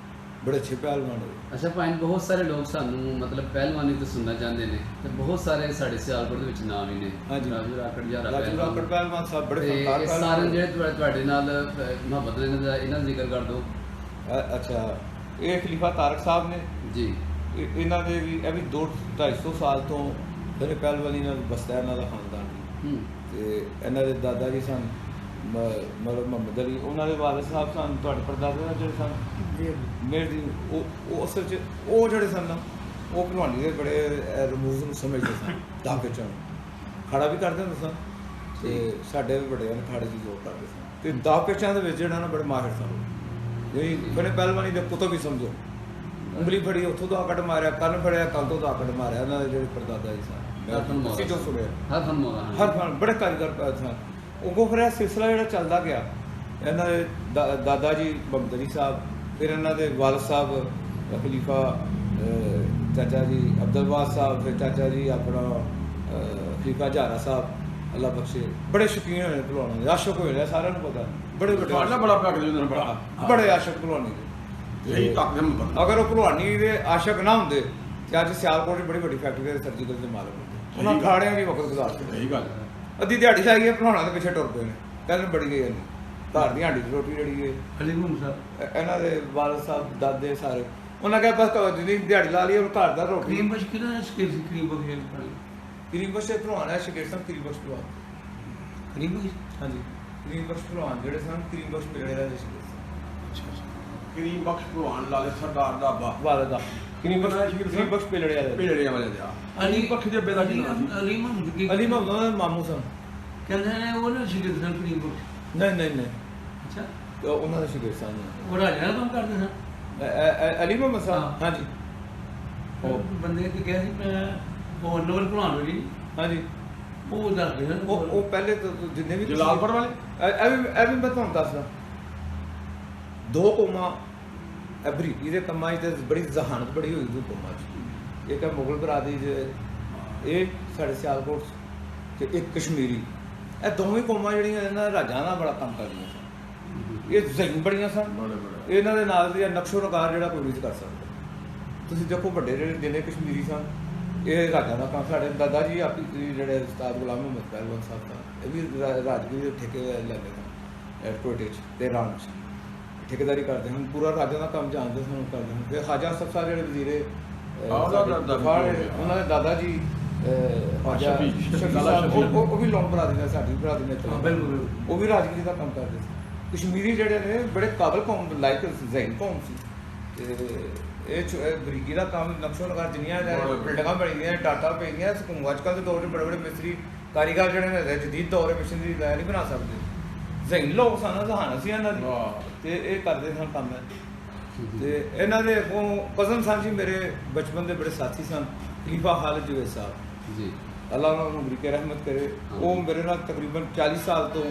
ਬੜੇ ਅੱਛੇ ਪਹਿਲਵਾਨ ਹੋਏ। ਅੱਛਾ ਭਾਈ, ਬਹੁਤ ਸਾਰੇ ਲੋਕ ਸਾਨੂੰ ਮਤਲਬ ਪਹਿਲਵਾਨੀ ਤੋਂ ਸੁਣਨਾ ਚਾਹੁੰਦੇ ਨੇ ਤੇ ਬਹੁਤ ਸਾਰੇ ਸਾਡੇ ਸਿਆਲਕੋਟ ਦੇ ਵਿੱਚ ਨਾਮ ਵੀ ਨੇ। ਹਾਂਜੀ। ਰਾਜੂ ਰਾਕੜ ਜਾਂ ਰਾਜੂ ਰਾਕੜ ਪਹਿਲਵਾਨ ਸਾਹਿਬ ਬੜੇ ਤੇ ਫਨਕਾਰ ਇਹ ਪਹਿਲਵਾਨ ਸਾਰੇ ਹੋਏ। ਜਿਹੜੇ ਤੁਹਾਡੇ ਨਾਲ ਮੁਹੱਬਤ ਨੇ ਇਹਨਾਂ ਦਾ ਜ਼ਿਕਰ ਕਰ ਦਿਓ। ਅੱਛਾ, ਇਹ ਖਲੀਫਾ ਤਾਰਕ ਸਾਹਿਬ ਨੇ ਜੀ। ਇਹਨਾਂ ਦੇ ਵੀ ਇਹ ਵੀ 200-250 ਸਾਲ ਤੋਂ ਜਿਹੜੇ ਪਹਿਲਵਾਨੀ ਨਾਲ ਬਸਦਾ ਇਹਨਾਂ ਦਾ ਖਾਨਦਾਨ ਵੀ। ਤੇ ਇਹਨਾਂ ਦੇ ਦਾਦਾ ਜੀ ਸਨ ਮਤਲਬ ਮੁਹੰਮਦ ਅਲੀ, ਉਹਨਾਂ ਦੇ ਵਾਲਿਦ ਸਾਹਿਬ ਸਨ ਤੁਹਾਡੇ ਪੜਦਾਦੇ ਜਿਹੜੇ ਸਨ ਮੇਰ ਦੀ ਉਹ ਅਸਲ 'ਚ ਉਹ ਜਿਹੜੇ ਸਨ ਨਾ ਉਹ ਭਲਵਾਨੀ ਦੇ ਬੜੇ ਰਮੂਜ਼ ਨੂੰ ਸਮਝਦੇ ਸਨ। ਦਾਅਵੇ 'ਚ ਖਾੜਾ ਵੀ ਕਰਦੇ ਹੁੰਦੇ ਸਨ ਤੇ ਸਾਡੇ ਵੀ ਬੜੇ ਖਾੜੇ ਦੀ ਜੋਰ ਕਰਦੇ ਸਨ ਤੇ ਦਾਅ ਪੇਚਾਂ ਦੇ ਵਿੱਚ ਜਿਹੜਾ ਨਾ ਬੜੇ ਮਾਹਿਰ ਸਨ। ਜਿਹੜੀ ਬੜੇ ਪਹਿਲਵਾਨੀ ਦੇ ਕੁਤਬ ਵੀ ਸਮਝੋ, ਉਂਗਲੀ ਫੜੀ ਉੱਥੋਂ ਦਾ ਕੱਢ ਮਾਰਿਆ, ਕੰਨ ਫੜਿਆ ਕੱਲ ਤੋਂ ਦਾ ਕੱਢ ਮਾਰਿਆ, ਇਹਨਾਂ ਦੇ ਜਿਹੜੇ ਪੜਦਾਦਾ ਜੀ ਸਨ ਅਸੀਂ ਜੋ ਸੁਣਿਆ ਹਰ ਫਨ ਬੜੇ ਕਾਰੀਗਰ ਸਨ। ਉਹ ਫਿਰ ਇਹ ਸਿਲਸਿਲਾ ਜਿਹੜਾ ਚੱਲਦਾ ਗਿਆ, ਇਹਨਾਂ ਦੇ ਦਾਦਾ ਜੀ ਮੁਹੰਮਦ ਅਲੀ ਸਾਹਿਬ, ਫਿਰ ਇਹਨਾਂ ਦੇ ਵਾਲਿਦ ਸਾਹਿਬ ਖਲੀਫਾ ਚਾਚਾ ਜੀ ਅਬਦੁਲਵਾਸ ਸਾਹਿਬ, ਫਿਰ ਚਾਚਾ ਜੀ ਆਪਣਾ ਖਲੀਫਾ ਜ਼ਾਰਾ ਸਾਹਿਬ ਅੱਲਾ ਬਖਸ਼ੇ, ਬੜੇ ਸ਼ੌਕੀਨ ਹੋਏ ਭਲਵਾਨਾਂ ਦੇ, ਆਸ਼ਕ ਹੋਏ ਨੇ ਸਾਰਿਆਂ ਨੂੰ ਪਤਾ, ਬੜੇ ਵੱਡੇ ਬੜਾ ਪਿਆਰ ਕਰਦੇ ਉਹਨਾਂ ਬੜਾ ਬੜੇ ਆਸ਼ਕ ਭਲਵਾਨੀ ਦੇ। ਇਹੀ ਤੱਕ ਦੇ ਅਗਰ ਉਹ ਭਲਵਾਨੀ ਦੇ ਆਸ਼ਕ ਨਾ ਹੁੰਦੇ ਤੇ ਅੱਜ ਸਿਆਲਕੋਟ ਦੀ ਬੜੀ ਵੱਡੀ ਫੈਕਟਰੀ ਦੇ ਸਰਜੀਕਲ ਦੇ ਮਾਲਕ ਹੁੰਦੇ। ਉਹਨਾਂ ਖਾੜਿਆਂ ਦੀ ਵਕਤ ਗੁਜ਼ਾਰਦੇ, ਸਹੀ ਗੱਲ। ਅੱਧੀ ਦਿਹਾੜੀ ਲਾਈ ਹੈ ਭਲਵਾਨਾਂ ਦੇ ਪਿੱਛੇ ਟੁਰ ਪਏ ਨੇ, ਕਹਿੰਦੇ ਬੜੀ ਗਈ ਨਹੀਂ ਘਰ ਦੀ ਹਾਂਡੀ ਦੀ ਰੋਟੀ ਜਿਹੜੀ ਹੈ। ਅਲੀ ਮੁਹੰਮਦ ਸਾਹਿਬ ਇਹਨਾਂ ਦੇ ਵਾਲਿਦ ਸਾਹਿਬ ਦਾਦੇ ਸਾਰੇ ਉਹਨਾਂ ਕਿਹਾ ਬਸ ਜਿੰਨੀ ਦਿਹਾੜੀ ਲਾ ਲਈ ਉਹ ਘਰ ਦਾ ਰੋਟੀ। ਕਰੀਮ ਬਖਸ਼ ਕਿਹਦਾ ਸਕੇਲ ਸੀ? ਕਰੀਮ ਬਖਸ਼ ਕਰੀਮ ਬਖਸ਼ ਭਲਵਾਨ ਹੈ, ਸ਼ਗਿਰਦ ਸਨ ਕਰੀਮ ਬਖਸ਼ ਭਲਵਾਨ। ਕਰੀਮ ਬਖਸ਼ ਹਾਂਜੀ, ਕਰੀਮ ਬਖਸ਼ ਭਲਵਾਨ ਜਿਹੜੇ ਸਨ ਕਰੀਮ ਬਖਸ਼ ਪਿਲੜੇ ਦਾ ਸ਼ਗਿਰਦ ਸਨ। ਕਰੀਮ ਬਖਸ਼ ਭਲਵਾਨ ਲਾਲੇ ਸਰਦਾਰ ਦਾ ਅੱਬਾ ਵਾਲਿਦ ਦਾ ਕਰੀਮ ਬਖਸ਼ ਕਰੀਮ ਬਖਸ਼ ਪਿਲੜੇ ਵਾਲੇ ਭੇੜਿਆਂ ਵਾਲੇ ਦਾ। ਅਲੀ ਬਖਸ਼ ਦੇ ਬੇਦਾ ਕੀ ਨਾਮ ਸੀ? ਅਲੀ ਮੁਹੰਮਦ ਕੀ ਅਲੀ ਮੁਹੰਮਦ ਦੇ ਮਾਮੂ ਸਨ। ਕਹਿੰਦੇ ਨੇ ਉਹ ਨਾ ਸ਼ਗਿਰਦ ਸਨ ਕਰੀਮ ਬਖਸ਼। ਨਹੀਂ ਅੱਛਾ, ਤੇ ਉਹਨਾਂ ਦੇ ਸ਼ਗਿਰਦ ਸਨ ਉਹ ਰਾਜਾ ਦਾ ਕੰਮ ਕਰਦੇ ਸਨ। ਅਲੀ ਮੁਹੰਮਦ ਸਾਹਿਬ। ਹਾਂ। ਹਾਂਜੀ ਉਹ ਬੰਦੇ ਤੇ ਕਿਹਾ ਸੀ ਮੈਂ ਉਹ ਅਨਵਰ ਭਲਵਾਨ ਹੋਈ, ਹਾਂਜੀ ਉਹ ਦੱਸਦੇ ਹਨ। ਉਹ ਪਹਿਲੇ ਤੋਂ ਜਿੰਨੇ ਵੀ ਜਲਾਲਪੁਰ ਵਾਲੇ ਇਹ ਵੀ ਮੈਂ ਤੁਹਾਨੂੰ ਦੱਸਦਾ, ਦੋ ਕੌਮਾਂ ਬਰੀਕੀ ਦੇ ਕੰਮਾਂ 'ਚ ਤੇ ਬੜੀ ਜ਼ਹਾਨਤ ਬੜੀ ਹੋਈ ਦੋ ਕੌਮਾਂ 'ਚ। ਇੱਕ ਹੈ ਮੁਗਲ ਬਰਾਦਰੀ ਇਹ ਸਾਡੇ ਸਿਆਲਕੋਟ ਤੇ ਇੱਕ ਕਸ਼ਮੀਰੀ। ਇਹ ਦੋਵੇਂ ਕੌਮਾਂ ਜਿਹੜੀਆਂ ਇਹਨਾਂ ਰਾਜਾਂ ਨਾਲ ਬੜਾ ਕੰਮ ਕਰਦੀਆਂ ਸਨ। ਇਹ ਜ਼ਹੀਨ ਬੜੀਆਂ ਸਨ। ਇਹਨਾਂ ਦੇ ਨਾਲ ਦੀ ਨਕਸ਼ੋ ਨਕਾਰ ਜਿਹੜਾ ਕੋਈ ਨਹੀਂ ਕਰ ਸਕਦਾ। ਤੁਸੀਂ ਦੇਖੋ ਵੱਡੇ ਜਿਹੜੇ ਦਿਨੇ ਕਸ਼ਮੀਰੀ ਸਨ, ਇਹ ਰਾਜਾਂ ਦਾ ਕੰਮ। ਸਾਡੇ ਦਾਦਾ ਜੀ ਆਪੀ ਜਿਹੜੇ ਉਸਤਾਦ ਗੁਲਾਮ ਮੁਹੰਮਦ ਪਹਿਲਵਾਨ ਸਾਹਿਬ ਦਾ, ਇਹ ਵੀ ਰਾਜਗੀਰੀ ਦੇ ਠੇਕੇ ਲੈਂਦੇ ਸਨ ਕੋਟੇ 'ਚ ਤੇ ਇਰਾਨ 'ਚ ਠੇਕੇਦਾਰੀ ਕਰਦੇ ਹਨ। ਪੂਰਾ ਰਾਜਾਂ ਦਾ ਕੰਮ ਜਾਣਦੇ ਸਨ, ਕਰਦੇ ਹਨ। ਫਿਰ ਖਾਜਾ ਅਸਫ ਸਾਹਿਬ ਜਿਹੜੇ ਵਜ਼ੀਰੇ ਉਹਨਾਂ ਦੇ ਦਾਦਾ ਜੀ ਖਾਜਾ ਉਹ ਵੀ ਲੋਨ ਬਰਾਦਰੀ ਦਾ ਸਾਡੀ ਬਰਾਦਰੀ ਨੇ ਬਿਲਕੁਲ ਉਹ ਵੀ ਰਾਜਗੀਰੀ ਦਾ ਕੰਮ ਕਰਦੇ ਸੀ। ਕਸ਼ਮੀਰੀ ਜਿਹੜੇ ਨੇ ਬੜੇ ਕਾਬਲ ਕੌਮ ਲਾਇਕ ਜ਼ਹੀਨ ਕੌਮ ਸੀ ਤੇ ਇਹ ਬਰੀਕੀ ਦਾ ਕੰਮ ਨਕਸ਼ੋ ਨਕਾਰ ਜਿੰਨੀਆਂ ਬਿਲਡਿੰਗਾਂ ਬਣੀਆਂ ਡਾਟਾ ਪਈਆਂ ਸਕੂਲ ਅੱਜ ਕੱਲ੍ਹ ਦੇ ਦੌਰ 'ਚ ਬੜੇ ਬੜੇ ਮਿਸਤਰੀ ਕਾਰੀਗਰ ਜਿਹੜੇ ਨੇ ਜਦੀਦ ਦੌਰ ਮਸ਼ੀਨਰੀ ਦਾ ਨਹੀਂ ਬਣਾ ਸਕਦੇ। ਜ਼ਹੀਨ ਲੋਕ ਸਨ, ਜ਼ਹਾਨ ਸੀ ਇਹਨਾਂ ਦੀ ਤੇ ਇਹ ਕਰਦੇ ਸਨ ਕੰਮ। ਤੇ ਇਹਨਾਂ ਦੇ ਕਜ਼ਨ ਸਨ ਜੀ ਮੇਰੇ ਬਚਪਨ ਦੇ ਬੜੇ ਸਾਥੀ ਸਨ, ਖਲੀਫਾ ਖਾਲਿਦ ਜਵੇਦ ਸਾਹਿਬ ਜੀ, ਅੱਲਾ ਉਹਨਾਂ ਨੂੰ ਬਰੀਕੇ ਰਹਿਮਤ ਕਰੇ। ਉਹ ਮੇਰੇ ਨਾਲ ਤਕਰੀਬਨ 40 ਸਾਲ ਤੋਂ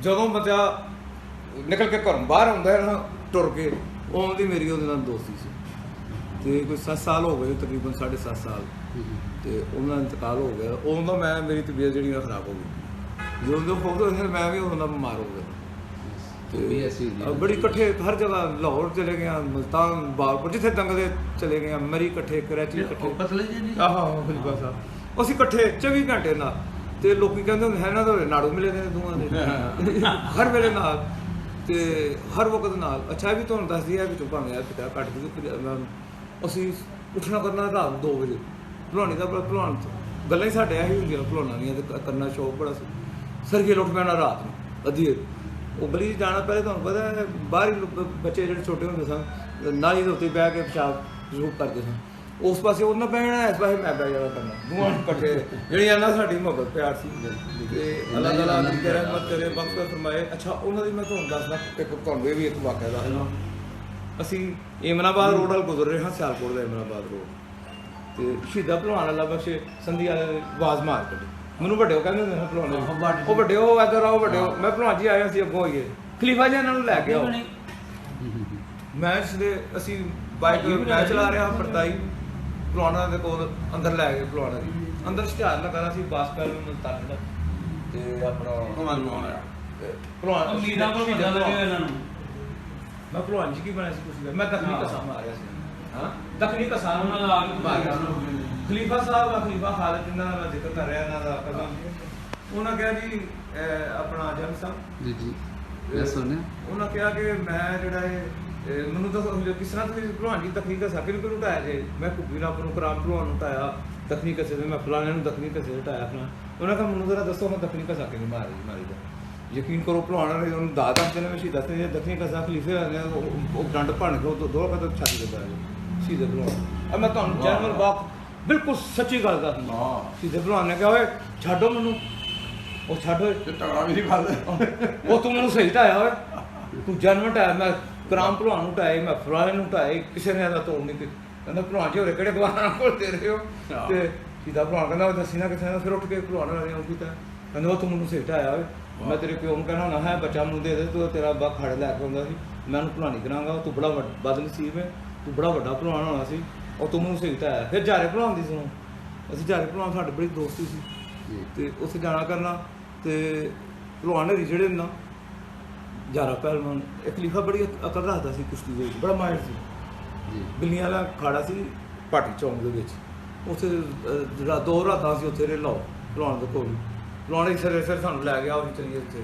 ਜਦੋਂ ਬੱਚਾ ਨਿਕਲ ਕੇ ਘਰੋਂ ਬਾਹਰ ਆਉਂਦਾ ਹੈ ਨਾ ਟੁਰ ਕੇ, ਉਹ ਦੀ ਮੇਰੀ ਉਹਦੇ ਨਾਲ ਦੋਸਤੀ ਸੀ। ਤੇ ਕੋਈ 7 ਸਾਲ ਹੋ ਗਏ ਤਕਰੀਬਨ 7.5 ਸਾਲ ਤੇ ਉਹਨਾਂ ਦਾ ਇੰਤਕਾਲ ਹੋ ਗਿਆ। ਉਦੋਂ ਦਾ ਮੈਂ ਮੇਰੀ ਤਬੀਅਤ ਜਿਹੜੀ ਆ ਖਰਾਬ ਹੋ ਗਈ। ਜਦੋਂ ਫੋਟੋ ਫਿਰ ਮੈਂ ਵੀ ਉਦੋਂ ਦਾ ਬਿਮਾਰ ਹੋ ਗਿਆ ਤੇ ਬੜੀ ਇਕੱਠੇ ਹਰ ਜਗ੍ਹਾ, ਲਾਹੌਰ ਚਲੇ ਗਏ, ਮੁਲਤਾਨ, ਬਾਗਪੁਰ, ਜਿੱਥੇ ਦੰਗਲੇ ਚਲੇ ਗਏ, ਮਰੀ ਇਕੱਠੇ, ਕਰਾਚੀ ਇਕੱਠੇ, ਪਤਲੇ ਜੀ ਨਹੀਂ ਆਹੋ ਖਲੀਫਾ ਸਾਹਿਬ ਅਸੀਂ ਇਕੱਠੇ 24 ਘੰਟੇ ਨਾਲ। ਤੇ ਲੋਕੀ ਕਹਿੰਦੇ ਹੁੰਦੇ ਹੈ ਨਾ ਤੁਹਾਡੇ ਨਾੜੂ ਮਿਲੇ ਨੇ ਦੋਵਾਂ ਦੇ ਹਰ ਵੇਲੇ ਨਾਲ ਤੇ ਹਰ ਵਕਤ ਨਾਲ। ਅੱਛਾ ਵੀ ਤੁਹਾਨੂੰ ਦੱਸਦੀ ਹੈ ਵਿੱਚੋਂ ਭਾਵੇਂ ਯਾਰ ਪਿਤਾ ਘੱਟ ਕੇ ਅਸੀਂ ਉੱਠਣਾ ਕਰਨਾ ਰਾਤ 2 ਵਜੇ। ਭਲਵਾਨੀ ਦਾ ਭਲਵਾਨ ਗੱਲਾਂ ਹੀ ਸਾਡੇ ਇਹੀ ਹੁੰਦੀਆਂ ਭਲਵਾਨਾਂ ਦੀਆਂ ਤੇ ਕਰਨਾ ਸ਼ੌਕ ਬੜਾ ਸੀ। ਸਰਗੇ ਉੱਠ ਪੈਣਾ ਰਾਤ ਨੂੰ ਅੱਧੀ ਉਹ ਗਲੀ 'ਚ ਜਾਣਾ। ਪਹਿਲੇ ਤੁਹਾਨੂੰ ਪਤਾ ਹੈ ਬਾਹਰ ਹੀ ਬੱਚੇ ਜਿਹੜੇ ਛੋਟੇ ਹੁੰਦੇ ਸਨ ਨਾਲੀ ਦੇ ਉੱਤੇ ਬਹਿ ਕੇ ਪਿਸ਼ਾਬ ਜ਼ਰੂਰ ਕਰਦੇ ਸਨ। ਉਸ ਪਾਸੇ ਉਹਨਾਂ ਬਹਿਣਾ, ਇਸ ਪਾਸੇ ਮੈਂ ਬਹਿ ਜਾਣਾ ਕਰਨਾ, ਦੋਵਾਂ ਨੂੰ ਇਕੱਠੇ ਜਿਹੜੀ ਇਹਨਾਂ ਸਾਡੀ ਮੁਹੱਬਤ ਪਿਆਰ ਸੀ। ਤੇ ਅੱਲਾਹ ਤਾਲਾ ਦੀ ਰਹਿਮਤ ਕਰੇ, ਬਖਸ਼ਤ ਫਰਮਾਏ। ਅੱਛਾ, ਉਹਨਾਂ ਦੀ ਮੈਂ ਤੁਹਾਨੂੰ ਦੱਸਦਾ, ਇੱਕ ਤੁਹਾਨੂੰ ਇਹ ਵੀ ਇੱਕ ਵਾਕਿਆ ਦੱਸਦਾ। ਅਸੀਂ ਇਮਨਾਬਾਦ ਰੋਡ ਵੱਲ ਗੁਜ਼ਰ ਰਹੇ ਹਾਂ, ਸਿਆਲਕੋਟ ਦਾ ਇਮਨਾਬਾਦ ਰੋਡ, ਤੇ ਸ਼ਹੀਦਾ ਭਲਵਾਨ ਅੱਲਾ ਬਖਸ਼ੇ ਸੰਧੀ ਵਾਲੇ ਨੇ ਆਵਾਜ਼ ਮਾਰ ਕੱਢੀ ਮੈਨੂੰ, ਵੱਡੇ ਕਹਿੰਦੇ ਹੁੰਦੇ ਨੇ ਭਲਵਾਨ, ਉਹ ਵੱਡੇ ਉਹ ਇੱਧਰ ਆਓ ਵੱਡੇ, ਮੈਂ ਭਲਵਾਨ ਜੀ ਆਇਆ ਸੀ ਅੱਗੋਂ ਹੋਈਏ, ਖਲੀਫਾ ਜੀ ਇਹਨਾਂ ਨੂੰ ਲੈ ਕੇ ਆਓ। ਮੈਚ ਦੇ ਅਸੀਂ ਬਾਈਕ ਮੈਚ ਚਲਾ ਰਿਹਾ ਪਰਤਾਈ ਭਲਵਾਨਾਂ ਦੇ ਕੋਲ ਅੰਦਰ ਲੈ ਗਏ, ਭਲਵਾਨਾਂ ਦੀ ਅੰਦਰ ਇਸ਼ਤਿਹਾਰ ਲਗਾਣਾ ਸੀ ਬਾਸਕਟਬਾਲ ਨੂੰ ਤੱਕਦਾ ਤੇ ਆਪਣਾ ਭਲਵਾਨ ਮੈਂ ਭਲਵਾਨ ਜੀ ਕੀ ਬਣਾਇਆ ਸੀ ਕੁਛ, ਮੈਂ ਦੱਖਣੀ ਕਸਾ ਮਾਰਿਆ ਸੀ। ਹਾਂ, ਦੱਖਣੀ ਕਸਾ ਉਹਨਾਂ ਦਾ ਮਾਰਿਆ ਖਲੀਫਾ ਸਾਹਿਬ ਆ, ਖਲੀਫਾ ਖਾਲਦ ਜਿਨ੍ਹਾਂ ਦਾ ਮੈਂ ਜ਼ਿਕਰ ਕਰ ਰਿਹਾ, ਇਹਨਾਂ ਦਾ ਕਦਮ ਉਹਨਾਂ ਕਿਹਾ ਜੀ ਆਪਣਾ ਜਨ ਸਾਹਿਬ ਜੀ ਜੀ ਮੈਂ ਸੁਣਿਆ, ਉਹਨਾਂ ਕਿਹਾ ਕਿ ਮੈਂ ਜਿਹੜਾ ਇਹ ਮੈਨੂੰ ਦੱਸੋ ਕਿਸ ਤਰ੍ਹਾਂ ਤੁਸੀਂ ਭਲਵਾਨ ਜੀ ਦੱਖਣੀ ਕਸਾ ਕਿਹਨੂੰ ਉਟਾਇਆ ਜੇ? ਮੈਂ ਕੁੱਬੀ ਨਾਲ ਨੂੰ ਕਰਾਮ ਭਲਵਾਨ ਨੂੰ ਉਟਾਇਆ ਦੱਖਣੀ ਕਸੇ ਦੇ, ਮੈਂ ਫਲਾਣੇ ਨੂੰ ਦੱਖਣੀ ਕਸੇ ਉਟਾਇਆ ਆਪਣਾ। ਉਹਨਾਂ ਕਹਿੰਦਾ ਮੈਨੂੰ ਜ਼ਰਾ ਦੱਸੋ ਮੈਂ ਦੱਖਣੀ ਕਸਾ ਕਿਵੇਂ ਮਾਰੀ ਦਾ? ਯਕੀਨ ਕਰੋ ਭਲਵਾਨਾਂ ਨੇ ਉਹਨੂੰ ਦਾਦਾ ਨੇ ਮੈਂ ਸ਼ਹੀਦਾਂ ਤੇ ਦੱਖਣੀ ਕਸਾ ਖਲੀਫੇ ਉਹ ਡੰਡ ਭਣ ਕੇ ਉਹ ਦੋ ਕਦਮ ਛੱਡ ਦਿੱਤਾ ਸ਼ਹੀਦ ਭਲਵਾਨ। ਮੈਂ ਤੁਹਾਨੂੰ ਜਨਰਲ ਬਾਤ ਬਿਲਕੁਲ ਸੱਚੀ ਗੱਲ ਦੱਸਦੀ, ਸ਼ਹੀਦ ਭਲਵਾਨ ਨੇ ਕਿਹਾ ਓਏ ਛੱਡੋ ਮੈਨੂੰ, ਉਹ ਛੱਡ ਓਏ ਤਗੜਾ ਵੀ ਨਹੀਂ ਗੱਲ, ਉਹ ਤੂੰ ਮੈਨੂੰ ਸਹੀ ਢਾਇਆ ਓਏ, ਤੂੰ ਜਨਮ ਢਾਇਆ, ਮੈਂ ਕਰਾਮ ਭਲਵਾਨ ਨੂੰ ਢਾਏ, ਮੈਂ ਫਲਾਣੇ ਨੂੰ ਢਾਏ, ਕਿਸੇ ਨੇ ਇਹਦਾ ਤੋੜ ਨਹੀਂ ਕੀਤਾ। ਕਹਿੰਦਾ ਭਲਵਾਨ ਜੀ ਹੋਰੇ ਕਿਹੜੇ ਭਲਵਾਨਾਂ ਕੋਲ ਦੇ ਰਹੇ ਹੋ? ਤੇ ਸ਼ਹੀਦਾ ਭਲਵਾਨ ਕਹਿੰਦਾ ਉਹ ਦੱਸੀ ਨਾ ਕਿਸੇ ਨੇ, ਫਿਰ ਉੱਠ ਕੇ ਭਲਵਾਨ ਵਾਲੇ ਨੂੰ ਕੀਤਾ, ਕਹਿੰਦਾ ਉਹ ਤੂੰ ਮੈਨੂੰ ਸਹੀ ਢਾਇਆ ਓਏ, ਮੈਂ ਤੇਰੇ ਪਿਓ ਨੂੰ ਕਹਿਣਾ ਹੁੰਦਾ ਹੈ ਬੱਚਾ ਮੈਨੂੰ ਦੇ ਦੇ, ਤੂੰ ਤੇਰਾ ਅੱਬਾ ਖੜ ਲੈ ਕੇ ਆਉਂਦਾ ਸੀ, ਮੈਂ ਉਹਨੂੰ ਭਲਵਾਨੀ ਕਰਾਂਗਾ, ਤੂੰ ਬੜਾ ਬਦਨਸੀਬ ਹੈ, ਤੂੰ ਬੜਾ ਵੱਡਾ ਭਲਵਾਨ ਹੋਣਾ ਸੀ, ਉਹ ਤੂੰ ਮੈਨੂੰ ਸਹੀ ਢਾਇਆ। ਫਿਰ ਜਾਰੇ ਭਲਵਾਨ ਦੀ ਸੁਣੋ, ਅਸੀਂ ਜਾਰੇ ਭਲਵਾਨ ਸਾਡੀ ਬੜੀ ਦੋਸਤੀ ਸੀ ਤੇ ਉੱਥੇ ਜਾਣਾ ਕਰਨਾ, ਤੇ ਭਲਵਾਨ ਹਰੀ ਜਿਹੜੇ ਨਾ ਜਾਰਾ ਪਹਿਲਵਾਨ ਇੱਕ ਖਲੀਫਾ ਬੜੀ ਅਕਲ ਰੱਖਦਾ ਸੀ, ਕੁਸ਼ਤੀ ਦੇ ਵਿੱਚ ਬੜਾ ਮਾਹਿਰ ਸੀ ਜੀ। ਬਿੱਲੀਆਂ ਵਾਲਾ ਖਾੜਾ ਸੀ ਪਾਟੀ ਚੌਂਕ ਦੇ ਵਿੱਚ, ਉੱਥੇ ਦੋ ਰਾਤਾਂ ਸੀ ਉੱਥੇ ਲਾਓ ਭਲਵਾਨ ਦੇ ਕੋਲ। ਭਲਵਾਨ ਸਿਰ ਸਾਨੂੰ ਲੈ ਗਿਆ, ਉਹ ਚਲੀਏ ਉੱਥੇ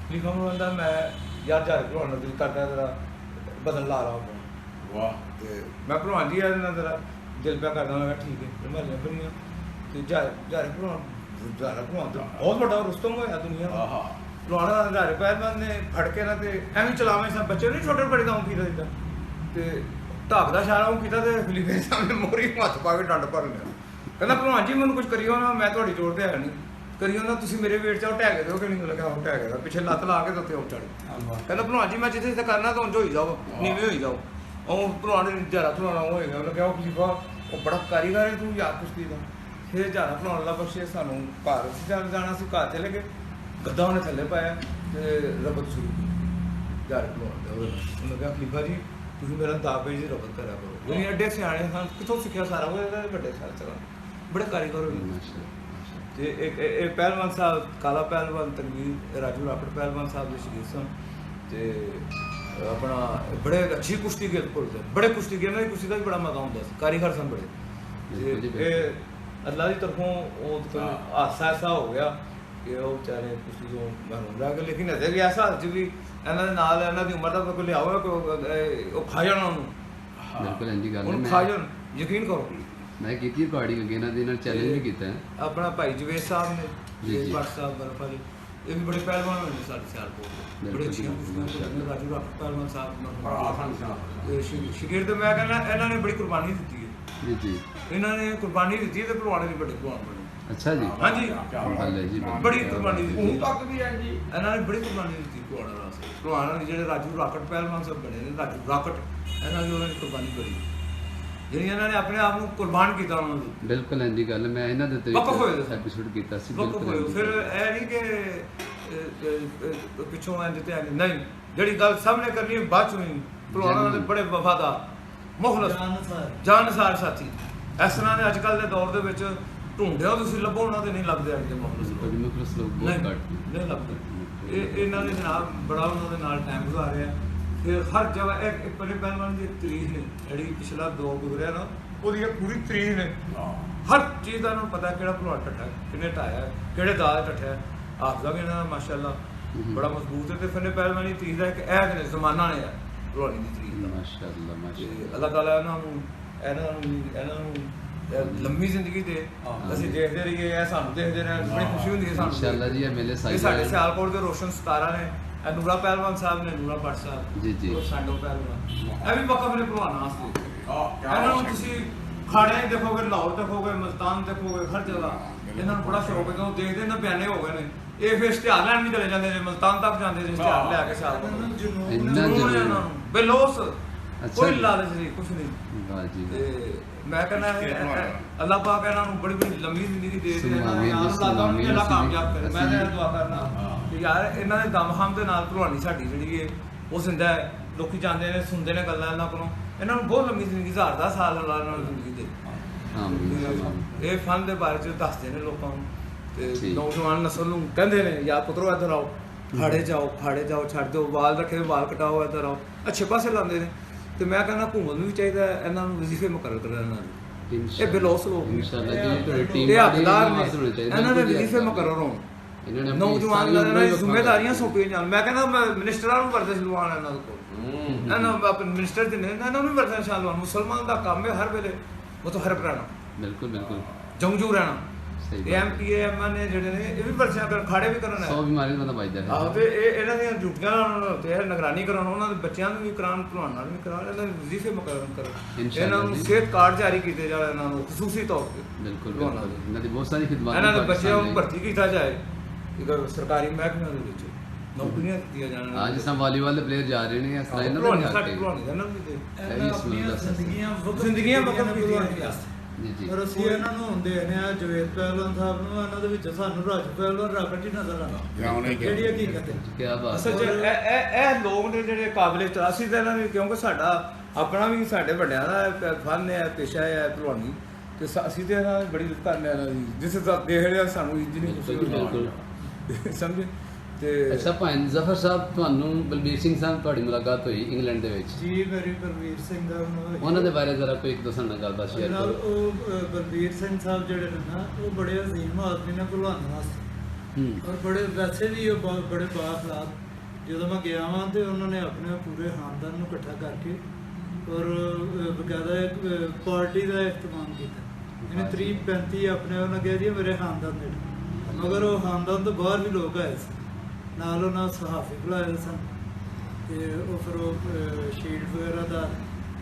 ਖਲੀਫਾ ਨੂੰ ਕਹਿੰਦਾ ਮੈਂ ਯਾਰ ਜਾਰੇ ਭਲਵਾਨ ਨੂੰ ਦਿਲ ਕਰਦਾ ਜਰਾ ਬਦਲ ਲਾ ਰਹਾ ਵਾਹ। ਤੇ ਮੈਂ ਭਲਵਾਨ ਜੀ ਇਹਨਾਂ ਜਰਾ ਦਿਲ ਪਿਆ ਕਰਦਾ, ਮੈਂ ਕਿਹਾ ਠੀਕ ਹੈ ਮੈਂ ਲਿਆ ਬਣੀਆਂ ਤੇ ਜਾਰੇ ਭਲਵਾਨ ਤਾਂ ਬਹੁਤ ਵੱਡਾ ਰੁਸਤਮ ਹੋਇਆ ਦੁਨੀਆ ਦਾ। ਆਹਾ ਭਲਵਾਨਾਂ ਦਾ ਪਹਿਲਵਾਨ ਨੇ ਫੜ ਕੇ ਨਾ ਤੇ ਐਵੇਂ ਚਲਾਵੇਂ ਸਭ ਬੱਚੇ ਨਹੀਂ ਛੋਟੇ ਬੜੇ ਦਾ ਉਹ ਕੀਤਾ ਦਿੱਤਾ ਤੇ ਧਾਕ ਦਾ ਇਸ਼ਾਰਾ ਉਹ ਕੀਤਾ ਤੇ ਖਲੀਫੇ ਸਾਹਮਣੇ ਮੋਰੀ ਹੱਥ ਪਾ ਕੇ ਡੰਡ ਭਰ ਲਿਆ। ਕਹਿੰਦਾ ਭਲਵਾਨ ਜੀ ਮੈਨੂੰ ਕੁਝ ਕਰਿਓ ਨਾ, ਮੈਂ ਤੁਹਾਡੀ ਜੋੜ ਤੇ ਹੈ ਨਹੀਂ, ਕਰਿਓ ਨਾ ਤੁਸੀਂ ਮੇਰੇ ਵੇਟ 'ਚ ਉਹ ਢਹਿ ਕੇ ਦਿਓ ਕਿ ਨਹੀਂ? ਲੱਗਾ ਉਹ ਢਹਿ ਗਿਆ, ਪਿੱਛੇ ਲੱਤ ਲਾ ਕੇ ਤੇ ਉੱਤੇ ਉੱਠ ਚੜ੍ਹ। ਕਹਿੰਦਾ ਭਲਵਾਨ ਜੀ ਮੈਂ ਜਿੱਥੇ ਜਿੱਥੇ ਕਰਨਾ ਤਾਂ ਉਂਝ ਹੋਈ ਜਾਓ, ਨੀਵੇਂ ਹੋਈ ਜਾਓ। ਉਹ ਭਲਵਾਨ ਨੇ ਜਾਰਾ ਭਲਵਾਨਾ ਉਹ ਹੋਏਗਾ, ਉਹਨੇ ਕਿਹਾ ਉਹ ਖਲੀਫਾ ਉਹ ਬੜਾ ਕਾਰੀਗਰ ਹੈ ਤੂੰ ਯਾਰ ਕੁਸ਼ਤੀ ਦਾ। ਫਿਰ ਜਾਰਾ ਭਲਵਾਨ ਅੱਲਾ ਬਖਸ਼ੇ ਸਾਨੂੰ ਘਰ ਜਾਣਾ ਸੀ, ਘਰ ਚਲੇ ਗਏ, ਗੱਦਾ ਉਹਨੇ ਥੱਲੇ ਪਾਇਆ ਤੇ ਰਬਤ ਸ਼ੁਰੂ ਕੀਤੀ ਜਾਰੇ ਭਲਵਾਨ ਦਾ। ਉਹਨੇ ਕਿਹਾ ਖਲੀਫਾ ਜੀ ਤੁਸੀਂ ਮੇਰਾ ਦਾਬੇ ਜੀ ਰਬਤ ਕਰਿਆ ਕਰੋ, ਇਹ ਐਡੇ ਸਿਆਣੇ ਹਨ, ਕਿੱਥੋਂ ਸਿੱਖਿਆ ਸਾਰਾ ਉਹ? ਇਹਦਾ ਵੱਡੇ ਸਾਲ ਚਲਾ ਬੜੇ ਕਾਰੀਗਰ ਹੋਏ। ਤੇ ਇਹ ਪਹਿਲਵਾਨ ਸਾਹਿਬ ਕਾਲਾ ਪਹਿਲਵਾਨ ਤਨਵੀਰ ਰਾਜੂ ਰਾਪੜ ਪਹਿਲਵਾਨ ਸਾਹਿਬ ਦੇ ਸ਼ਹੀਦ ਸਨ ਤੇ ਆਪਣਾ ਬੜੇ ਅੱਛੀ ਕੁਸ਼ਤੀ ਖੇਡ ਕੋਲਦੇ, ਬੜੇ ਕੁਸ਼ਤੀ ਇਹਨਾਂ ਦੀ ਕੁਸ਼ਤੀ ਦਾ ਵੀ ਬੜਾ ਮਜ਼ਾ ਹੁੰਦਾ ਸੀ, ਕਾਰੀਗਰ ਸਨ ਬੜੇ। ਤੇ ਇਹ ਅੱਲਾ ਦੀ ਤਰਫੋਂ ਉਹ ਹਾਦਸਾ ਐਸਾ ਹੋ ਗਿਆ ਕਿ ਉਹ ਵਿਚਾਰੇ ਕੁਸ਼ਤੀ ਤੋਂ ਮਹਿਰੂਮ ਰਹਿ ਗਏ, ਲੇਕਿਨ ਅਜੇ ਵੀ ਐਸਾ ਅੱਜ ਵੀ ਇਹਨਾਂ ਦੇ ਨਾਲ ਇਹਨਾਂ ਦੀ ਉਮਰ ਦਾ ਕੋਈ ਲਿਆਓ ਕਿ ਉਹ ਖਾ ਜਾਣਾ ਉਹਨੂੰ, ਬਿਲਕੁਲ ਇੰਜੀ ਗੱਲ ਉਹਨੂੰ ਹੈ। ਖਾ ਜਾਣ, ਯਕੀਨ ਕਰੋ। ਮੈਂ ਕੀਤੀ ਰਿਕਾਰਡਿੰਗ ਅੱਗੇ ਇਹਨਾਂ ਦੇ ਨਾਲ ਚੈਲੰਜ ਵੀ ਕੀਤਾ ਹੈ। ਆਪਣਾ ਭਾਈ ਜਵੇਦ ਸਾਹਿਬ ਨੇ ਜੀ, ਜੀ। ਭੱਟ ਸਾਹਿਬ ਬਰਫ ਵਾਲੇ, ਇਹ ਵੀ ਬੜੇ ਪਹਿਲਵਾਨ ਹੋਏ ਨੇ ਸਾਡੇ ਸਿਆਲਕੋਟ ਦੇ, ਬੜੇ ਅੱਛੇ ਰਾਜੂ ਰਾਪੜ ਪਹਿਲਵਾਨ ਸਾਹਿਬ ਸ਼ਗਿਰਦ ਤੇ ਮੈਂ ਕਹਿੰਦਾ ਇਹਨਾਂ ਨੇ ਬੜੀ ਕੁਰਬਾਨੀ ਦਿੱਤੀ ਹੈ ਜੀ ਜੀ ਇਹਨਾਂ ਨੇ ਕੁਰਬਾਨੀ ਦਿੱਤੀ ਹੈ ਤੇ ਭਲਵਾਨ ਵੀ ਬੜੇ ਭਲਵਾਨ ਬਣੇ। ਅੱਛਾ ਜੀ, ਹਾਂਜੀ ਗੱਲ ਹੈ ਜੀ, ਬੜੀ ਕੁਰਬਾਨੀ ਦਿੱਤੀ ਹੁਣ ਤੱਕ ਵੀ ਹੈ ਜੀ, ਇਹਨਾਂ ਨੇ ਬੜੀ ਕੁਰਬਾਨੀ ਦਿੱਤੀ ਭਲਵਾਨਾਂ ਵਾਸਤੇ। ਭਲਵਾਨਾਂ ਦੇ ਜਿਹੜੇ ਰਾਜੂ ਰਾਕਟ ਪਹਿਲਵਾਨ ਸਾਹਿਬ ਬਣੇ ਨੇ, ਰਾਜੂ ਰਾਕਟ, ਇਹਨਾਂ ਦੀ ਉਹਨਾਂ ਨੇ ਕੁਰਬਾਨੀ ਬੜੀ, ਜਿਹੜੀ ਇਹਨਾਂ ਨੇ ਆਪਣੇ ਆਪ ਨੂੰ ਕੁਰਬਾਨ ਕੀਤਾ ਉਹਨਾਂ ਨੂੰ। ਬਿਲਕੁਲ ਇੰਜੀ ਗੱਲ, ਮੈਂ ਇਹਨਾਂ ਦੇ ਐਪੀਸੋਡ ਕੀਤਾ ਸੀ। ਬਿਲਕੁਲ ਫਿਰ ਇਹ ਨਹੀਂ ਕਿ ਪਿੱਛੋਂ ਇੰਜ ਤੇ ਨਹੀਂ, ਜਿਹੜੀ ਗੱਲ ਸਾਹਮਣੇ ਕਰਨੀ ਬਾਅਦ ਚੋਂ ਹੀ। ਭਲਵਾਨਾਂ ਦੇ ਬੜੇ ਵਫਾਦਾਰ, ਮੁਖਲਸ, ਜਾਨਸਾਰ ਸਾਥੀ। ਇਸ ਤਰ੍ਹਾਂ ਦੇ ਅੱਜ ਕੱਲ੍ਹ ਦੇ ਦੌਰ ਦੇ ਵਿੱਚ ਢੂੰਡਿਓ ਤੁਸੀਂ ਲੱਭੋ, ਉਹਨਾਂ ਦੇ ਨਹੀਂ ਲੱਭਦੇ ਅੱਜ ਦੇ ਮੁਖਲਸ ਲੋਕ, ਨਹੀਂ ਲੱਭਦੇ। ਇਹਨਾਂ ਦੇ ਜਨਾਬ ਬੜਾ ਉਹਨਾਂ ਦੇ ਨਾਲ ਟਾਈਮ ਗੁਜ਼ਾਰਿਆ। ਫਿਰ ਹਰ ਜਗ੍ਹਾ ਇੱਕ ਪਹਿਲਵਾਨ ਦੀ ਤਰੀਖ ਨੇ, ਜਿਹੜੀ ਪਿਛਲਾ ਦੌਰ ਗੁਜ਼ਰਿਆ ਨਾ, ਉਹਦੀ ਇੱਕ ਪੂਰੀ ਤਰੀਖ ਨੇ, ਹਰ ਚੀਜ਼ ਦਾ ਨੂੰ ਪਤਾ ਕਿਹੜਾ ਭਲਵਾਨ ਟੱਠਾ, ਕਿੰਨੇ ਢਾਇਆ, ਕਿਹੜੇ ਦਾਲ ਟੱਠਿਆ। ਆਪਦਾ ਵੀ ਇਹਨਾਂ ਦਾ ਮਾਸ਼ਾਅੱਲਾ ਬੜਾ ਮਜ਼ਬੂਤ ਹੈ। ਤੇ ਫਿਰ ਪਹਿਲਵਾਨੀ ਤਰੀਖ ਦਾ ਇੱਕ ਇਹ ਜ਼ਮਾਨਾ ਨੇ ਭਲਵਾਨੀ ਦੀ ਤਰੀਖ ਦਾ, ਮਾਸ਼ਾਅੱਲਾ ਮਾਸ਼ਾਅੱਲਾ। ਅੱਲਾਹ ਤਾਲਾ ਇਹਨਾਂ ਨੂੰ ਲੰਮੀ ਜ਼ਿੰਦਗੀ ਦੇ, ਅਸੀਂ ਦੇਖਦੇ ਰਹੀਏ, ਇਹ ਸਾਨੂੰ ਦੇਖਦੇ ਰਹੇ, ਬੜੀ ਖੁਸ਼ੀ ਹੁੰਦੀ ਹੈ ਸਾਨੂੰ। ਮਾਸ਼ਾਅੱਲਾ ਜੀ, ਇਹ ਮੇਲੇ ਇਹ ਸਾਡੇ ਸਿਆਲਕੋਟ ਦੇ ਰੋਸ਼ਨ ਸਤਾਰਾ ਨੇ, ਇਹ ਨੂਰਾ ਪਹਿਲਵਾਨ ਸਾਹਿਬ ਨੇ, ਨੂਰਾ ਭੱਟ ਸਾਹਿਬ ਜੀ ਜੀ, ਉਹ ਸਾਡੋ ਪਹਿਲਵਾਨ, ਇਹ ਵੀ ਵਕਫ ਨੇ ਭਲਵਾਨਾਂ ਵਾਸਤੇ। ਇਹਨਾਂ ਨੂੰ ਤੁਸੀਂ ਖਾੜੇ ਦੇਖੋਗੇ, ਲਾਹੌਰ ਦੇਖੋਗੇ, ਮੁਲਤਾਨ ਦੇਖੋਗੇ, ਹਰ ਜਗ੍ਹਾ ਇਹਨਾਂ ਨੂੰ ਬੜਾ ਸ਼ੌਕ ਹੈ। ਜਦੋਂ ਦੇਖਦੇ ਨਾ ਬਿਆਨੇ ਹੋ ਗਏ ਨੇ, ਇਹ ਫਿਰ ਇਸ਼ਤਿਹਾਰ ਲੈਣ ਵੀ ਚਲੇ ਜਾਂਦੇ ਨੇ, ਮੁਲਤਾਨ ਤੱਕ ਜਾਂਦੇ ਨੇ ਇਸ਼ਤਿਹਾਰ ਲੈ ਕੇ ਸਾਲ ਇੰਨਾ ਜਨੂਨ ਹੈ ਉਹਨਾਂ ਨੂੰ ਬੇਲੋਸ, ਅੱਛਾ ਕੋਈ ਜੀ। ਲਾਲਚ ਨਹੀਂ, ਕੁਛ ਨਹੀਂ। ਵਾਹ ਜੀ ਵਾਹ। ਤੇ ਮੈਂ ਕਹਿੰਦਾ ਅੱਲਾਹ ਪਾਕ ਇਹਨਾਂ ਨੂੰ ਬੜੀ ਬੜੀ ਲੰਮੀ ਜ਼ਿੰਦਗੀ ਦੇ ਦੇ, ਇਹਨਾਂ ਸੁਲਾਮੀ, ਨੂੰ ਸੁਲਾਮੀ, ਅੱਲਾਹ ਕਾਮਯਾਬ ਕਰੇ। ਮੈਂ ਤਾਂ ਇਹ ਅਸੀਂ- ਦੁਆ ਕਰਨਾ ਕਿ ਯਾਰ ਇਹਨਾਂ ਦੇ ਦਮ ਹਮ ਦੇ ਨਾਲ ਭਲਵਾਨੀ ਸਾਡੀ ਜਿਹੜੀ ਹੈ ਉਹ ਜ਼ਿੰਦਾ ਹੈ। ਲੋਕੀ ਜਾਂਦੇ ਨੇ, ਸੁਣਦੇ ਨੇ ਗੱਲਾਂ ਇਹਨਾਂ ਕੋਲੋਂ। ਇਹਨਾਂ ਨੂੰ ਬਹੁਤ ਲੰਮੀ ਜ਼ਿੰਦਗੀ, 1000 ਸਾਲ ਅੱਲਾਹ ਨਾਲ ਜ਼ਿੰਦਗੀ ਦੇ। ਆਮੀਨ ਆਮੀਨ। ਇਹ ਫਨ ਦੇ ਬਾਰੇ ਚ ਦੱਸਦੇ ਨੇ ਲੋਕਾਂ ਨੂੰ, ਤੇ ਠੀਕ। ਨੌਜਵਾਨ ਨਸਲ ਨੂੰ ਕਹਿੰਦੇ ਨੇ ਯਾਰ ਪੁੱਤਰੋ ਇੱਧਰ ਆਓ, ਖਾੜੇ ਜਾਓ, ਖਾੜੇ ਜਾਓ, ਛੱਡ ਦਿਓ ਵਾਲ ਰੱਖੇ, ਵਾਲ ਕਟਾਓ, ਇੱਧਰ ਆਓ, ਅੱਛੇ ਪਾਸੇ ਲਾਉਂਦੇ ਨੇ। ਤੇ ਮੈਂ ਕਹਿੰਦਾ ਘੁੰਮਣ ਨੂੰ ਵੀ ਚਾਹੀਦਾ ਇਹਨਾਂ ਨੂੰ, ਵਜ਼ੀਫੇ ਮੁਕਰਰ ਕਰਨ ਇਹਨਾਂ ਦੇ। ਇਹ ਬੇਲੋਸ ਲੋਕ ਨੇ, ਇਨਸ਼ਾਅੱਲਾ ਜੀ ਤੁਹਾਡੀ ਟੀਮ ਇਹ ਹੱਕਦਾਰ ਨੇ, ਹੋਣੇ ਚਾਹੀਦੇ, ਇਹਨਾਂ ਦੇ ਬਿਲਕੁਲ ਵਜ਼ੀਫੇ ਜੀ। ਮੁਕਰਰ ਹੋਣ। ਇਹਨਾਂ ਨੇ ਆਪਣੀ ਨੌਜਵਾਨ ਸਾਰੀ ਇਹਨਾਂ ਉਮਰ ਦੀ ਹੀ ਜ਼ਿੰਮੇਵਾਰੀਆਂ ਸੌਂਪੀਆਂ ਜਾਣ। ਮੈਂ ਕਹਿੰਦਾ ਮੈਂ ਮਿਨਿਸਟਰਾਂ ਨੂੰ ਵਰਦਿਸ਼ ਲਵਾਉਣ ਇਹਨਾਂ ਦੇ ਕੋਲ, ਇਹਨਾਂ ਨੂੰ ਆਪਣੇ ਮਿਨਿਸਟਰ ਜਿੰਨੇ ਇਹਨਾਂ ਨੂੰ ਵੀ ਵਰਦਿਸ਼ ਲਵਾਉਣ। ਮੁਸਲਮਾਨ ਦਾ ਕੰਮ ਹੈ ਹਰ ਵੇਲੇ ਮੁਤਹਰਬ ਰਹਿਣਾ, ਬਿਲਕੁਲ ਬਿਲਕੁਲ ਜੰਗਜੂ ਰਹਿਣਾ। ਸਹੀ ਇਹ ਐਮਪੀ ਐਮਐਲਏ ਜਿਹੜੇ ਨੇ ਇਹ ਵੀ ਵਰਦਿਸ਼ਾਂ ਕਰਨ, ਖਾੜੇ ਵੀ ਕਰਨ। 100 ਬਿਮਾਰੀ ਦਾ ਵੱਜਦਾ ਹੈ। ਆਹੋ, ਤੇ ਇਹ ਇਹਨਾਂ ਦੀਆਂ ਡਿਊਟੀਆਂ ਨਾਲ ਤੇ ਇਹ ਨਿਗਰਾਨੀ ਕਰਾਉਣ, ਉਹਨਾਂ ਦੇ ਬੱਚਿਆਂ ਨੂੰ ਵੀ ਕਰਾਉਣ, ਭਲਵਾਨਾਂ ਨੂੰ ਵੀ ਕਰਾਉਣ, ਇਹਨਾਂ ਦੇ ਵਜ਼ੀਫੇ ਮੁਕਰਰ ਕਰਨ। ਇਨਸ਼ਾਅੱਲਾ ਇਹਨਾਂ ਨੂੰ ਜੀ। ਸਿਹਤ ਕਾਰਡ ਜਾਰੀ ਕੀਤੇ ਜਾਣ, ਇਹਨਾਂ ਨੂੰ ਖਸੂਸੀ ਤੌਰ ਤੇ ਬਿਲਕੁਲ ਭਲਵਾਨਾਂ ਬਿਲਕੁਲ। ਦੇ। ਇਹਨਾਂ ਦੀ ਬਹੁਤ ਸਾਰੀ ਖਿਦਮਤ ਇਹਨਾਂ ਦੇ ਬੱਚਿਆਂ ਨੂੰ ਭਰਤੀ ਕੀਤਾ ਜਾਏ ਇਧਰ ਸਰਕਾਰੀ ਮਹਿਕਮਿਆਂ ਦੇ ਵਿੱਚ, ਨੌਕਰੀਆਂ ਦਿੱਤੀਆਂ ਜਾਣ। ਅੱਜ ਜਿਸ ਤਰ੍ਹਾਂ ਵਾਲੀਬਾਲ ਦੇ ਪਲੇਅਰ ਜਾ ਰਹੇ ਨੇ, ਇਸ ਤਰ੍ਹਾਂ ਇਹਨਾਂ ਭਲਵਾਨੀ ਨੂੰ ਸਾਡੀ ਭਲਵਾਨੀ ਦਾ ਇਹਨਾਂ ਨੂੰ ਵੀ ਦੇ। ਇਹ ਵੀ ਆਪਣੀਆਂ ਸਮਝਦਾ ਸੀ। ਜ਼ਿੰਦਗੀਆਂ ਵਕਫ ਕੀਤੀਆਂ ਭਲਵਾਨੀ ਨੇ। ਵਾਸਤੇ। ਜੀ ਜੀ ਪਰ ਅਸੀਂ ਇਹਨਾਂ ਨੂੰ ਹੁੰਦੇ ਨੇ ਆ ਜਵੇਦ ਪਹਿਲਵਾਨ ਸਾਹਿਬ ਨੂੰ, ਇਹਨਾਂ ਦੇ ਵਿੱਚ ਸਾਨੂੰ ਰਾਜੂ ਪਹਿਲਵਾਨ ਰਾਕਟ ਹੀ ਨਜ਼ਰ ਆਉਂਦਾ, ਜਿਹੜੀ ਹਕੀਕਤ ਹੈ। ਕੀ ਬਾਤ ਅਸਲ 'ਚ ਇਹ ਲੋਕ ਨੇ ਜਿਹੜੇ ਕਾਬਲੇ ਤਰਾਸੀ ਦੇ ਇਹਨਾਂ ਨੇ, ਕਿਉਂਕਿ ਸਾਡਾ ਆਪਣਾ ਵੀ, ਸਾਡੇ ਵੱਡਿਆਂ ਦਾ ਫਨ ਹੈ, ਪੇਸ਼ਾ ਹੈ ਭਲਵਾਨੀ, ਤੇ ਅਸੀਂ ਤੇ ਇਹਨਾਂ ਦੀ ਬੜੀ ਇੱਜ਼ਤ ਕਰਨੇ ਇਹਨਾਂ ਦੀ, ਜਿਸ ਤਰ੍ਹਾਂ ਦੇਖ ਰਿਹਾ ਸਾਨੂੰ ਇੱਜ਼ਤ ਨਹੀਂ ਬਿਲਕੁਲ। ਸਮਝੇ। ਤੇ ਅੱਛਾ ਭਾਈ ਜ਼ਫਰ ਸਾਹਿਬ, ਤੁਹਾਨੂੰ ਬਲਬੀਰ ਸਿੰਘ ਸਾਹਿਬ ਤੁਹਾਡੀ ਮੁਲਾਕਾਤ ਹੋਈ ਇੰਗਲੈਂਡ ਦੇ ਵਿੱਚ, ਜੀ ਮੇਰੀ ਬਲਬੀਰ ਸਿੰਘ ਦਾ ਉਹਨਾਂ ਦੇ ਬਾਰੇ ਜ਼ਰਾ ਕੋਈ ਇੱਕ ਦੋ ਸਾਡਾ ਗੱਲਬਾਤ ਸ਼ੇਅਰ ਨਾਲ ਕਰੋ। ਉਹ ਬਲਬੀਰ ਸਿੰਘ ਸਾਹਿਬ ਜਿਹੜੇ ਨੇ ਨਾ, ਉਹ ਬੜੇ ਅਜ਼ੀਮ ਆਦਮੀ ਨੇ ਭਲਵਾਨਾਂ ਵਾਸਤੇ, ਹੂੰ ਔਰ ਬੜੇ ਵੈਸੇ ਵੀ ਉਹ ਬੜੇ ਬਾਅਖਲਾਕ। ਜਦੋਂ ਮੈਂ ਗਿਆ ਵਾਂ ਤੇ ਉਹਨਾਂ ਨੇ ਆਪਣੇ ਪੂਰੇ ਖਾਨਦਾਨ ਨੂੰ ਇਕੱਠਾ ਕਰਕੇ ਔਰ ਬਕਾਇਦਾ ਇੱਕ ਪਾਰਟੀ ਦਾ ਇਖਤਮਾਮ ਕੀਤਾ। ਇਹਨੇ 30-35 ਆਪਣੇ ਉਹਨਾਂ ਕਿਹਾ ਜੀ ਮੇਰੇ ਖਾਨਦਾਨ ਦੇ, ਮਗਰ ਉਹ ਖਾਨਦਾਨ ਤੋਂ ਬਾਹਰ ਵੀ ਲੋਕ ਆਏ ਸੀ ਨਾਲ, ਉਹਨਾਂ ਸਹਾਫੀ ਬੁਲਾਏ ਸਨ। ਤੇ ਉਹ ਫਿਰ ਉਹ ਸ਼ੀਲਡ ਵਗੈਰਾ ਦਾ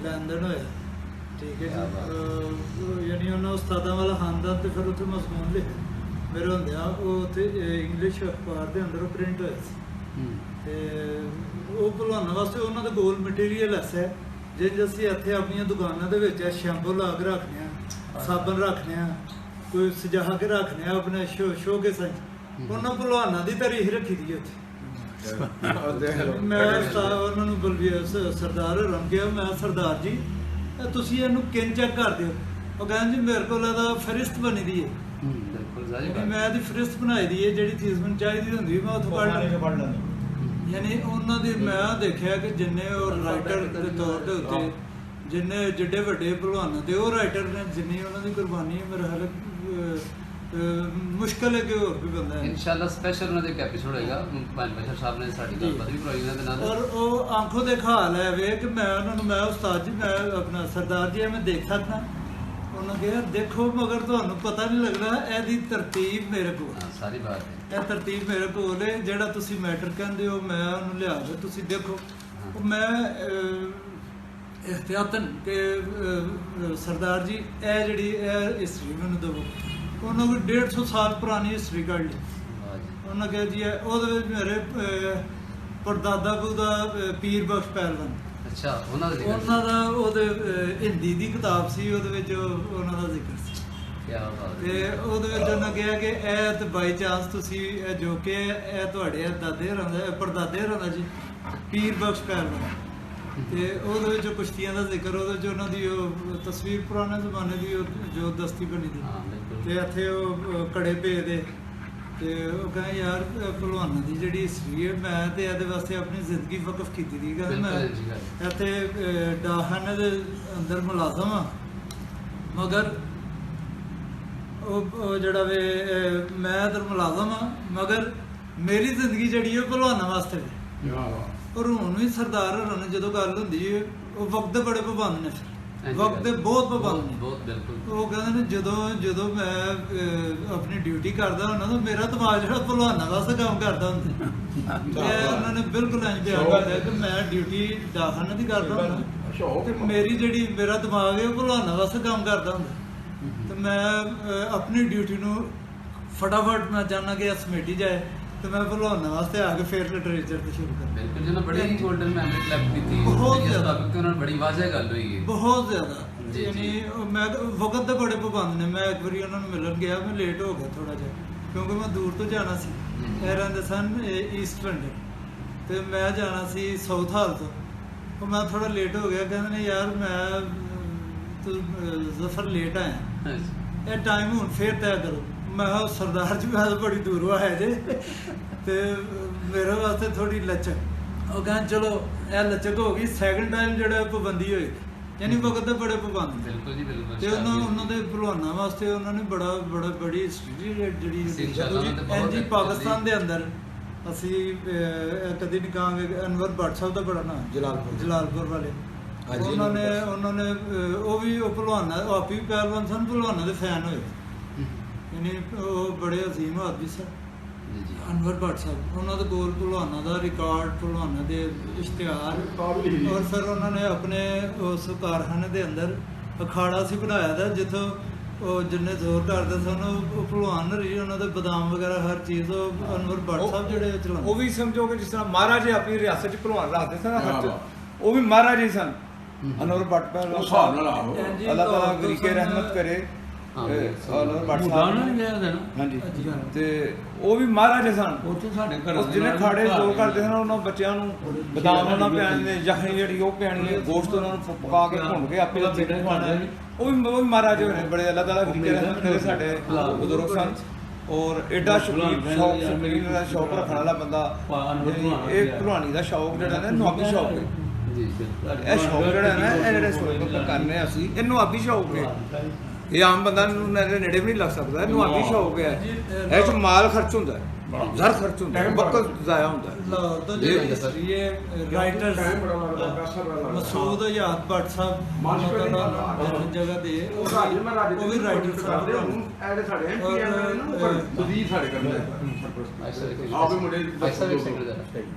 ਲੈਣ ਦੇਣ ਹੋਇਆ, ਠੀਕ ਹੈ ਜੀ। ਯਾਨੀ ਉਹਨਾਂ ਉਸਤਾਦਾਂ ਵਾਲਾ ਖਾਨਦਾਨ, ਤੇ ਫਿਰ ਉੱਥੇ ਮਜ਼ਮੂਨ ਲਿਖਿਆ ਮੇਰੇ ਹੁੰਦਿਆਂ, ਉਹ ਉੱਥੇ ਇੰਗਲਿਸ਼ ਅਖਬਾਰ ਦੇ ਅੰਦਰ ਉਹ ਪ੍ਰਿੰਟ ਹੋਇਆ ਸੀ। ਤੇ ਉਹ ਭਲਵਾਨਾਂ ਵਾਸਤੇ ਉਹਨਾਂ ਦਾ ਗੋਲ ਮਟੀਰੀਅਲ ਐਸਾ ਹੈ, ਜੇ ਅਸੀਂ ਇੱਥੇ ਆਪਣੀਆਂ ਦੁਕਾਨਾਂ ਦੇ ਵਿੱਚ ਸ਼ੈਂਪੂ ਲਾ ਕੇ ਰੱਖਦੇ ਹਾਂ, ਸਾਬਣ ਰੱਖਦੇ ਹਾਂ, ਕੋਈ ਸਜਾ ਕੇ ਰੱਖਦੇ ਹਾਂ ਆਪਣੇ ਸ਼ੋ ਕੇ ਸਾਂ, ਉਹਨਾਂ ਭਲਵਾਨਾਂ ਦੀ ਤਾਰੀਖ ਰੱਖੀ ਦੀ ਹੈ ਉੱਥੇ। ਮੈਂ ਉਹਨਾਂ ਨੂੰ ਬਲਬੀਰ ਸਰਦਾਰ ਹੋਰਾਂ ਕਿਹਾ, ਮੈਂ ਸਰਦਾਰ ਜੀ ਤੁਸੀਂ ਇਹਨੂੰ ਕਿੰਨ ਚੈੱਕ ਕਰ ਦਿਓ। ਉਹ ਕਹਿੰਦੇ ਜੀ ਮੇਰੇ ਕੋਲ ਇਹਦਾ ਫਹਿਰਿਸਤ ਬਣੀ ਦੀ ਹੈ, ਬਿਲਕੁਲ ਜ਼ਾਹਿਰ ਮੈਂ ਇਹਦੀ ਫਹਿਰਿਸਤ ਬਣਾਈ ਦੀ ਹੈ, ਜਿਹੜੀ ਚੀਜ਼ ਮੈਨੂੰ ਚਾਹੀਦੀ ਹੁੰਦੀ ਮੈਂ ਉੱਥੋਂ ਪੜ੍ਹ ਲੈਂਦੀ। ਯਾਨੀ ਉਹਨਾਂ ਦੀ ਮੈਂ ਦੇਖਿਆ ਕਿ ਜਿੰਨੇ ਉਹ ਰਾਈਟਰ ਦੇ ਤੌਰ ਦੇ ਉੱਤੇ, ਜਿੰਨੇ ਜਿੱਡੇ ਵੱਡੇ ਭਲਵਾਨਾਂ ਦੇ ਉਹ ਰਾਈਟਰ ਨੇ, ਜਿੰਨੀ ਉਹਨਾਂ ਦੀ ਕੁਰਬਾਨੀ ਹੈ, ਮੇਰਾ ਹਾਲ ਮੁਸ਼ਕਲ ਹੈ ਕਿ ਹੋਰ ਵੀ ਬੰਦਾ ਹੈ। ਇਨਸ਼ਾਅੱਲਾ ਸਪੈਸ਼ਲ ਉਹਨਾਂ ਦੇ ਇੱਕ ਐਪੀਸੋਡ ਹੋਏਗਾ, ਭਾਈ ਬਸ਼ਰ ਸਾਹਿਬ ਨੇ ਸਾਡੀ ਗੱਲਬਾਤ ਵੀ ਕਰਵਾਈ ਉਹਨਾਂ ਦੇ ਨਾਲ। ਔਰ ਉਹ ਆਂਖੋਂ ਦੇ ਹਾਲ ਹੈ ਵੇ ਕਿ ਮੈਂ ਉਹਨਾਂ ਨੂੰ, ਮੈਂ ਉਸਤਾਦ ਜੀ, ਮੈਂ ਆਪਣਾ ਸਰਦਾਰ ਜੀ ਮੈਂ ਦੇਖ ਸਕਦਾ। ਉਹਨਾਂ ਕਿਹਾ ਦੇਖੋ, ਮਗਰ ਤੁਹਾਨੂੰ ਪਤਾ ਨਹੀਂ ਲੱਗਣਾ, ਇਹਦੀ ਤਰਤੀਬ ਮੇਰੇ ਕੋਲ, ਹਾਂ ਸਾਰੀ ਬਾਤ ਹੈ। ਇਹ ਤਰਤੀਬ ਮੇਰੇ ਕੋਲ ਹੈ। ਜਿਹੜਾ ਤੁਸੀਂ ਮੈਟਰ ਕਹਿੰਦੇ ਹੋ ਮੈਂ ਉਹਨੂੰ ਲਿਆ ਕੇ ਤੁਸੀਂ ਦੇਖੋ। ਉਹ ਮੈਂ ਇhtiyatan ਕਿ ਸਰਦਾਰ ਜੀ ਇਹ ਜਿਹੜੀ ਇਹ ਹਿਸਟਰੀ ਮੈਨੂੰ ਦਿਓ। ਉਹਨਾਂ ਕੋਲ 150 ਸਾਲ ਪੁਰਾਣੀ ਹਿਸਟਰੀ ਕੱਢ ਲਈ। ਵਾਹ ਜੀ। ਉਹਨਾਂ ਕਿਹਾ ਜੀ ਉਹਦੇ ਵਿੱਚ ਮੇਰੇ ਪੜਦਾਦਾ ਬੂ ਦਾ ਪੀਰ ਬਖਸ਼ ਪਹਿਲਵਾਨ, ਅੱਛਾ ਉਹਨਾਂ ਦਾ ਜ਼ਿਕਰ ਉਹਨਾਂ ਦਾ ਉਹਦੇ ਹਿੰਦੀ ਦੀ ਕਿਤਾਬ ਸੀ, ਉਹਦੇ ਵਿੱਚ ਉਹਨਾਂ ਦਾ ਜ਼ਿਕਰ ਸੀ। ਕੀ ਬਾਤ ਹੈ। ਤੇ ਉਹਦੇ ਵਿੱਚ ਉਹਨਾਂ ਕਿਹਾ ਕਿ ਇਹ ਤੇ ਬਾਈ ਚਾਂਸ ਤੁਸੀਂ ਇਹ ਜੋ ਕਿ ਇਹ ਤੁਹਾਡੇ ਦਾਦੇ ਹੋਰਾਂ ਦਾ, ਪੜਦਾਦੇ ਹੋਰਾਂ ਦਾ ਜੀ ਪੀਰ ਬਖਸ਼ ਪਹਿਲਵਾਨ, ਤੇ ਉਹਦੇ ਵਿੱਚ ਕੁਸ਼ਤੀਆਂ ਦਾ ਜ਼ਿਕਰ, ਉਹਦੇ ਵਿੱਚ ਉਹਨਾਂ ਦੀ ਉਹ ਤਸਵੀਰ ਪੁਰਾਣੇ ਜ਼ਮਾਨੇ ਦੀ ਜੋ ਦਸਤੀ ਬਣੀ ਦੀ, ਹਾਂ ਬਿਲਕੁਲ। ਤੇ ਇੱਥੇ ਉਹ ਕੜੇ ਭੇਜਦੇ। ਤੇ ਉਹ ਕਹਿੰਦੇ ਯਾਰ ਭਲਵਾਨਾਂ ਦੀ ਜਿਹੜੀ ਹਿਸਟਰੀ ਹੈ, ਮੈਂ ਤੇ ਇਹਦੇ ਵਾਸਤੇ ਆਪਣੀ ਜ਼ਿੰਦਗੀ ਵਕਫ ਕੀਤੀ ਦੀ। ਕਹਿੰਦੇ ਮੈਂ ਇੱਥੇ ਡਾਕਖਾਨੇ ਦੇ ਅੰਦਰ ਮੁਲਾਜ਼ਮ ਹਾਂ, ਮਗਰ ਉਹ ਜਿਹੜਾ ਵੇ ਮੈਂ ਇੱਧਰ ਮੁਲਾਜ਼ਮ ਹਾਂ, ਮਗਰ ਮੇਰੀ ਜ਼ਿੰਦਗੀ ਜਿਹੜੀ ਉਹ ਭਲਵਾਨਾਂ ਵਾਸਤੇ ਵੇ। ਔਰ ਹੁਣ ਵੀ ਸਰਦਾਰ ਹੋਰਾਂ ਨਾਲ ਜਦੋਂ ਗੱਲ ਹੁੰਦੀ ਹੈ, ਉਹ ਵਕਤ ਦੇ ਬੜੇ ਪਾਬੰਦ ਨੇ, ਵਕਤ ਦੇ ਬਹੁਤ ਪਾਬੰਦ ਨੇ। ਬਹੁਤ ਬਿਲਕੁਲ। ਉਹ ਕਹਿੰਦੇ ਨੇ ਜਦੋਂ ਮੈਂ ਆਪਣੀ ਡਿਊਟੀ ਕਰਦਾ ਹੁੰਦਾ ਤਾਂ ਮੇਰਾ ਦਿਮਾਗ ਜਿਹੜਾ ਭਲਵਾਨਾਂ ਵਾਸਤੇ ਕੰਮ ਕਰਦਾ ਹੁੰਦਾ। ਉਹਨਾਂ ਨੇ ਬਿਲਕੁਲ ਇੰਜ ਬਿਆਨ ਕੀਤਾ ਕਿ ਮੈਂ ਡਿਊਟੀ ਡਾਕਖਾਨੇ ਦੀ ਕਰਦਾ ਹੁੰਦਾ, ਸ਼ੌਕ ਤੇ ਮੇਰੀ ਜਿਹੜੀ ਮੇਰਾ ਦਿਮਾਗ ਹੈ ਉਹ ਭਲਵਾਨਾਂ ਵਾਸਤੇ ਕੰਮ ਕਰਦਾ ਹੁੰਦਾ ਤੇ ਮੈਂ ਆਪਣੀ ਡਿਊਟੀ ਨੂੰ ਫਟਾਫਟ ਮੈਂ ਚਾਹੁੰਦਾ ਕਿ ਇਸ ਕਮੇਟੀ ਜਾਏ ਤੇ ਮੈਂ ਭਲਵਾਨਾਂ ਵਾਸਤੇ ਆ ਕੇ ਫੇਰ ਲਿਟਰੇਚਰ ਤੇ ਸ਼ੁਰੂ ਕਰਾਂ। ਬਿਲਕੁਲ ਜਿਹਨਾਂ ਬੜੀ ਗੋਲਡਨ ਮੈਮਰੀ ਕਲੈਪ ਕੀਤੀ ਬਹੁਤ ਇਸ ਜ਼ਿਆਦਾ। ਟਾਪਿਕ ਤੇ ਉਹਨਾਂ ਨਾਲ ਬੜੀ ਵਾਜਹ ਗੱਲ ਹੋਈ ਹੈ। ਬਹੁਤ ਜ਼ਿਆਦਾ ਜੀ, ਯਾਨੀ ਮੈਂ ਵਕਤ ਦੇ ਬੜੇ ਪਾਬੰਦ ਨੇ। ਮੈਂ ਇੱਕ ਵਾਰੀ ਉਹਨਾਂ ਨੂੰ ਮਿਲਣ ਗਿਆ, ਮੈਂ ਲੇਟ ਹੋ ਗਿਆ ਥੋੜਾ ਜਿਹਾ ਕਿਉਂਕਿ ਮੈਂ ਦੂਰ ਤੋਂ ਜਾਣਾ ਸੀ। ਇਹ ਰਹਿੰਦੇ ਸਨ ਈਸਟ ਲੰਡਨ ਤੇ ਮੈਂ ਜਾਣਾ ਸੀ ਸਾਊਥ ਹਾਲ ਤੋਂ। ਉਹ ਮੈਂ ਥੋੜਾ ਲੇਟ ਹੋ ਗਿਆ, ਕਹਿੰਦੇ ਨੇ ਯਾਰ ਮੈਂ ਤੂੰ ਜ਼ਫਰ ਲੇਟ ਆਇਆ, ਇਹ ਟਾਈਮ ਹੁਣ ਫੇਰ ਤੈਅ ਕਰੋ। ਮੈਂ ਕਿਹਾ ਸਰਦਾਰ ਜੀ ਮੈਂ ਤਾਂ ਬੜੀ ਦੂਰੋਂ ਆਇਆ ਜੇ ਤੇ ਮੇਰੇ ਵਾਸਤੇ ਥੋੜੀ ਲਚਕ। ਉਹ ਕਹਿੰਦੇ ਚਲੋ ਇਹ ਲਚਕ ਹੋ ਗਈ, ਸੈਕਿੰਡ ਟਾਈਮ ਜਿਹੜਾ ਪਾਬੰਦੀ ਹੋਈ ਯਾਨੀ ਵਕਤ ਦੇ ਬੜੇ ਪਾਬੰਦ ਨੇ। ਬਿਲਕੁਲ ਜੀ ਬਿਲਕੁਲ। ਤੇ ਉਹਨਾਂ ਦੇ ਭਲਵਾਨਾਂ ਵਾਸਤੇ ਉਹਨਾਂ ਨੇ ਬੜੀ ਹਿਸਟਰੀ ਜਿਹੜੀ ਇੰਸ਼ਾਅੱਲਾ ਉਹਨਾਂ ਦੇ ਬਹੁਤ ਜੀ ਪਾਕਿਸਤਾਨ ਦੇ ਅੰਦਰ ਅਸੀਂ ਕਦੀ ਨਹੀਂ ਕਹਾਂਗੇ। ਅਨਵਰ ਭੱਟ ਸਾਹਿਬ ਦਾ ਬੜਾ ਨਾਮ ਜਲਾਲਪੁਰ ਵਾਲੇ ਉਹਨਾਂ ਨੇ ਉਹ ਵੀ ਉਹ ਭਲਵਾਨਾਂ ਆਪ ਵੀ ਪਹਿਲਵਾਨ ਸਨ, ਭਲਵਾਨਾਂ ਦੇ ਫੈਨ ਹੋਏ ਯਾਨੀ ਉਹ ਬੜੇ ਅਜ਼ੀਮ ਆਦਮੀ ਸਨ ਜੀ ਜੀ। ਅਨਵਰ ਭੱਟ ਸਾਹਿਬ। ਉਹਨਾਂ ਦੇ ਕੋਲ ਭਲਵਾਨਾਂ ਦਾ ਰਿਕਾਰਡ, ਭਲਵਾਨਾਂ ਦੇ ਇਸ਼ਤਿਹਾਰ ਔਰ ਫਿਰ ਉਹਨਾਂ ਨੇ ਆਪਣੇ ਉਸ ਕਾਰਖਾਨੇ ਦੇ ਅੰਦਰ ਅਖਾੜਾ ਸੀ ਬਣਾਇਆ ਦਾ ਜਿੱਥੋਂ ਉਹ ਜਿੰਨੇ ਜ਼ੋਰ ਕਰਦੇ ਸਨ ਉਹ ਭਲਵਾਨ ਰਹੀ। ਉਹਨਾਂ ਦੇ ਬਦਾਮ ਵਗੈਰਾ ਹਰ ਚੀਜ਼ ਉਹ ਅਨਵਰ ਭੱਟ ਸਾਹਿਬ ਜਿਹੜੇ ਚਲਾਉਂਦੇ। ਉਹ ਵੀ ਸਮਝੋ ਕਿ ਜਿਸ ਤਰ੍ਹਾਂ ਮਹਾਰਾਜੇ ਆਪਣੀ ਰਿਆਸਤ 'ਚ ਭਲਵਾਨ ਰੱਖਦੇ ਸਨ ਹਰ 'ਚ, ਉਹ ਵੀ ਮਹਾਰਾਜੇ ਸਨ। ਅਨਵਰ ਭੱਟ ਪਹਿਲਵਾਨ ਉਸ ਹਿਸਾਬ ਨਾਲ ਆਹੋ। ਅੱਲਾਹ ਤਾਲਾ ਗਰੀਕੇ ਰਹਿਮਤ ਕਰੇ। ਅਨਵਰ ਭੱਟ ਸਾਹਿਬ ਹਾਂਜੀ ਤੇ ਉਹ ਵੀ ਮਹਾਰਾਜੇ ਸਨ। ਉੱਥੇ ਸਾਡੇ ਘਰ ਜਿਹਨੇ ਖਾੜੇ ਜ਼ੋਰ ਕਰਦੇ ਸਨ ਉਹਨਾਂ ਬੱਚਿਆਂ ਨੂੰ ਬਦਾਮ ਉਹਨਾਂ ਪਿਆਣੇ, ਯਖਣੀ ਜਿਹੜੀ ਉਹ ਪਿਆਣੀ ਹੈ, ਗੋਸ਼ਤ ਉਹਨਾਂ ਨੂੰ ਪਕਾ ਕੇ ਭੁੰਨ ਕੇ ਆਪੇ ਦਾ ਬੇਟਾ ਖਵਾਉਣਾ। ਉਹ ਵੀ ਮਹਾਰਾਜੇ ਹੋਏ ਨੇ ਬੜੇ। ਅੱਲਾਹ ਤਾਲਾ ਗਰੀਕੇ ਰਹਿਮਤ ਕਰੇ ਸਾਡੇ ਬਜ਼ੁਰਗ ਸਨ ਔਰ ਐਡਾ ਸ਼ੌਕੀਨ ਦਾ ਸ਼ੌਕ ਰੱਖਣ ਵਾਲਾ ਬੰਦਾ। ਇਹ ਭਲਵਾਨੀ ਦਾ ਸ਼ੌਕ ਜਿਹੜਾ ਨਾ ਨੁਆਬੀ ਸ਼ੌਕ ਹੈ। ਇਹ ਸ਼ੌਕ ਜਿਹੜਾ ਨਾ ਇਹ ਜਿਹੜੇ ਸ਼ੌਕ ਕਰਨੇ ਅਸੀਂ ਇਹ ਨੁਆਬੀ ਸ਼ੌਕ ਹੈ। ਇਹ ਆਮ ਬੰਦਾ ਨੂੰ ਨੇੜੇ ਵੀ ਨਹੀਂ ਲੱਗ ਸਕਦਾ। ਇਹ ਨੁਆਬੀ ਸ਼ੌਕ ਹੈ। ਇਹ 'ਚ ਮਾਲ ਖਰਚ ਹੁੰਦਾ ਹੈ, ਜ਼ਰ ਖਰਚ ਹੁੰਦਾ ਹੈ, ਵਕਤ ਜ਼ਾਇਆ ਹੁੰਦਾ ਹੈ। ਲਾਹੌਰ ਤੋਂ ਜਿਹੜੀ ਹਿਸਟਰੀ ਹੈ ਰਾਈਟਰਸ ਮਸੂਦ ਹਯਾਤ ਭੱਟ ਸਾਹਿਬ ਜਗ੍ਹਾ ਦੇ ਉਹ ਵੀ ਰਾਈਟਰ ਸਾਹਿਬ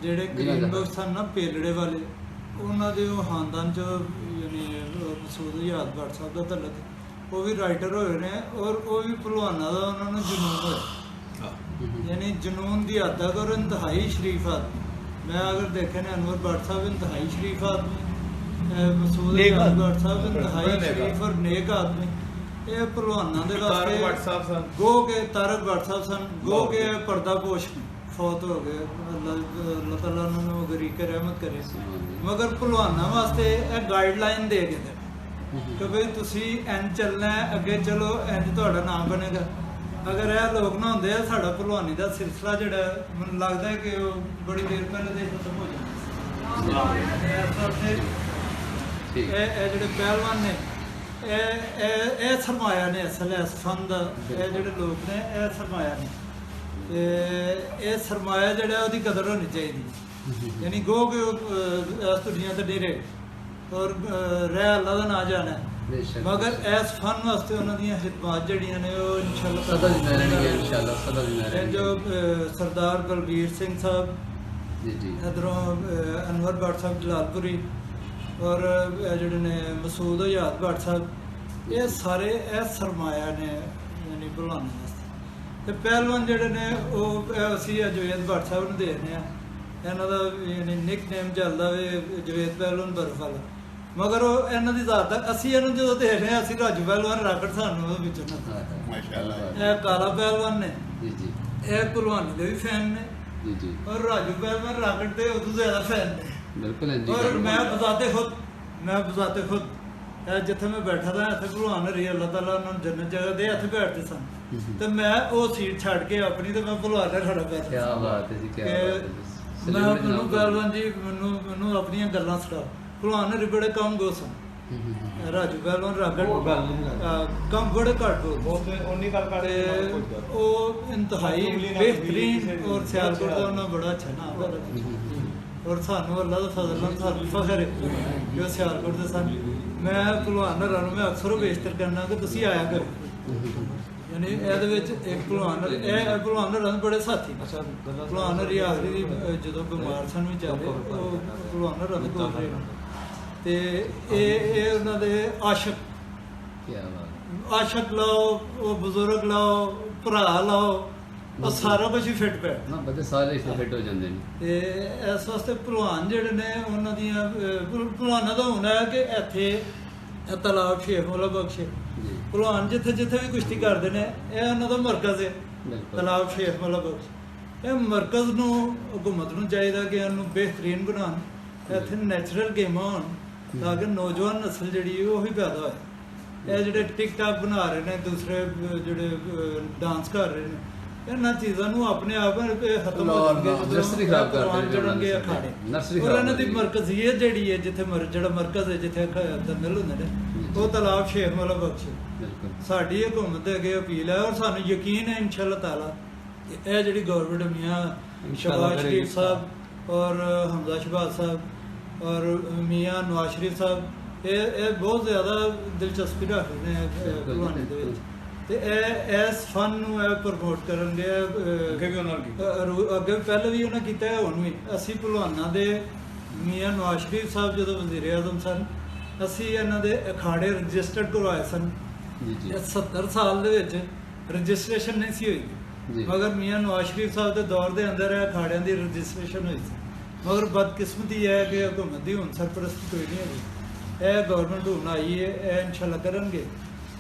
ਜਿਹੜੇ ਗਰੀਨ ਬੁੱਕ ਸਨ ਨਾ ਪੇਲੜੇ ਵਾਲੇ, ਉਹਨਾਂ ਦੇ ਉਹ ਖਾਨਦਾਨ ਚ ਯਾਨੀ ਮਸੂਦ ਹਯਾਤ ਭੱਟ ਸਾਹਿਬ ਦਾ ਤਲਕ। ਉਹ ਵੀ ਰਾਈਟਰ ਹੋਏ ਨੇ ਔਰ ਉਹ ਵੀ ਭਲਵਾਨਾਂ ਦਾ ਉਹਨਾਂ ਨੂੰ ਜਨੂਨ ਹੋਇਆ ਯਾਨੀ ਜਨੂਨ ਦੀ ਹੱਦ ਤੱਕ ਔਰ ਇੰਤਹਾਈ ਸ਼ਰੀਫ ਆਦਮੀ। ਮੈਂ ਅਗਰ ਦੇਖੇ ਨੇ ਅਨਵਰ ਭੱਟ ਸਾਹਿਬ ਇੰਤਹਾਈ ਸ਼ਰੀਫ ਆਦਮੀ, ਮਸੂਦ ਹਯਾਤ ਭੱਟ ਸਾਹਿਬ ਇੰਤਹਾਈ ਸ਼ਰੀਫ ਔਰ ਨੇਕ ਆਦਮੀ। ਇਹ ਭਲਵਾਨਾਂ ਦੇ ਵਾਸਤੇ ਗੋ ਕੇ ਤਾਰਕ ਭੱਟ ਸਾਹਿਬ ਸਨ, ਗੋ ਕੇ ਪਰਦਾ ਪੋਸ਼ ਫੌਤ ਹੋ ਗਏ। ਅੱਲਾਹ ਤਾਲਾ ਉਹਨਾਂ ਨੂੰ ਗਰੀਕ ਰਹਿਮਤ ਕਰੇ। ਮਗਰ ਭਲਵਾਨਾਂ ਵਾਸਤੇ ਇਹ ਗਾਈਡਲਾਈਨ ਦੇ ਗਏ ਕਿ ਬਈ ਤੁਸੀਂ ਇੰਜ ਚੱਲਣਾ ਹੈ, ਅੱਗੇ ਚਲੋ ਇੰਜ ਤੁਹਾਡਾ ਨਾਮ ਬਣੇਗਾ। ਅਗਰ ਇਹ ਲੋਕ ਨਾ ਹੁੰਦੇ ਆ ਸਾਡਾ ਭਲਵਾਨੀ ਦਾ ਸਿਲਸਿਲਾ ਜਿਹੜਾ ਮੈਨੂੰ ਲੱਗਦਾ ਹੈ ਕਿ ਉਹ ਬੜੀ ਦੇਰ ਪਹਿਲੇ ਦੇ ਖਤਮ ਹੋ ਜਾਣਾ। ਇਹ ਜਿਹੜੇ ਪਹਿਲਵਾਨ ਨੇ ਇਹ ਸਰਮਾਇਆ ਨੇ ਅਸਲ ਇਸ ਫਨ ਦਾ। ਇਹ ਜਿਹੜੇ ਲੋਕ ਨੇ ਇਹ ਸਰਮਾਇਆ ਨੇ ਤੇ ਇਹ ਸਰਮਾਇਆ ਜਿਹੜਾ ਉਹਦੀ ਕਦਰ ਹੋਣੀ ਚਾਹੀਦੀ ਯਾਨੀ ਗੋ ਕਿ ਇਸ ਦੁਨੀਆ ਤੇ ਡੇਰੇ ਔਰ ਰਹਿ ਅੱਲਾ ਦਾ ਨਾ ਜਾਣਾ। ਮਗਰ ਇਸ ਫਨ ਵਾਸਤੇ ਉਹਨਾਂ ਦੀਆਂ ਖਿਦਮਤ ਜਿਹੜੀਆਂ ਨੇ ਉਹ ਇਨਸ਼ਾਅੱਲਾ ਸਦਾ ਜ਼ਿੰਦਾ ਰਹਿਣਗੀਆਂ। ਇਨਸ਼ਾਅੱਲਾ ਸਦਾ ਜ਼ਿੰਦਾ ਇਹ ਰਹਿਣਗੀਆਂ। ਜੋ ਸਰਦਾਰ ਬਲਬੀਰ ਸਿੰਘ ਸਾਹਿਬ ਜੀ ਜੀ। ਇੱਧਰੋਂ ਅਨਵਰ ਭੱਟ ਸਾਹਿਬ ਜਲਾਲਪੁਰੀ ਔਰ ਇਹ ਜਿਹੜੇ ਨੇ ਮਸੂਦ ਹਯਾਤ ਭੱਟ ਸਾਹਿਬ, ਇਹ ਸਾਰੇ ਇਹ ਸਰਮਾਇਆ ਨੇ ਯਾਨੀ ਭਲਵਾਨਾਂ ਵਾਸਤੇ। ਤੇ ਪਹਿਲਵਾਨ ਜਿਹੜੇ ਨੇ ਉਹ ਅਸੀਂ ਜਵੇਦ ਭੱਟ ਸਾਹਿਬ ਨੂੰ ਦੇਖਦੇ ਹਾਂ। ਇਹਨਾਂ ਦਾ ਯਾਨੀ ਨਿਕ ਨੇਮ ਚੱਲਦਾ ਵੇ ਜਵੇਦ ਪਹਿਲਵਾਨ ਬਰਫ ਵਾਲਾ। ਮਗਰ ਉਹ ਇਹਨਾਂ ਦੀ ਜ਼ਾਤ ਦਾ ਅਸੀਂ ਇਹਨੂੰ ਜਦੋਂ ਦੇਖਦੇ ਹਾਂ ਅਸੀਂ ਰਾਜੂ ਪਹਿਲਵਾਨ ਰਾਕਟ ਸਾਨੂੰ ਉਹਦੇ ਵਿੱਚੋਂ ਨਾ ਮਾਸ਼ਾਅੱਲਾ। ਇਹ ਕਾਲਾ ਪਹਿਲਵਾਨ ਨੇ, ਜੀ ਜੀ ਇਹ ਭਲਵਾਨੀ ਦੇ ਵੀ ਫੈਨ ਨੇ ਜੀ ਜੀ। ਔਰ ਰਾਜੂ ਪਹਿਲਵਾਨ ਰਾਕਟ ਦੇ ਉਦੋਂ ਜ਼ਿਆਦਾ ਫੈਨ ਨੇ। ਬਿਲਕੁਲ ਜੀ। ਔਰ ਮੈਂ ਬਜ਼ਾਤੇ ਖੁਦ ਜਿੱਥੇ ਮੈਂ ਬੈਠਾ था ਇੱਥੇ ਭਲਵਾਨ ਰਹੀ ਅੱਲਾਹ ਤਾਲਾ ਉਹਨਾਂ ਨੂੰ ਜੰਨਤ ਜਗ੍ਹਾ ਦੇ ਇੱਥੇ ਬੈਠਦੇ ਸਨ ਤੇ ਮੈਂ ਉਹ ਸੀਟ ਛੱਡ ਕੇ ਆਪਣੀ ਤੇ ਮੈਂ ਭਲਵਾਨ ਨਾਲ ਖੜਾ ਕੀ ਬੈਠਾ। ਬਾਤ ਹੈ ਜੀ, ਕੀ ਬਾਤ ਹੈ। ਮੈਂ ਮੈਨੂੰ ਪਹਿਲਵਾਨ ਜੀ ਮੈਨੂੰ ਆਪਣੀਆਂ ਗੱਲਾਂ ਸੁਣਾਓ। ਭਲਵਾਨ ਨੇ ਬੜੇ ਕੰਮ ਗੋ ਸਨ। ਰਾਜੂ ਪਹਿਲਵਾਨ ਰਾਗੜ ਕੰਮ ਬੜੇ ਘੱਟ ਬੋਲਦੇ ਉਨੀ ਗੱਲ ਤੇ ਉਹ ਇੰਤਹਾਈ ਬਿਹਤਰੀਨ ਔਰ ਸਿਆਲਕੋਟ ਦਾ ਉਹਨਾਂ ਬੜਾ ਅੱਛਾ ਨਾਮ ਹੈ ਔਰ ਸਾਨੂੰ ਅੱਲਾਹ ਦਾ ਫਜ਼ਲ ਨਾਲ ਸਾਨੂੰ ਫਖਰ ਹੈ ਕਿ ਉਹ ਸਿਆਲਕੋਟ ਦੇ ਸਨ। ਮੈਂ ਭਲਵਾਨ ਨੂੰ ਮੈਂ ਅਕਸਰ ਬੇਸ਼ਤਰ ਕਰਨਾ ਕਿ ਤੁਸੀਂ ਆਇਆ ਕਰੋ ਯਾਨੀ ਇਹਦੇ ਵਿੱਚ ਇੱਕ ਭਲਵਾਨ ਇਹ ਭਲਵਾਨ ਰਨ ਬੜੇ ਸਾਥੀ ਭਲਵਾਨ ਰਿਆਜ਼ੀ ਦੀ ਜਦੋਂ ਬਿਮਾਰ ਸਨ ਵਿਚਾਰੇ ਉਹ ਭਲਵਾਨ ਰਨ ਕੋਲ ਰਹੇ ਤੇ ਇਹ ਉਹਨਾਂ ਦੇ ਆਸ਼ਕ ਕੀ ਬਾਤ। ਆਸ਼ਕ ਲਾਓ, ਉਹ ਬਜ਼ੁਰਗ ਲਾਓ, ਭਰਾ ਲਾਓ, ਉਹ ਸਾਰਾ ਕੁਝ ਹੀ ਫਿੱਟ ਪਿਆ। ਨਾ ਬੰਦੇ ਸਾਰੇ ਫਿੱਟ ਹੋ ਜਾਂਦੇ ਨੇ। ਤੇ ਇਸ ਵਾਸਤੇ ਭਲਵਾਨ ਜਿਹੜੇ ਨੇ ਉਹਨਾਂ ਦੀਆਂ ਭਲਵਾਨਾਂ ਦਾ ਹੋਣਾ ਹੈ ਕਿ ਇੱਥੇ ਤਲਾਬ ਸ਼ੇਖ ਮੌਲਾ ਬਖਸ਼ ਜੀ ਭਲਵਾਨ ਜਿੱਥੇ ਜਿੱਥੇ ਵੀ ਕੁਸ਼ਤੀ ਕਰਦੇ ਨੇ, ਇਹ ਉਹਨਾਂ ਦਾ ਮਰਕਜ਼ ਹੈ ਬਿਲਕੁਲ। ਤਲਾਬ ਸ਼ੇਖ ਮੌਲਾ ਬਖਸ਼। ਇਹ ਮਰਕਜ਼ ਨੂੰ ਹਕੂਮਤ ਨੂੰ ਚਾਹੀਦਾ ਕਿ ਇਹਨੂੰ ਬਿਹਤਰੀਨ ਬਣਾਉਣ, ਇੱਥੇ ਨੈਚੁਰਲ ਗੇਮਾਂ ਹੋਣ ਤਾਂ ਕਿ ਨੌਜਵਾਨ ਨਸਲ ਜਿਹੜੀ ਉਹ ਵੀ ਪੈਦਾ ਹੋਏ। ਇਹ ਜਿਹੜੇ ਟਿਕਟਾਕ ਬਣਾ ਰਹੇ ਨੇ, ਦੂਸਰੇ ਜਿਹੜੇ ਡਾਂਸ ਕਰ ਰਹੇ ਨੇ, ਇਹਨਾਂ ਚੀਜ਼ਾਂ ਨੂੰ ਆਪਣੇ ਆਪ ਖਤਮ ਹੋ ਜਾਣਗੇ ਨਰਸਰੀ ਖਰਾਬ ਕਰ ਦੇਣਗੇ ਚੜਨਗੇ ਅਖਾੜੇ। ਨਰਸਰੀ ਔਰ ਇਹਨਾਂ ਦੀ ਮਰਕਜ਼ੀਅਤ ਜਿਹੜੀ ਹੈ, ਜਿੱਥੇ ਜਿਹੜਾ ਮਰਕਜ਼ ਹੈ, ਜਿੱਥੇ ਦੰਗਲ ਹੁੰਦੇ ਨੇ, ਉਹ ਤਲਾਬ ਸ਼ੇਖ ਮੌਲਾ ਬਖਸ਼। ਬਿਲਕੁਲ ਸਾਡੀ ਹਕੂਮਤ ਦੇ ਅੱਗੇ ਅਪੀਲ ਹੈ ਔਰ ਸਾਨੂੰ ਯਕੀਨ ਹੈ ਇਨਸ਼ਾਅੱਲਾ ਤਾਲਾ ਇਹ ਜਿਹੜੀ ਗਵਰਨਮੈਂਟ ਮੀਆਂ ਸ਼ਹਬਾਜ਼ ਸ਼ਰੀਫ ਸਾਹਿਬ ਔਰ ਹਮਜ਼ਾ ਸ਼ਹਬਾਜ਼ ਸਾਹਿਬ ਔਰ ਮੀਆਂ ਨਵਾਜ਼ ਸ਼ਰੀਫ ਸਾਹਿਬ ਇਹ ਬਹੁਤ ਜ਼ਿਆਦਾ ਦਿਲਚਸਪੀ ਰੱਖਦੇ ਨੇ ਭਲਵਾਨੀ ਦੇ ਵਿੱਚ, ਤੇ ਇਹ ਇਸ ਫਨ ਨੂੰ ਇਹ ਪ੍ਰਮੋਟ ਕਰਨਗੇ। ਅੱਗੇ ਵੀ ਉਹਨਾਂ ਨੇ ਅੱਗੇ ਪਹਿਲੇ ਵੀ ਉਹਨਾਂ ਕੀਤਾ ਹੈ, ਹੁਣ ਵੀ। ਅਸੀਂ ਭਲਵਾਨਾਂ ਦੇ ਮੀਆਂ ਨਵਾਜ਼ ਸ਼ਰੀਫ ਸਾਹਿਬ ਜਦੋਂ ਵਜ਼ੀਰ ਆਜ਼ਮ ਸਨ, ਅਸੀਂ ਇਹਨਾਂ ਦੇ ਅਖਾੜੇ ਰਜਿਸਟਰਡ ਕਰਵਾਏ ਸਨ। ਜੀ ਜੀ 70 ਸਾਲ ਦੇ ਵਿੱਚ ਰਜਿਸਟ੍ਰੇਸ਼ਨ ਨਹੀਂ ਸੀ ਹੋਈ, ਜੀ। ਮਗਰ ਮੀਆਂ ਨਵਾਜ਼ ਸ਼ਰੀਫ ਸਾਹਿਬ ਦੇ ਦੌਰ ਦੇ ਅੰਦਰ ਇਹ ਅਖਾੜਿਆਂ ਦੀ ਰਜਿਸਟ੍ਰੇਸ਼ਨ ਹੋਈ ਸੀ। ਮਗਰ ਬਦਕਿਸਮਤੀ ਹੈ ਕਿ ਹਕੂਮਤ ਦੀ ਹੁਣ ਸਰਪ੍ਰਸਤੀ ਕੋਈ ਨਹੀਂ ਹੈਗੀ। ਇਹ ਗਵਰਨਮੈਂਟ ਹੁਣ ਆਈ ਹੈ, ਇਹ ਇਨਸ਼ਾਅੱਲਾ ਕਰਨਗੇ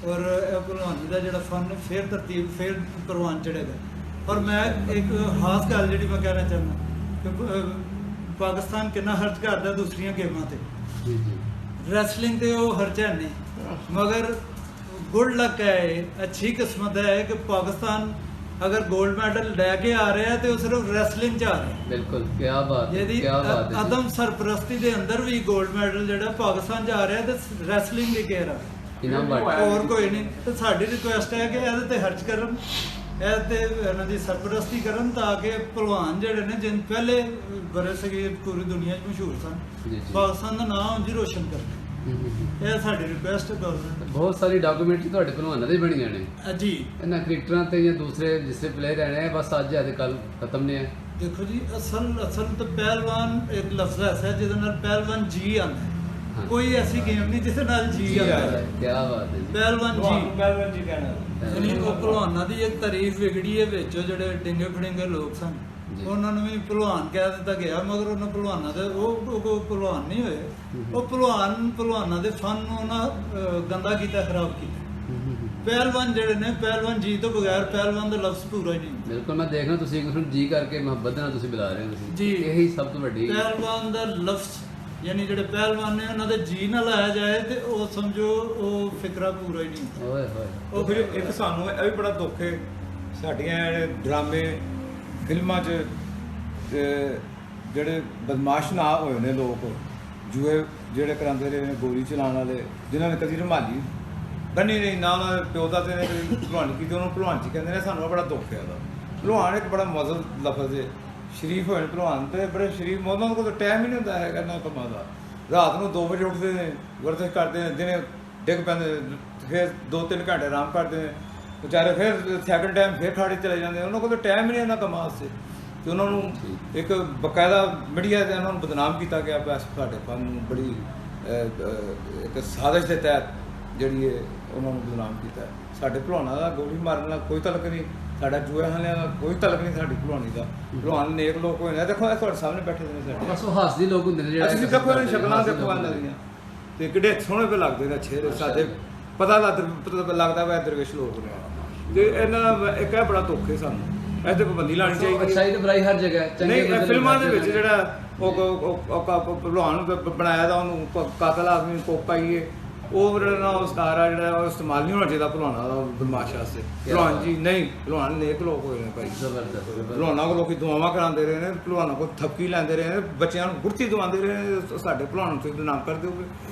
ਔਰ ਇਹ ਭਲਵਾਨੀ ਦਾ ਜਿਹੜਾ ਫਨ ਫਿਰ ਤਰਤੀਬ ਫਿਰ ਪ੍ਰਵਾਨ ਚੜੇਗਾ। ਔਰ ਮੈਂ ਇੱਕ ਖਾਸ ਗੱਲ ਜਿਹੜੀ ਮੈਂ ਕਹਿਣਾ ਚਾਹੁੰਦਾ ਕਿ ਪਾਕਿਸਤਾਨ ਕਿੰਨਾ ਖਰਚ ਕਰਦਾ ਦੂਸਰੀਆਂ ਗੇਮਾਂ ਤੇ, ਜੀ ਜੀ ਰੈਸਲਿੰਗ ਤੇ ਉਹ ਖਰਚਾ ਨਹੀਂ, ਮਗਰ ਗੁੱਡ ਲੱਕ ਹੈ, ਅੱਛੀ ਕਿਸਮਤ ਹੈ ਕਿ ਪਾਕਿਸਤਾਨ ਅਗਰ 골ਡ ਮੈਡਲ ਲੈ ਕੇ ਆ ਰਿਹਾ ਤੇ ਉਹ ਸਿਰਫ ਰੈਸਲਿੰਗ 'ਚ ਆ ਰਿਹਾ। ਬਿਲਕੁਲ ਕੀ ਬਾਤ ਹੈ, ਜਿਹਦੀ ਕੀ ਬਾਤ ਹੈ। ਅਦਮ ਸਰਪ੍ਰਸਤੀ ਦੇ ਅੰਦਰ ਵੀ 골ਡ ਮੈਡਲ ਜਿਹੜਾ ਪਾਕਿਸਤਾਨ 'ਚ ਆ ਰਿਹਾ ਤੇ ਰੈਸਲਿੰਗ ਲਈ ਕਹਿ ਰਿਹਾ, ਇਨਾਮ ਬਾਟ ਹੋਰ ਕੋਈ ਨਹੀਂ। ਤੇ ਸਾਡੀ ਰਿਕੁਐਸਟ ਹੈ ਕਿ ਇਹਦੇ ਤੇ ਖਰਚ ਕਰਨ, ਇਹ ਤੇ ਇਹਨਾਂ ਦੀ ਸਰਪ੍ਰਸਤੀ ਕਰਨ ਤਾਂ ਕਿ ਭਲਵਾਨ ਜਿਹੜੇ ਨੇ ਜਿਨ ਪਹਿਲੇ ਬਰੇ ਸਗੀਰ ਪੂਰੀ ਦੁਨੀਆ 'ਚ ਮਸ਼ਹੂਰ ਸਨ, ਜੀ ਜੀ ਪਾਕਿਸਤਾਨ ਦਾ ਨਾਮ ਉਂਝ ਰੋਸ਼ਨ ਕਰਨ। ਇਹ ਸਾਡੀ ਰਿਕੁਐਸਟ ਹੈ ਗਵਰਨਮੈਂਟ। ਬਹੁਤ ਸਾਰੀ ਡਾਕੂਮੈਂਟਰੀ ਤੁਹਾਡੇ ਭਲਵਾਨਾਂ ਦੇ ਬਣੀਆਂ ਨੇ ਜੀ ਇਹਨਾਂ ਕ੍ਰਿਕਟਰਾਂ ਤੇ ਜਾਂ ਦੂਸਰੇ ਜਿਸਦੇ ਪਲੇਅਰ ਆਣੇ ਆ, ਬਸ ਅੱਜ ਅੱਜ ਕੱਲ ਖਤਮ ਨੇ ਹੈ। ਦੇਖੋ ਜੀ, ਅਸਲ ਤਾਂ ਪਹਿਲਵਾਨ ਇੱਕ ਲਫ਼ਜ਼ ਐਸਾ ਹੈ ਜਿਹਦੇ ਨਾਲ ਪਹਿਲਵਾਨ ਜੀ ਆਉਂਦਾ ਹੈ। ਹਾਂ। ਕੋਈ ਐਸੀ ਗੇਮ ਨਹੀਂ ਜਿਹਦੇ ਨਾਲ ਜੀ ਆਉਂਦਾ ਹੈ। ਕੀ ਬਾਤ ਹੈ ਜੀ। ਪਹਿਲਵਾਨ ਜੀ ਪਹਿਲਵਾਨ ਜੀ ਕਹਿਣਾ ਯਾਨੀ ਉਹ ਭਲਵਾਨਾਂ ਦੀ ਇੱਕ ਤਾਰੀਫ ਵਿਗੜੀ ਹੈ ਵਿੱਚ, ਉਹ ਜਿਹੜੇ ਡਿੰਗੇ ਫੜਿੰਗੇ ਲੋਕ ਸਨ ਜੀ। ਉਹਨਾਂ ਨੂੰ ਵੀ ਭਲਵਾਨ ਕਹਿ ਦਿੱਤਾ ਗਿਆ, ਮਗਰ ਉਹਨਾਂ ਭਲਵਾਨਾਂ ਦੇ ਉਹ ਭਲਵਾਨ ਨਹੀਂ ਹੋਏ। ਉਹ ਭਲਵਾਨਾਂ ਦੇ ਫਨ ਨੂੰ ਉਹਨਾਂ ਗੰਦਾ ਕੀਤਾ, ਖਰਾਬ ਕੀਤਾ। ਪਹਿਲਵਾਨ ਜਿਹੜੇ ਨੇ, ਪਹਿਲਵਾਨ ਜੀ ਤੋਂ ਬਗੈਰ ਪਹਿਲਵਾਨ ਦਾ ਲਫ਼ਜ਼ ਪੂਰਾ ਹੀ ਨਹੀਂ। ਬਿਲਕੁਲ ਮੈਂ ਦੇਖ ਰਿਹਾ ਤੁਸੀਂ ਇੱਕ ਦੂਸਰੇ ਨੂੰ ਜੀ ਕਰਕੇ ਮੁਹੱਬਤ ਨਾਲ ਤੁਸੀਂ ਬੁਲਾ ਰਹੇ ਹੋ ਤੁਸੀਂ ਜੀ। ਇਹੀ ਸਭ ਤੋਂ ਵੱਡੀ ਪਹਿਲਵਾਨ ਦਾ ਲਫ਼ਜ਼ ਯਾਨੀ ਜਿਹੜੇ ਪਹਿਲਵਾਨ ਨੇ ਉਹਨਾਂ ਦੇ ਜੀ ਨਾਲ ਲਾਇਆ ਜਾਏ ਤੇ ਉਹ ਸਮਝੋ ਉਹ ਫਿਕਰਾ ਪੂਰਾ ਹੀ ਨਹੀਂ। ਓਏ ਹੋਏ ਉਹ ਫਿਰ ਇੱਕ ਸਾਨੂੰ ਇਹ ਵੀ ਬੜਾ ਦੁੱਖ ਹੈ, ਸਾਡੀਆਂ ਜਿਹੜੇ ਡਰਾਮੇ ਫਿਲਮਾਂ 'ਚ ਜਿਹੜੇ ਬਦਮਾਸ਼ ਨਾ ਹੋਏ ਨੇ ਲੋਕ, ਜੂਏ ਜਿਹੜੇ ਕਰਾਉਂਦੇ ਰਹੇ ਨੇ, ਗੋਲੀ ਚਲਾਉਣ ਵਾਲੇ, ਜਿਨ੍ਹਾਂ ਨੇ ਕਦੀ ਰੁਮਾਲੀ ਬੰਨੀ ਨਹੀਂ, ਨਾ ਉਹਨਾਂ ਦੇ ਪਿਓ ਦਾ ਤੇ ਭਲਵਾਨੀ ਕੀਤੀ, ਉਹਨੂੰ ਭਲਵਾਨ ਜੀ ਕਹਿੰਦੇ ਨੇ। ਸਾਨੂੰ ਇਹ ਬੜਾ ਦੁੱਖ ਹੈ ਉਹਦਾ। ਭਲਵਾਨ ਇੱਕ ਬੜਾ ਮਜ਼ਲ ਲਫ਼ਜ਼ ਹੈ, ਸ਼ਰੀਫ ਹੋਏ ਨੇ ਭਲਵਾਨ ਤੇ ਬੜੇ ਸ਼ਰੀਫ, ਉਹਨਾਂ ਕੋਲ ਟਾਈਮ ਹੀ ਨਹੀਂ ਹੁੰਦਾ ਹੈਗਾ ਨਾ ਕੰਮਾਂ ਦਾ। ਰਾਤ ਨੂੰ 2 ਵਜੇ ਉੱਠਦੇ ਨੇ, ਵਰਜ਼ਿਸ਼ ਕਰਦੇ ਨੇ, ਦਿਨੇ ਡਿੱਗ ਪੈਂਦੇ, ਫਿਰ 2-3 ਘੰਟੇ ਆਰਾਮ ਕਰਦੇ ਨੇ ਵਿਚਾਰੇ, ਫਿਰ ਸੈਕਿੰਡ ਟਾਈਮ ਫਿਰ ਖਾੜੇ ਚਲੇ ਜਾਂਦੇ। ਉਹਨਾਂ ਕੋਲ ਤਾਂ ਟਾਈਮ ਹੀ ਨਹੀਂ ਇਹਨਾਂ ਕੰਮਾਂ ਵਾਸਤੇ। ਤੇ ਉਹਨਾਂ ਨੂੰ ਇੱਕ ਬਕਾਇਦਾ ਮੀਡੀਆ ਦੇ ਉਹਨਾਂ ਨੂੰ ਬਦਨਾਮ ਕੀਤਾ ਗਿਆ। ਬਸ ਸਾਡੇ ਫਨ ਨੂੰ ਬੜੀ ਇੱਕ ਸਾਜ਼ਿਸ਼ ਦੇ ਤਹਿਤ ਜਿਹੜੀ ਹੈ ਉਹਨਾਂ ਨੂੰ ਬਦਨਾਮ ਕੀਤਾ। ਸਾਡੇ ਭਲਵਾਨਾਂ ਦਾ ਗੋਲੀ ਮਾਰਨ ਨਾਲ ਕੋਈ ਤਲਕ ਨਹੀਂ, ਸਾਡਾ ਜੂਏ ਖਾਨਿਆਂ ਦਾ ਕੋਈ ਤਲਕ ਨਹੀਂ ਸਾਡੀ ਭਲਵਾਨੀ ਦਾ। ਭਲਵਾਨ ਨੇਕ ਲੋਕ ਹੋਏ ਨੇ, ਦੇਖੋ ਇਹ ਤੁਹਾਡੇ ਸਾਹਮਣੇ ਬੈਠੇ ਨੇ ਸਾਡੇ। ਬਸ ਉਹ ਹੱਸਦੀ ਲੋਕ ਹੁੰਦੇ ਨੇ ਅਸੀਂ ਦੇਖੋ ਇਹਨਾਂ ਸ਼ਕਲਾਂ ਦੇਖੋ ਇਹਨਾਂ ਦੀਆਂ ਤੇ ਕਿੱਡੇ ਸੋਹਣੇ ਵੀ ਲੱਗਦੇ ਨੇ, ਅੱਛੇ ਸਾਡੇ ਪਤਾ ਲੱਗਦਾ ਵਾ ਦਰਵੇਸ਼ ਲੋਕ ਨੇ। ਤੇ ਇਹਨਾਂ ਦਾ ਇੱਕ ਇਹ ਬੜਾ ਦੁੱਖ ਹੈ ਸਾਨੂੰ, ਇਹ ਤੇ ਪਾਬੰਦੀ ਲਾਉਣੀ ਚਾਹੀਦੀ। ਅੱਛਾਈ ਤੇ ਬੁਰਾਈ ਹਰ ਜਗ੍ਹਾ ਹੈ। ਨਹੀਂ, ਇਹ ਫਿਲਮਾਂ ਦੇ ਵਿੱਚ ਜਿਹੜਾ ਉਹ ਭਲਵਾਨ ਬਣਾਇਆ ਦਾ, ਉਹਨੂੰ ਕਾਤਲ ਆਦਮੀ ਨੂੰ ਕੋਪ ਪਾਈਏ, ਉਹ ਜਿਹੜਾ ਨਾ ਉਸਤਾਰ ਆ ਜਿਹੜਾ ਉਹ ਇਸਤੇਮਾਲ ਨਹੀਂ ਹੋਣਾ ਚਾਹੀਦਾ ਭਲਵਾਨਾਂ ਦਾ ਬਦਮਾਸ਼ ਵਾਸਤੇ। ਭਲਵਾਨ ਜੀ ਨਹੀਂ, ਭਲਵਾਨ ਨੇਕ ਲੋਕ ਹੋਏ ਨੇ ਭਾਈ। ਜ਼ਬਰਦਸਤ ਭਲਵਾਨਾਂ ਕੋਲ ਲੋਕੀ ਦੁਆਵਾਂ ਕਰਾਉਂਦੇ ਰਹੇ ਨੇ, ਭਲਵਾਨਾਂ ਕੋਲ ਥੱਕੀ ਲੈਂਦੇ ਰਹੇ ਨੇ, ਬੱਚਿਆਂ ਨੂੰ ਗੁੜਤੀ ਦਵਾਉਂਦੇ ਰਹੇ ਨੇ। ਸਾਡੇ ਭਲਵਾਨ ਨੂੰ ਤੁਸੀਂ ਬਦਨਾਮ ਕਰ ਦਿਓਗੇ।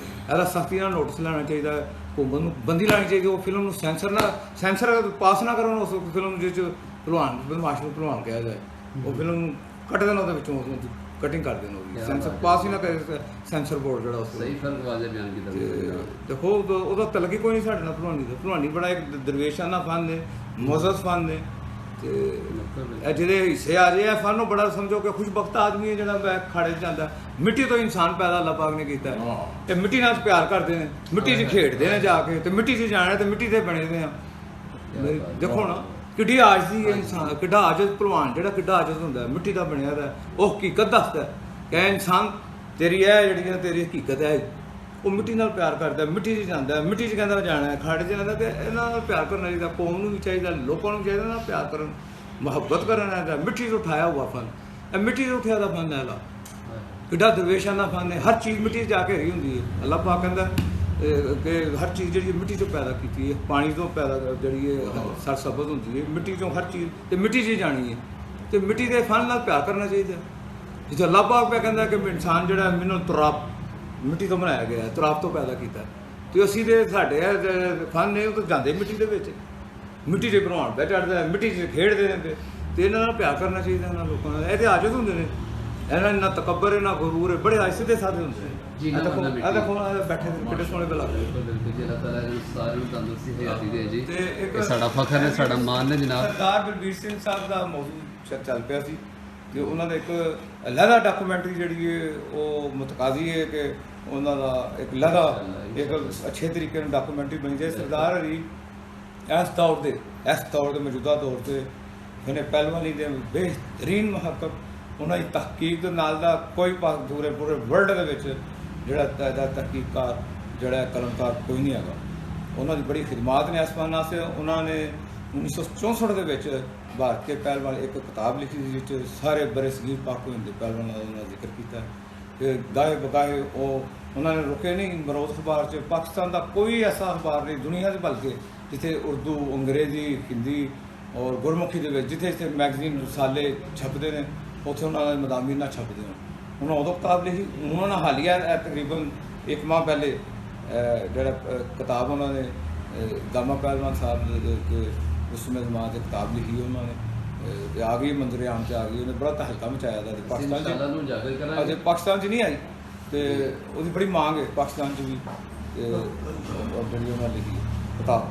ਇਹਦਾ ਸਖਤੀ ਨਾਲ ਨੋਟਿਸ ਲੈਣਾ ਚਾਹੀਦਾ, ਹੁਕੂਮਤ ਨੂੰ ਬੰਦੀ ਲਾਉਣੀ ਚਾਹੀਦੀ। ਉਹ ਫਿਲਮ ਨੂੰ ਸੈਂਸਰ ਪਾਸ ਨਾ ਕਰਨ ਉਸ ਫਿਲਮ ਜਿਸ 'ਚ ਭਲਵਾਨ ਬਦਮਾਸ਼ ਨੂੰ ਭਲਵਾਨ ਕਿਹਾ ਜਾਏ। ਉਹ ਫਿਲਮ ਨੂੰ ਕੱਟ ਦੇਣ, ਉਹਦੇ ਵਿੱਚੋਂ ਕਟਿੰਗ ਕਰ ਦੇਣ, ਉਹਦੀ ਸੈਂਸਰ ਪਾਸ ਹੀ ਨਾ ਕਰੇ ਸੈਂਸਰ ਬੋਰਡ ਜਿਹੜਾ ਉਸ ਸਹੀ ਫਰਕ ਵਾਜੇ ਬਿਆਨ ਕੀਤਾ। ਦੇਖੋ ਉਹਦਾ ਤਲਕ ਹੀ ਕੋਈ ਨਹੀਂ ਸਾਡੇ ਨਾਲ ਭਲਵਾਨੀ ਦਾ। ਭਲਵਾਨੀ ਬੜਾ ਇੱਕ ਦਰਵੇਸ਼ਾਨਾ ਫਨ ਨੇ, ਮੁਅੱਜ਼ਜ਼ ਫਨ ਨੇ। ਤੇ ਇਹ ਜਿਹਦੇ ਹਿੱਸੇ ਆ ਜੇ ਇਹ ਫਨ ਉਹ ਬੜਾ ਸਮਝੋ ਕਿ ਖੁਸ਼ਬਖਤ ਆਦਮੀ ਹੈ ਜਿਹੜਾ ਮੈਂ ਖਾੜੇ 'ਚ ਜਾਂਦਾ। ਮਿੱਟੀ ਤੋਂ ਇਨਸਾਨ ਪੈਦਾ ਅੱਲਾਹ ਪਾਕ ਨੇ ਕੀਤਾ ਤੇ ਮਿੱਟੀ ਨਾਲ ਪਿਆਰ ਕਰਦੇ ਨੇ, ਮਿੱਟੀ 'ਚ ਖੇਡਦੇ ਨੇ ਜਾ ਕੇ, ਤੇ ਮਿੱਟੀ 'ਚ ਜਾਣਾ ਤੇ ਮਿੱਟੀ ਦੇ ਬਣੇ ਦੇ ਆ। ਦੇਖੋ ਨਾ ਕਿੱਡੀ ਆਜਜ਼ੀ ਹੈ ਇਨਸਾਨ, ਕਿੱਡਾ ਆਜਜ਼ ਭਲਵਾਨ ਜਿਹੜਾ ਕਿੱਡਾ ਆਜਜ਼ ਹੁੰਦਾ ਮਿੱਟੀ ਦਾ ਬਣਿਆ ਦਾ। ਉਹ ਹਕੀਕਤ ਦੱਸਦਾ ਕਿ ਇਨਸਾਨ ਤੇਰੀ ਇਹ ਜਿਹੜੀ ਤੇਰੀ ਹਕੀਕਤ ਹੈ, ਉਹ ਮਿੱਟੀ ਨਾਲ ਪਿਆਰ ਕਰਦਾ, ਮਿੱਟੀ 'ਚ ਜਾਂਦਾ, ਮਿੱਟੀ 'ਚ ਕਹਿੰਦਾ ਜਾਣਾ, ਖਾੜੇ 'ਚ ਜਾਂਦਾ। ਤੇ ਇਹਨਾਂ ਨਾਲ ਪਿਆਰ ਕਰਨਾ ਚਾਹੀਦਾ, ਕੌਮ ਨੂੰ ਵੀ ਚਾਹੀਦਾ, ਲੋਕਾਂ ਨੂੰ ਚਾਹੀਦਾ ਨਾਲ ਪਿਆਰ ਕਰਨ, ਮੁਹੱਬਤ ਕਰਨਾ। ਮਿੱਟੀ 'ਚ ਉਠਾਇਆ ਹੁਆ ਫਨ, ਇਹ ਮਿੱਟੀ 'ਚ ਉੱਠਿਆ ਦਾ ਫਨ ਹੈ। ਅੱਲਾ ਕਿੱਡਾ ਦਰਵੇਸ਼ਾਂ ਦਾ ਫਨ ਹੈ। ਹਰ ਚੀਜ਼ ਮਿੱਟੀ 'ਚ ਜਾ ਕੇ ਰਹੀ ਹੁੰਦੀ ਹੈ। ਅੱਲਾਹ ਪਾਕ ਕਹਿੰਦਾ ਕਿ ਹਰ ਚੀਜ਼ ਜਿਹੜੀ ਮਿੱਟੀ 'ਚੋਂ ਪੈਦਾ ਕੀਤੀ ਹੈ, ਪਾਣੀ ਤੋਂ ਪੈਦਾ ਜਿਹੜੀ ਹੈ ਸਰਸਬਜ਼ ਹੁੰਦੀ ਹੈ, ਮਿੱਟੀ 'ਚੋਂ ਹਰ ਚੀਜ਼ ਤੇ ਮਿੱਟੀ 'ਚ ਜਾਣੀ ਹੈ। ਤੇ ਮਿੱਟੀ ਦੇ ਫਨ ਨਾਲ ਪਿਆਰ ਕਰਨਾ ਚਾਹੀਦਾ। ਜਿੱਥੇ ਅੱਲਾਹ ਪਾਕ ਪਿਆ ਕਹਿੰਦਾ ਕਿ ਇਨਸਾਨ ਜਿਹੜਾ ਮੈਨੂੰ ਤੁਰਾਬ ਮਿੱਟੀ ਤੋਂ ਬਣਾਇਆ ਗਿਆ, ਤੁਰਾਬ ਤੋਂ ਪੈਦਾ ਕੀਤਾ। ਤੇ ਅਸੀਂ ਦੇ ਸਾਡੇ ਫਨ ਨੇ ਉਹ ਤਾਂ ਜਾਂਦੇ ਮਿੱਟੀ ਦੇ ਵਿੱਚ, ਮਿੱਟੀ 'ਚ ਭਰਵਾਉਣ ਪੈ ਚੜ੍ਹਦਾ, ਮਿੱਟੀ 'ਚ ਖੇਡਦੇ ਨੇ। ਤੇ ਇਹਨਾਂ ਨਾਲ ਪਿਆਰ ਕਰਨਾ ਚਾਹੀਦਾ ਇਹਨਾਂ ਲੋਕਾਂ ਨਾਲ। ਇਹਦੇ ਆਜਜ਼ ਹੁੰਦੇ ਨੇ, ਇਹਨਾਂ ਨਾ ਤਕੱਬਰ ਹੈ ਨਾ ਗਰੂਰ ਹੈ, ਬੜੇ ਆਇਸੇ ਦੇ ਸਾਦੇ ਹੁੰਦੇ ਨੇ। ਜੀ ਇਹ ਦੇਖੋ ਬੈਠੇ ਕਿੱਡੇ ਸੋਹਣੇ ਬਲਾ ਬਿਲਕੁਲ ਜੀ। ਅੱਲਾਹ ਤਾਲਾ ਨੂੰ ਸਾਰਿਆਂ ਨੂੰ ਤੰਦਰੁਸਤੀ ਹਯਾਤੀ ਦੇ ਜੀ। ਤੇ ਇੱਕ ਇਹ ਸਾਡਾ ਫਖਰ ਹੈ, ਸਾਡਾ ਮਾਣ ਹੈ ਜਨਾਬ। ਸਰਦਾਰ ਬਲਬੀਰ ਸਿੰਘ ਸਾਹਿਬ ਦਾ ਮੌਜੂਦ ਚੱਲ ਪਿਆ ਸੀ ਤੇ ਉਹਨਾਂ ਦਾ ਇੱਕ ਲਹਿਦਾ ਡਾਕੂਮੈਂਟਰੀ ਜਿਹੜੀ ਹੈ ਉਹ ਮੁਤਕਾਦੀ ਹੈ ਕਿ ਉਹਨਾਂ ਦਾ ਇੱਕ ਲਹਿਦਾ ਇੱਕ ਅੱਛੇ ਤਰੀਕੇ ਨਾਲ ਡਾਕੂਮੈਂਟਰੀ ਬਣੀ ਜਾਏ। ਸਰਦਾਰ ਹਰੀ ਇਸ ਦੌਰ ਦੇ ਮੌਜੂਦਾ ਦੌਰ 'ਤੇ ਇਹਨੇ ਪਹਿਲਵਾਨੀ ਦੇ ਬਿਹਤਰੀਨ ਮਹੱਤਵ, ਉਹਨਾਂ ਦੀ ਤਹਕੀਕ ਦੇ ਨਾਲ ਦਾ ਕੋਈ ਪੂਰੇ ਵਰਲਡ ਦੇ ਵਿੱਚ ਜਿਹੜਾ ਤਹਕੀਕਕਾਰ ਜਿਹੜਾ ਕਲਮਕਾਰ ਕੋਈ ਨਹੀਂ ਹੈਗਾ। ਉਹਨਾਂ ਦੀ ਬੜੀ ਖਿਦਮਾਤ ਨੇ ਆਸਮਾਨ ਵਾਸਤੇ। ਉਹਨਾਂ ਨੇ 1964 ਦੇ ਵਿੱਚ ਭਾਰਤ ਕੇ ਪਹਿਲਵਾਨ ਇੱਕ ਕਿਤਾਬ ਲਿਖੀ ਜਿਸ ਵਿੱਚ ਸਾਰੇ ਬਰੇ ਸਗੀਰ ਪਾਕ ਹੋਏ ਦੇ ਪਹਿਲਵਾਨਾਂ ਦਾ ਉਹਨਾਂ ਜ਼ਿਕਰ ਕੀਤਾ। ਤੇ ਗਾਏ ਬਗਾਏ ਉਹ ਉਹਨਾਂ ਨੇ ਰੁਕੇ ਨਹੀਂ। ਮਰੋਜ਼ ਅਖਬਾਰ 'ਚ ਪਾਕਿਸਤਾਨ ਦਾ ਕੋਈ ਐਸਾ ਅਖਬਾਰ ਨਹੀਂ ਦੁਨੀਆ 'ਚ ਬਲਕਿ ਜਿੱਥੇ ਉਰਦੂ, ਅੰਗਰੇਜ਼ੀ, ਹਿੰਦੀ ਔਰ ਗੁਰਮੁਖੀ ਦੇ ਵਿੱਚ ਜਿੱਥੇ ਮੈਗਜ਼ੀਨ ਰਸਾਲੇ ਛਪਦੇ ਨੇ ਉੱਥੇ ਉਹਨਾਂ ਦੇ ਮਦਾਮੀਨ ਨਾਲ ਛਪਦੇ ਹਨ। ਉਹਨਾਂ ਉਦੋਂ ਕਿਤਾਬ ਲਿਖੀ। ਉਹਨਾਂ ਨੇ ਹਾਲੀਆ ਤਕਰੀਬਨ 1 ਮਾਹ ਪਹਿਲੇ ਜਿਹੜਾ ਕਿਤਾਬ ਉਹਨਾਂ ਨੇ ਗਾਮਾ ਪਹਿਲਵਾਨ ਸਾਹਿਬ ਦੇ ਉਸ ਸਮੇਂ ਜਮਾਤ ਦੀ ਕਿਤਾਬ ਲਿਖੀ ਉਹਨਾਂ ਨੇ ਤੇ ਆ ਗਈ ਮੰਜ਼ਰੇ ਆਮ 'ਚ ਆ ਗਈ। ਉਹਨੇ ਬੜਾ ਤਹਿਲਕਾ ਮਚਾਇਆ ਦਾ ਪਾਕਿਸਤਾਨ 'ਚ। ਅਜੇ ਪਾਕਿਸਤਾਨ 'ਚ ਨਹੀਂ ਆਈ ਤੇ ਉਹਦੀ ਬੜੀ ਮੰਗ ਹੈ ਪਾਕਿਸਤਾਨ 'ਚ ਵੀ। ਤੇ ਜਿਹੜੀ ਉਹਨਾਂ ਲਿਖੀ ਕਿਤਾਬ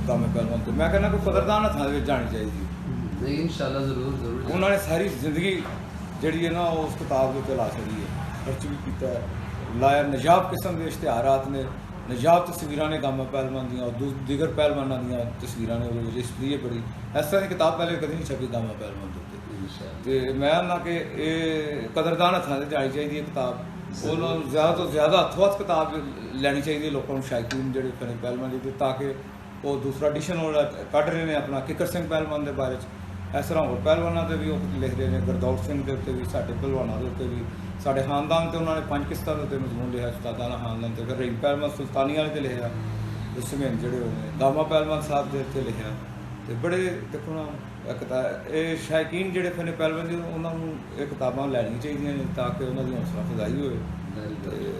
ਗਾਮਾ ਪਹਿਲਵਾਨ ਤੇ ਮੈਂ ਕਹਿੰਦਾ ਕੋਈ ਕਦਰਦਾਨ ਹੱਥਾਂ ਦੇ ਵਿੱਚ ਜਾਣੀ ਚਾਹੀਦੀ। ਨਹੀਂ ਇਨਸ਼ਾਅੱਲਾ ਜ਼ਰੂਰ ਉਹਨਾਂ ਨੇ ਸਾਰੀ ਜ਼ਿੰਦਗੀ ਜਿਹੜੀ ਹੈ ਨਾ ਉਹ ਉਸ ਕਿਤਾਬ ਦੇ ਉੱਤੇ ਲਾ ਛੱਡੀ ਹੈ, ਖਰਚ ਵੀ ਕੀਤਾ ਹੈ, ਲਾਇਆ। ਨਜਾਬ ਕਿਸਮ ਦੇ ਇਸ਼ਤਿਹਾਰਾਤ ਨੇ, ਨਜਾਬ ਤਸਵੀਰਾਂ ਨੇ ਗਾਮਾ ਪਹਿਲਵਾਨ ਦੀਆਂ ਔਰ ਦੀਗਰ ਪਹਿਲਵਾਨਾਂ ਦੀਆਂ ਤਸਵੀਰਾਂ ਨੇ। ਉਹਦੇ ਵਿੱਚ ਹਿਸਟਰੀ ਹੈ ਬੜੀ। ਇਸ ਤਰ੍ਹਾਂ ਦੀ ਕਿਤਾਬ ਪਹਿਲੇ ਕਦੇ ਨਹੀਂ ਛਪੀ ਗਾਮਾ ਪਹਿਲਵਾਨ ਦੇ ਉੱਤੇ। ਤੇ ਮੈਂ ਨਾ ਕਿ ਇਹ ਕਦਰਦਾਨ ਹੱਥਾਂ 'ਤੇ ਜਾਣੀ ਚਾਹੀਦੀ ਹੈ ਕਿਤਾਬ। ਉਹਨਾਂ ਨੂੰ ਜ਼ਿਆਦਾ ਤੋਂ ਜ਼ਿਆਦਾ ਹੱਥੋਂ-ਹੱਥ ਕਿਤਾਬ ਲੈਣੀ ਚਾਹੀਦੀ ਹੈ ਲੋਕਾਂ ਨੂੰ, ਸ਼ਾਇਕੀਨ ਜਿਹੜੇ ਫਨੀ ਪਹਿਲਵਾਨ ਦੀ, ਤਾਂ ਕਿ ਉਹ ਦੂਸਰਾ ਐਡੀਸ਼ਨ ਉਹ ਕੱਢ ਰਹੇ ਨੇ ਆਪਣਾ ਕਿੱਕਰ ਸਿੰਘ ਪਹਿਲਵਾਨ ਦੇ ਬਾਰੇ 'ਚ। ਇਸ ਤਰ੍ਹਾਂ ਹੋਰ ਪਹਿਲਵਾਨਾਂ 'ਤੇ ਵੀ ਉਹ ਲਿਖ ਰਹੇ ਨੇ, ਗੁਰਦੌਰ ਸਿੰਘ ਦੇ ਉੱਤੇ ਵੀ, ਸਾਡੇ ਪਹਿਲਵਾਨਾਂ ਦੇ ਉੱਤੇ ਵੀ, ਸਾਡੇ ਖਾਨਦਾਨ 'ਤੇ ਉਹਨਾਂ ਨੇ 5 ਕਿਸ਼ਤਾਂ ਦੇ ਉੱਤੇ ਮਜ਼ਮੂਨ ਲਿਖਿਆ ਉਸਤਾਦਾਂ ਦਾ ਖਾਨਦਾਨ 'ਤੇ। ਫਿਰ ਰਹੀਮ ਪਹਿਲਵਾਨ ਸੁਲਤਾਨੀ ਵਾਲੇ 'ਤੇ ਲਿਖਿਆ, ਉਸ ਸਮੇਂ ਜਿਹੜੇ ਹੋਏ ਨੇ ਗਾਮਾ ਪਹਿਲਵਾਨ ਸਾਹਿਬ ਦੇ ਉੱਤੇ ਲਿਖਿਆ। ਤੇ ਬੜੇ ਦੇਖੋ ਨਾ ਇਹ ਸ਼ਾਇਕੀਨ ਜਿਹੜੇ ਫਨੀ ਪਹਿਲਵਾਨ ਦੇ ਉਹਨਾਂ ਨੂੰ ਇਹ ਕਿਤਾਬਾਂ ਲੈਣੀਆਂ ਚਾਹੀਦੀਆਂ ਨੇ ਤਾਂ ਕਿ ਉਹਨਾਂ ਦੀ ਹੌਸਲਾ ਅਫਜ਼ਾਈ ਹੋਏ। ਤੇ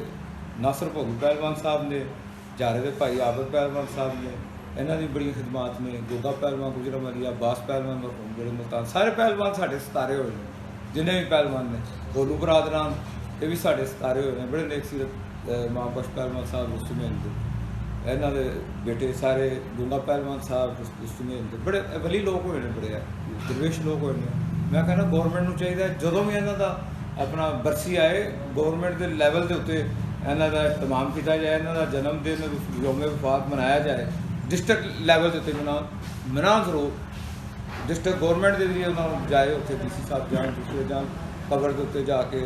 ਨਾਸਰ ਭੋਗੂ ਪਹਿਲਵਾਨ ਸਾਹਿਬ ਨੇ, ਜਾਰੇ ਦੇ ਭਾਈ ਆਬਦ ਪਹਿਲਵਾਨ ਸਾਹਿਬ ਨੇ, ਇਹਨਾਂ ਦੀ ਬੜੀਆਂ ਖਿਦਮਾਤ ਨੇ। ਗੋਗਾ ਪਹਿਲਵਾਨ, ਗੁਜਰਾਵਾਲੀ, ਅਬਾਸ ਪਹਿਲਵਾਨ, ਜਿਹੜੇ ਮੁਲਤਾਨ, ਸਾਰੇ ਪਹਿਲਵਾਨ ਸਾਡੇ ਸਿਤਾਰੇ ਹੋਏ ਨੇ। ਜਿੰਨੇ ਵੀ ਪਹਿਲਵਾਨ ਨੇ, ਗੋਲੂ ਬਰਾਦਰਾਨ, ਇਹ ਵੀ ਸਾਡੇ ਸਿਤਾਰੇ ਹੋਏ ਨੇ। ਬੜੇ ਨੇਕ ਸੀਰਤ ਮਾਂ ਬਖਸ਼ ਪਹਿਲਵਾਨ ਸਾਹਿਬ ਉਸ ਸਮੇਂ ਦੇ, ਇਹਨਾਂ ਦੇ ਬੇਟੇ ਸਾਰੇ ਗੁੰਗਾ ਪਹਿਲਵਾਨ ਸਾਹਿਬ ਉਸ ਸਮੇਂ ਦੇ ਬੜੇ ਵਲੀ ਲੋਕ ਹੋਏ ਨੇ, ਬੜੇ ਦਰਵੇਸ਼ ਲੋਕ ਹੋਏ ਨੇ। ਮੈਂ ਕਹਿੰਦਾ ਗੌਰਮੈਂਟ ਨੂੰ ਚਾਹੀਦਾ ਜਦੋਂ ਵੀ ਇਹਨਾਂ ਦਾ ਆਪਣਾ ਬਰਸੀ ਆਏ, ਗੌਰਮੈਂਟ ਦੇ ਲੈਵਲ ਦੇ ਉੱਤੇ ਇਹਨਾਂ ਦਾ ਇhtਮਾਮ ਕੀਤਾ ਜਾਏ, ਇਹਨਾਂ ਦਾ ਜਨਮ ਦਿਨ ਯੋਮ ਵਫਾਤ ਮਨਾਇਆ ਜਾਏ। ਡਿਸਟ੍ਰਿਕਟ ਲੈਵਲ ਦੇ ਉੱਤੇ ਮਨਾ ਜ਼ਰੂਰ, ਡਿਸਟ੍ਰਿਕਟ ਗੌਰਮੈਂਟ ਦੇ ਜ਼ਰੀਏ ਉਹਨਾਂ ਨੂੰ ਜਾਏ, ਉੱਥੇ DC ਸਾਹਿਬ ਜਾਣ, ਦੂਸਰੇ ਜਾਣ, ਕਬਰ ਦੇ ਉੱਤੇ ਜਾ ਕੇ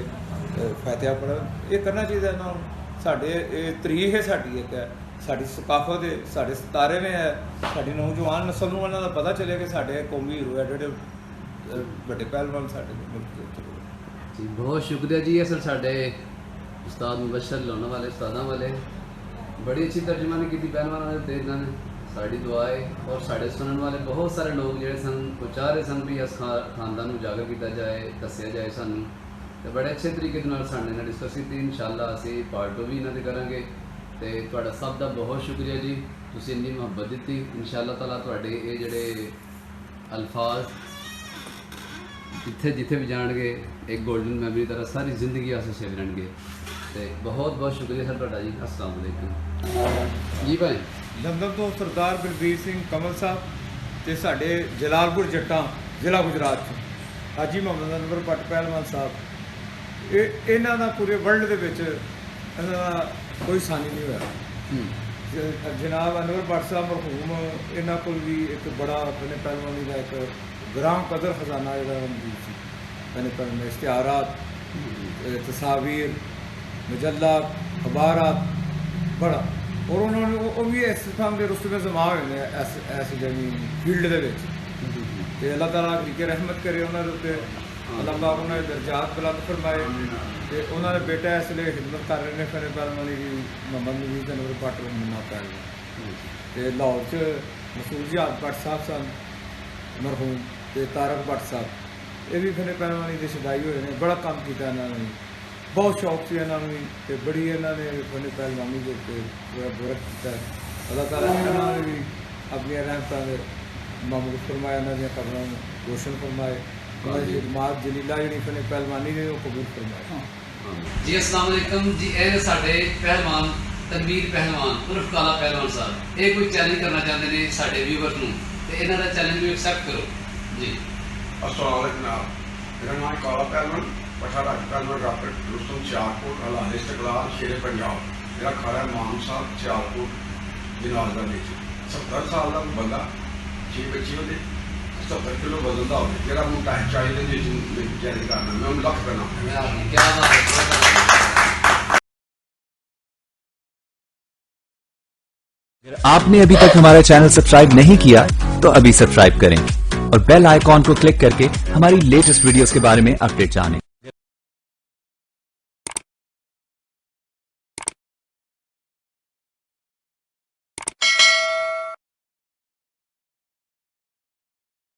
ਫਤਿਹਾ ਪੜ੍ਹਨ। ਇਹ ਕਰਨਾ ਚਾਹੀਦਾ ਇਹਨਾਂ ਨੂੰ। ਸਾਡੇ ਇਹ ਤਰੀਖ ਹੈ, ਸਾਡੀ ਇੱਕ ਹੈ, ਸਾਡੀ ਸਕਾਫਤ ਹੈ, ਸਾਡੇ ਸਿਤਾਰੇ ਨੇ ਹੈ। ਸਾਡੀ ਨੌਜਵਾਨ ਨਸਲ ਨੂੰ ਇਹਨਾਂ ਦਾ ਪਤਾ ਚੱਲੇ ਕਿ ਸਾਡੇ ਕੌਮੀ ਹੀਰੋ ਹੈ, ਜਿਹੜੇ ਵੱਡੇ ਪਹਿਲਵਾਨ ਸਾਡੇ ਮੁਲਕ ਦੇ ਉੱਤੇ। ਜੀ ਬਹੁਤ ਸ਼ੁਕਰੀਆ ਜੀ। ਅਸਲ ਸਾਡੇ ਉਸਤਾਦ ਮੁਬਸ਼ਰ ਲਾਉਣ ਵਾਲੇ ਉਸਤਾਦਾਂ ਵਾਲੇ ਬੜੀ ਅੱਛੀ ਤਰਜਮਾਨੀ ਕੀਤੀ ਪਹਿਲਵਾਨਾਂ ਦੇ ਉੱਤੇ ਇਹਨਾਂ ਨੇ। ਸਾਡੀ ਦੁਆ ਹੈ ਔਰ ਸਾਡੇ ਸੁਣਨ ਵਾਲੇ ਬਹੁਤ ਸਾਰੇ ਲੋਕ ਜਿਹੜੇ ਸਨ ਉਹ ਚਾਹ ਰਹੇ ਸਨ ਵੀ ਇਸ ਖਾਨਦਾਨ ਨੂੰ ਉਜਾਗਰ ਕੀਤਾ ਜਾਏ, ਦੱਸਿਆ ਜਾਏ ਸਾਨੂੰ। ਤੇ ਬੜੇ ਅੱਛੇ ਤਰੀਕੇ ਦੇ ਨਾਲ ਸਾਡੇ ਨਾਲ ਡਿਸਕਸ ਕੀਤੀ। ਇਨਸ਼ਾਅੱਲਾ ਅਸੀਂ ਪਾਰਟ 2 ਵੀ ਇਹਨਾਂ ਦੇ ਕਰਾਂਗੇ। ਤੇ ਤੁਹਾਡਾ ਸਭ ਦਾ ਬਹੁਤ ਸ਼ੁਕਰੀਆ ਜੀ, ਤੁਸੀਂ ਇੰਨੀ ਮੁਹੱਬਤ ਦਿੱਤੀ। ਇਨਸ਼ਾਅੱਲਾ ਤਾਲਾ ਤੁਹਾਡੇ ਇਹ ਜਿਹੜੇ ਅਲਫਾਜ਼ ਜਿੱਥੇ ਵੀ ਜਾਣਗੇ ਇੱਕ ਗੋਲਡਨ ਮੈਮਰੀ ਤਰ੍ਹਾਂ ਸਾਰੀ ਜ਼ਿੰਦਗੀ ਵਾਸਤੇ ਸੇਵ ਰਹਿਣਗੇ। ਤੇ ਬਹੁਤ ਬਹੁਤ ਸ਼ੁਕਰੀਆ ਸਰ ਤੁਹਾਡਾ ਜੀ। अस्सलाम वालेकुम ਜੀ ਭਾਈ। ਲੰਡਨ ਤੋਂ ਸਰਦਾਰ ਬਲਬੀਰ ਸਿੰਘ ਕਮਲ ਸਾਹਿਬ ਤੇ ਸਾਡੇ ਜਲਾਲਪੁਰ ਜੱਟਾਂ ਜ਼ਿਲ੍ਹਾ ਗੁਜਰਾਤ 'ਚ ਹਾਜੀ ਮੁਹੰਮਦ ਅਨਵਰ ਭੱਟ ਪਹਿਲਵਾਨ ਸਾਹਿਬ ਇਹਨਾਂ ਦਾ ਪੂਰੇ ਵਰਲਡ ਦੇ ਵਿੱਚ ਇਹਨਾਂ ਦਾ ਕੋਈ ਸਾਨੀ ਨਹੀਂ ਹੋਇਆ। ਜਨਾਬ ਅਨਵਰ ਭੱਟ ਸਾਹਿਬ ਮਰਹੂਮ, ਇਹਨਾਂ ਕੋਲ ਵੀ ਇੱਕ ਬੜਾ ਆਪਣੇ ਪਹਿਲਵਾਨੀ ਦਾ ਇੱਕ ਗ੍ਰਾਮ ਕਦਰ ਖਜ਼ਾਨਾ ਜਿਹੜਾ ਮੌਜੂਦ ਸੀ। मैंने पढ़ने इश्तिहारात, तस्वीर, मजल्लात, अखबारात बड़ा, और उन्होंने वो भी इस काम के रुस्तमे जमा हुए हैं ऐसी जमी फील्ड के ते अल्लाह ताला की रहमत करे उन्होंने उत्ते, अल्लाह पाक उन्होंने दर्जात बुलंद फरमाए। ते उन्होंने बेटा इसलिए खिदमत कर रहे हैं फने पहलवानी की मोहम्मद नवीद अनवर भट्ट रहमतुल्लाह पहलवान ते लाहौर च मसूद जिहाद भट्ट साहब सन मरहूम ते तारक भट्ट साहब, ये भी फने पहलवानी के शदाई हुए हैं। बड़ा काम किया इन्होंने, बहुत शौक से इन्होंने भी ते बड़ी इन्होंने फने पहलवानी के उत्ते पूरा बुरक किया। अल्लाह ताला इन्होंने भी अपनी रहमत महमूद फरमाया, इन्होंने कबरों रोशन फरमाए, उन्होंने खिदमात जलीला जी फने पहलवानी ने वो कबूल फरमाए। जी अस्सलाम वालेकुम जी। ये साडे पहलवान तनवीर पहलवान उर्फ काला पहलवान साहब ये कोई चैलेंज करना चाहते हैं साडे व्यूअर्स नूं ते इन्हां दा चैलेंज भी एक्सेप्ट करो जी। अस्सलाम वालेकुम जनाब, मेरा नाम काला पहलवान पठा राज पहलवान रॉकेट रुस्तम सियालकोट अलाल इस्तिकलाल शेरे पंजाब। मेरा घर है माम साहब सियालकोट जनाजदा विच। 70 साल का बंदा 6 बच्चे होते 70 किलो वजन का हो, मेरा मुंडा है चाहिए जिस चैलेंज करना मैं उन्हें लख करना। क्या बात है। अगर आपने अभी तक हमारा चैनल सब्सक्राइब नहीं किया तो अभी सब्सक्राइब करें और बेल आइकॉन को क्लिक करके हमारी लेटेस्ट वीडियोस के बारे में अपडेट जानें।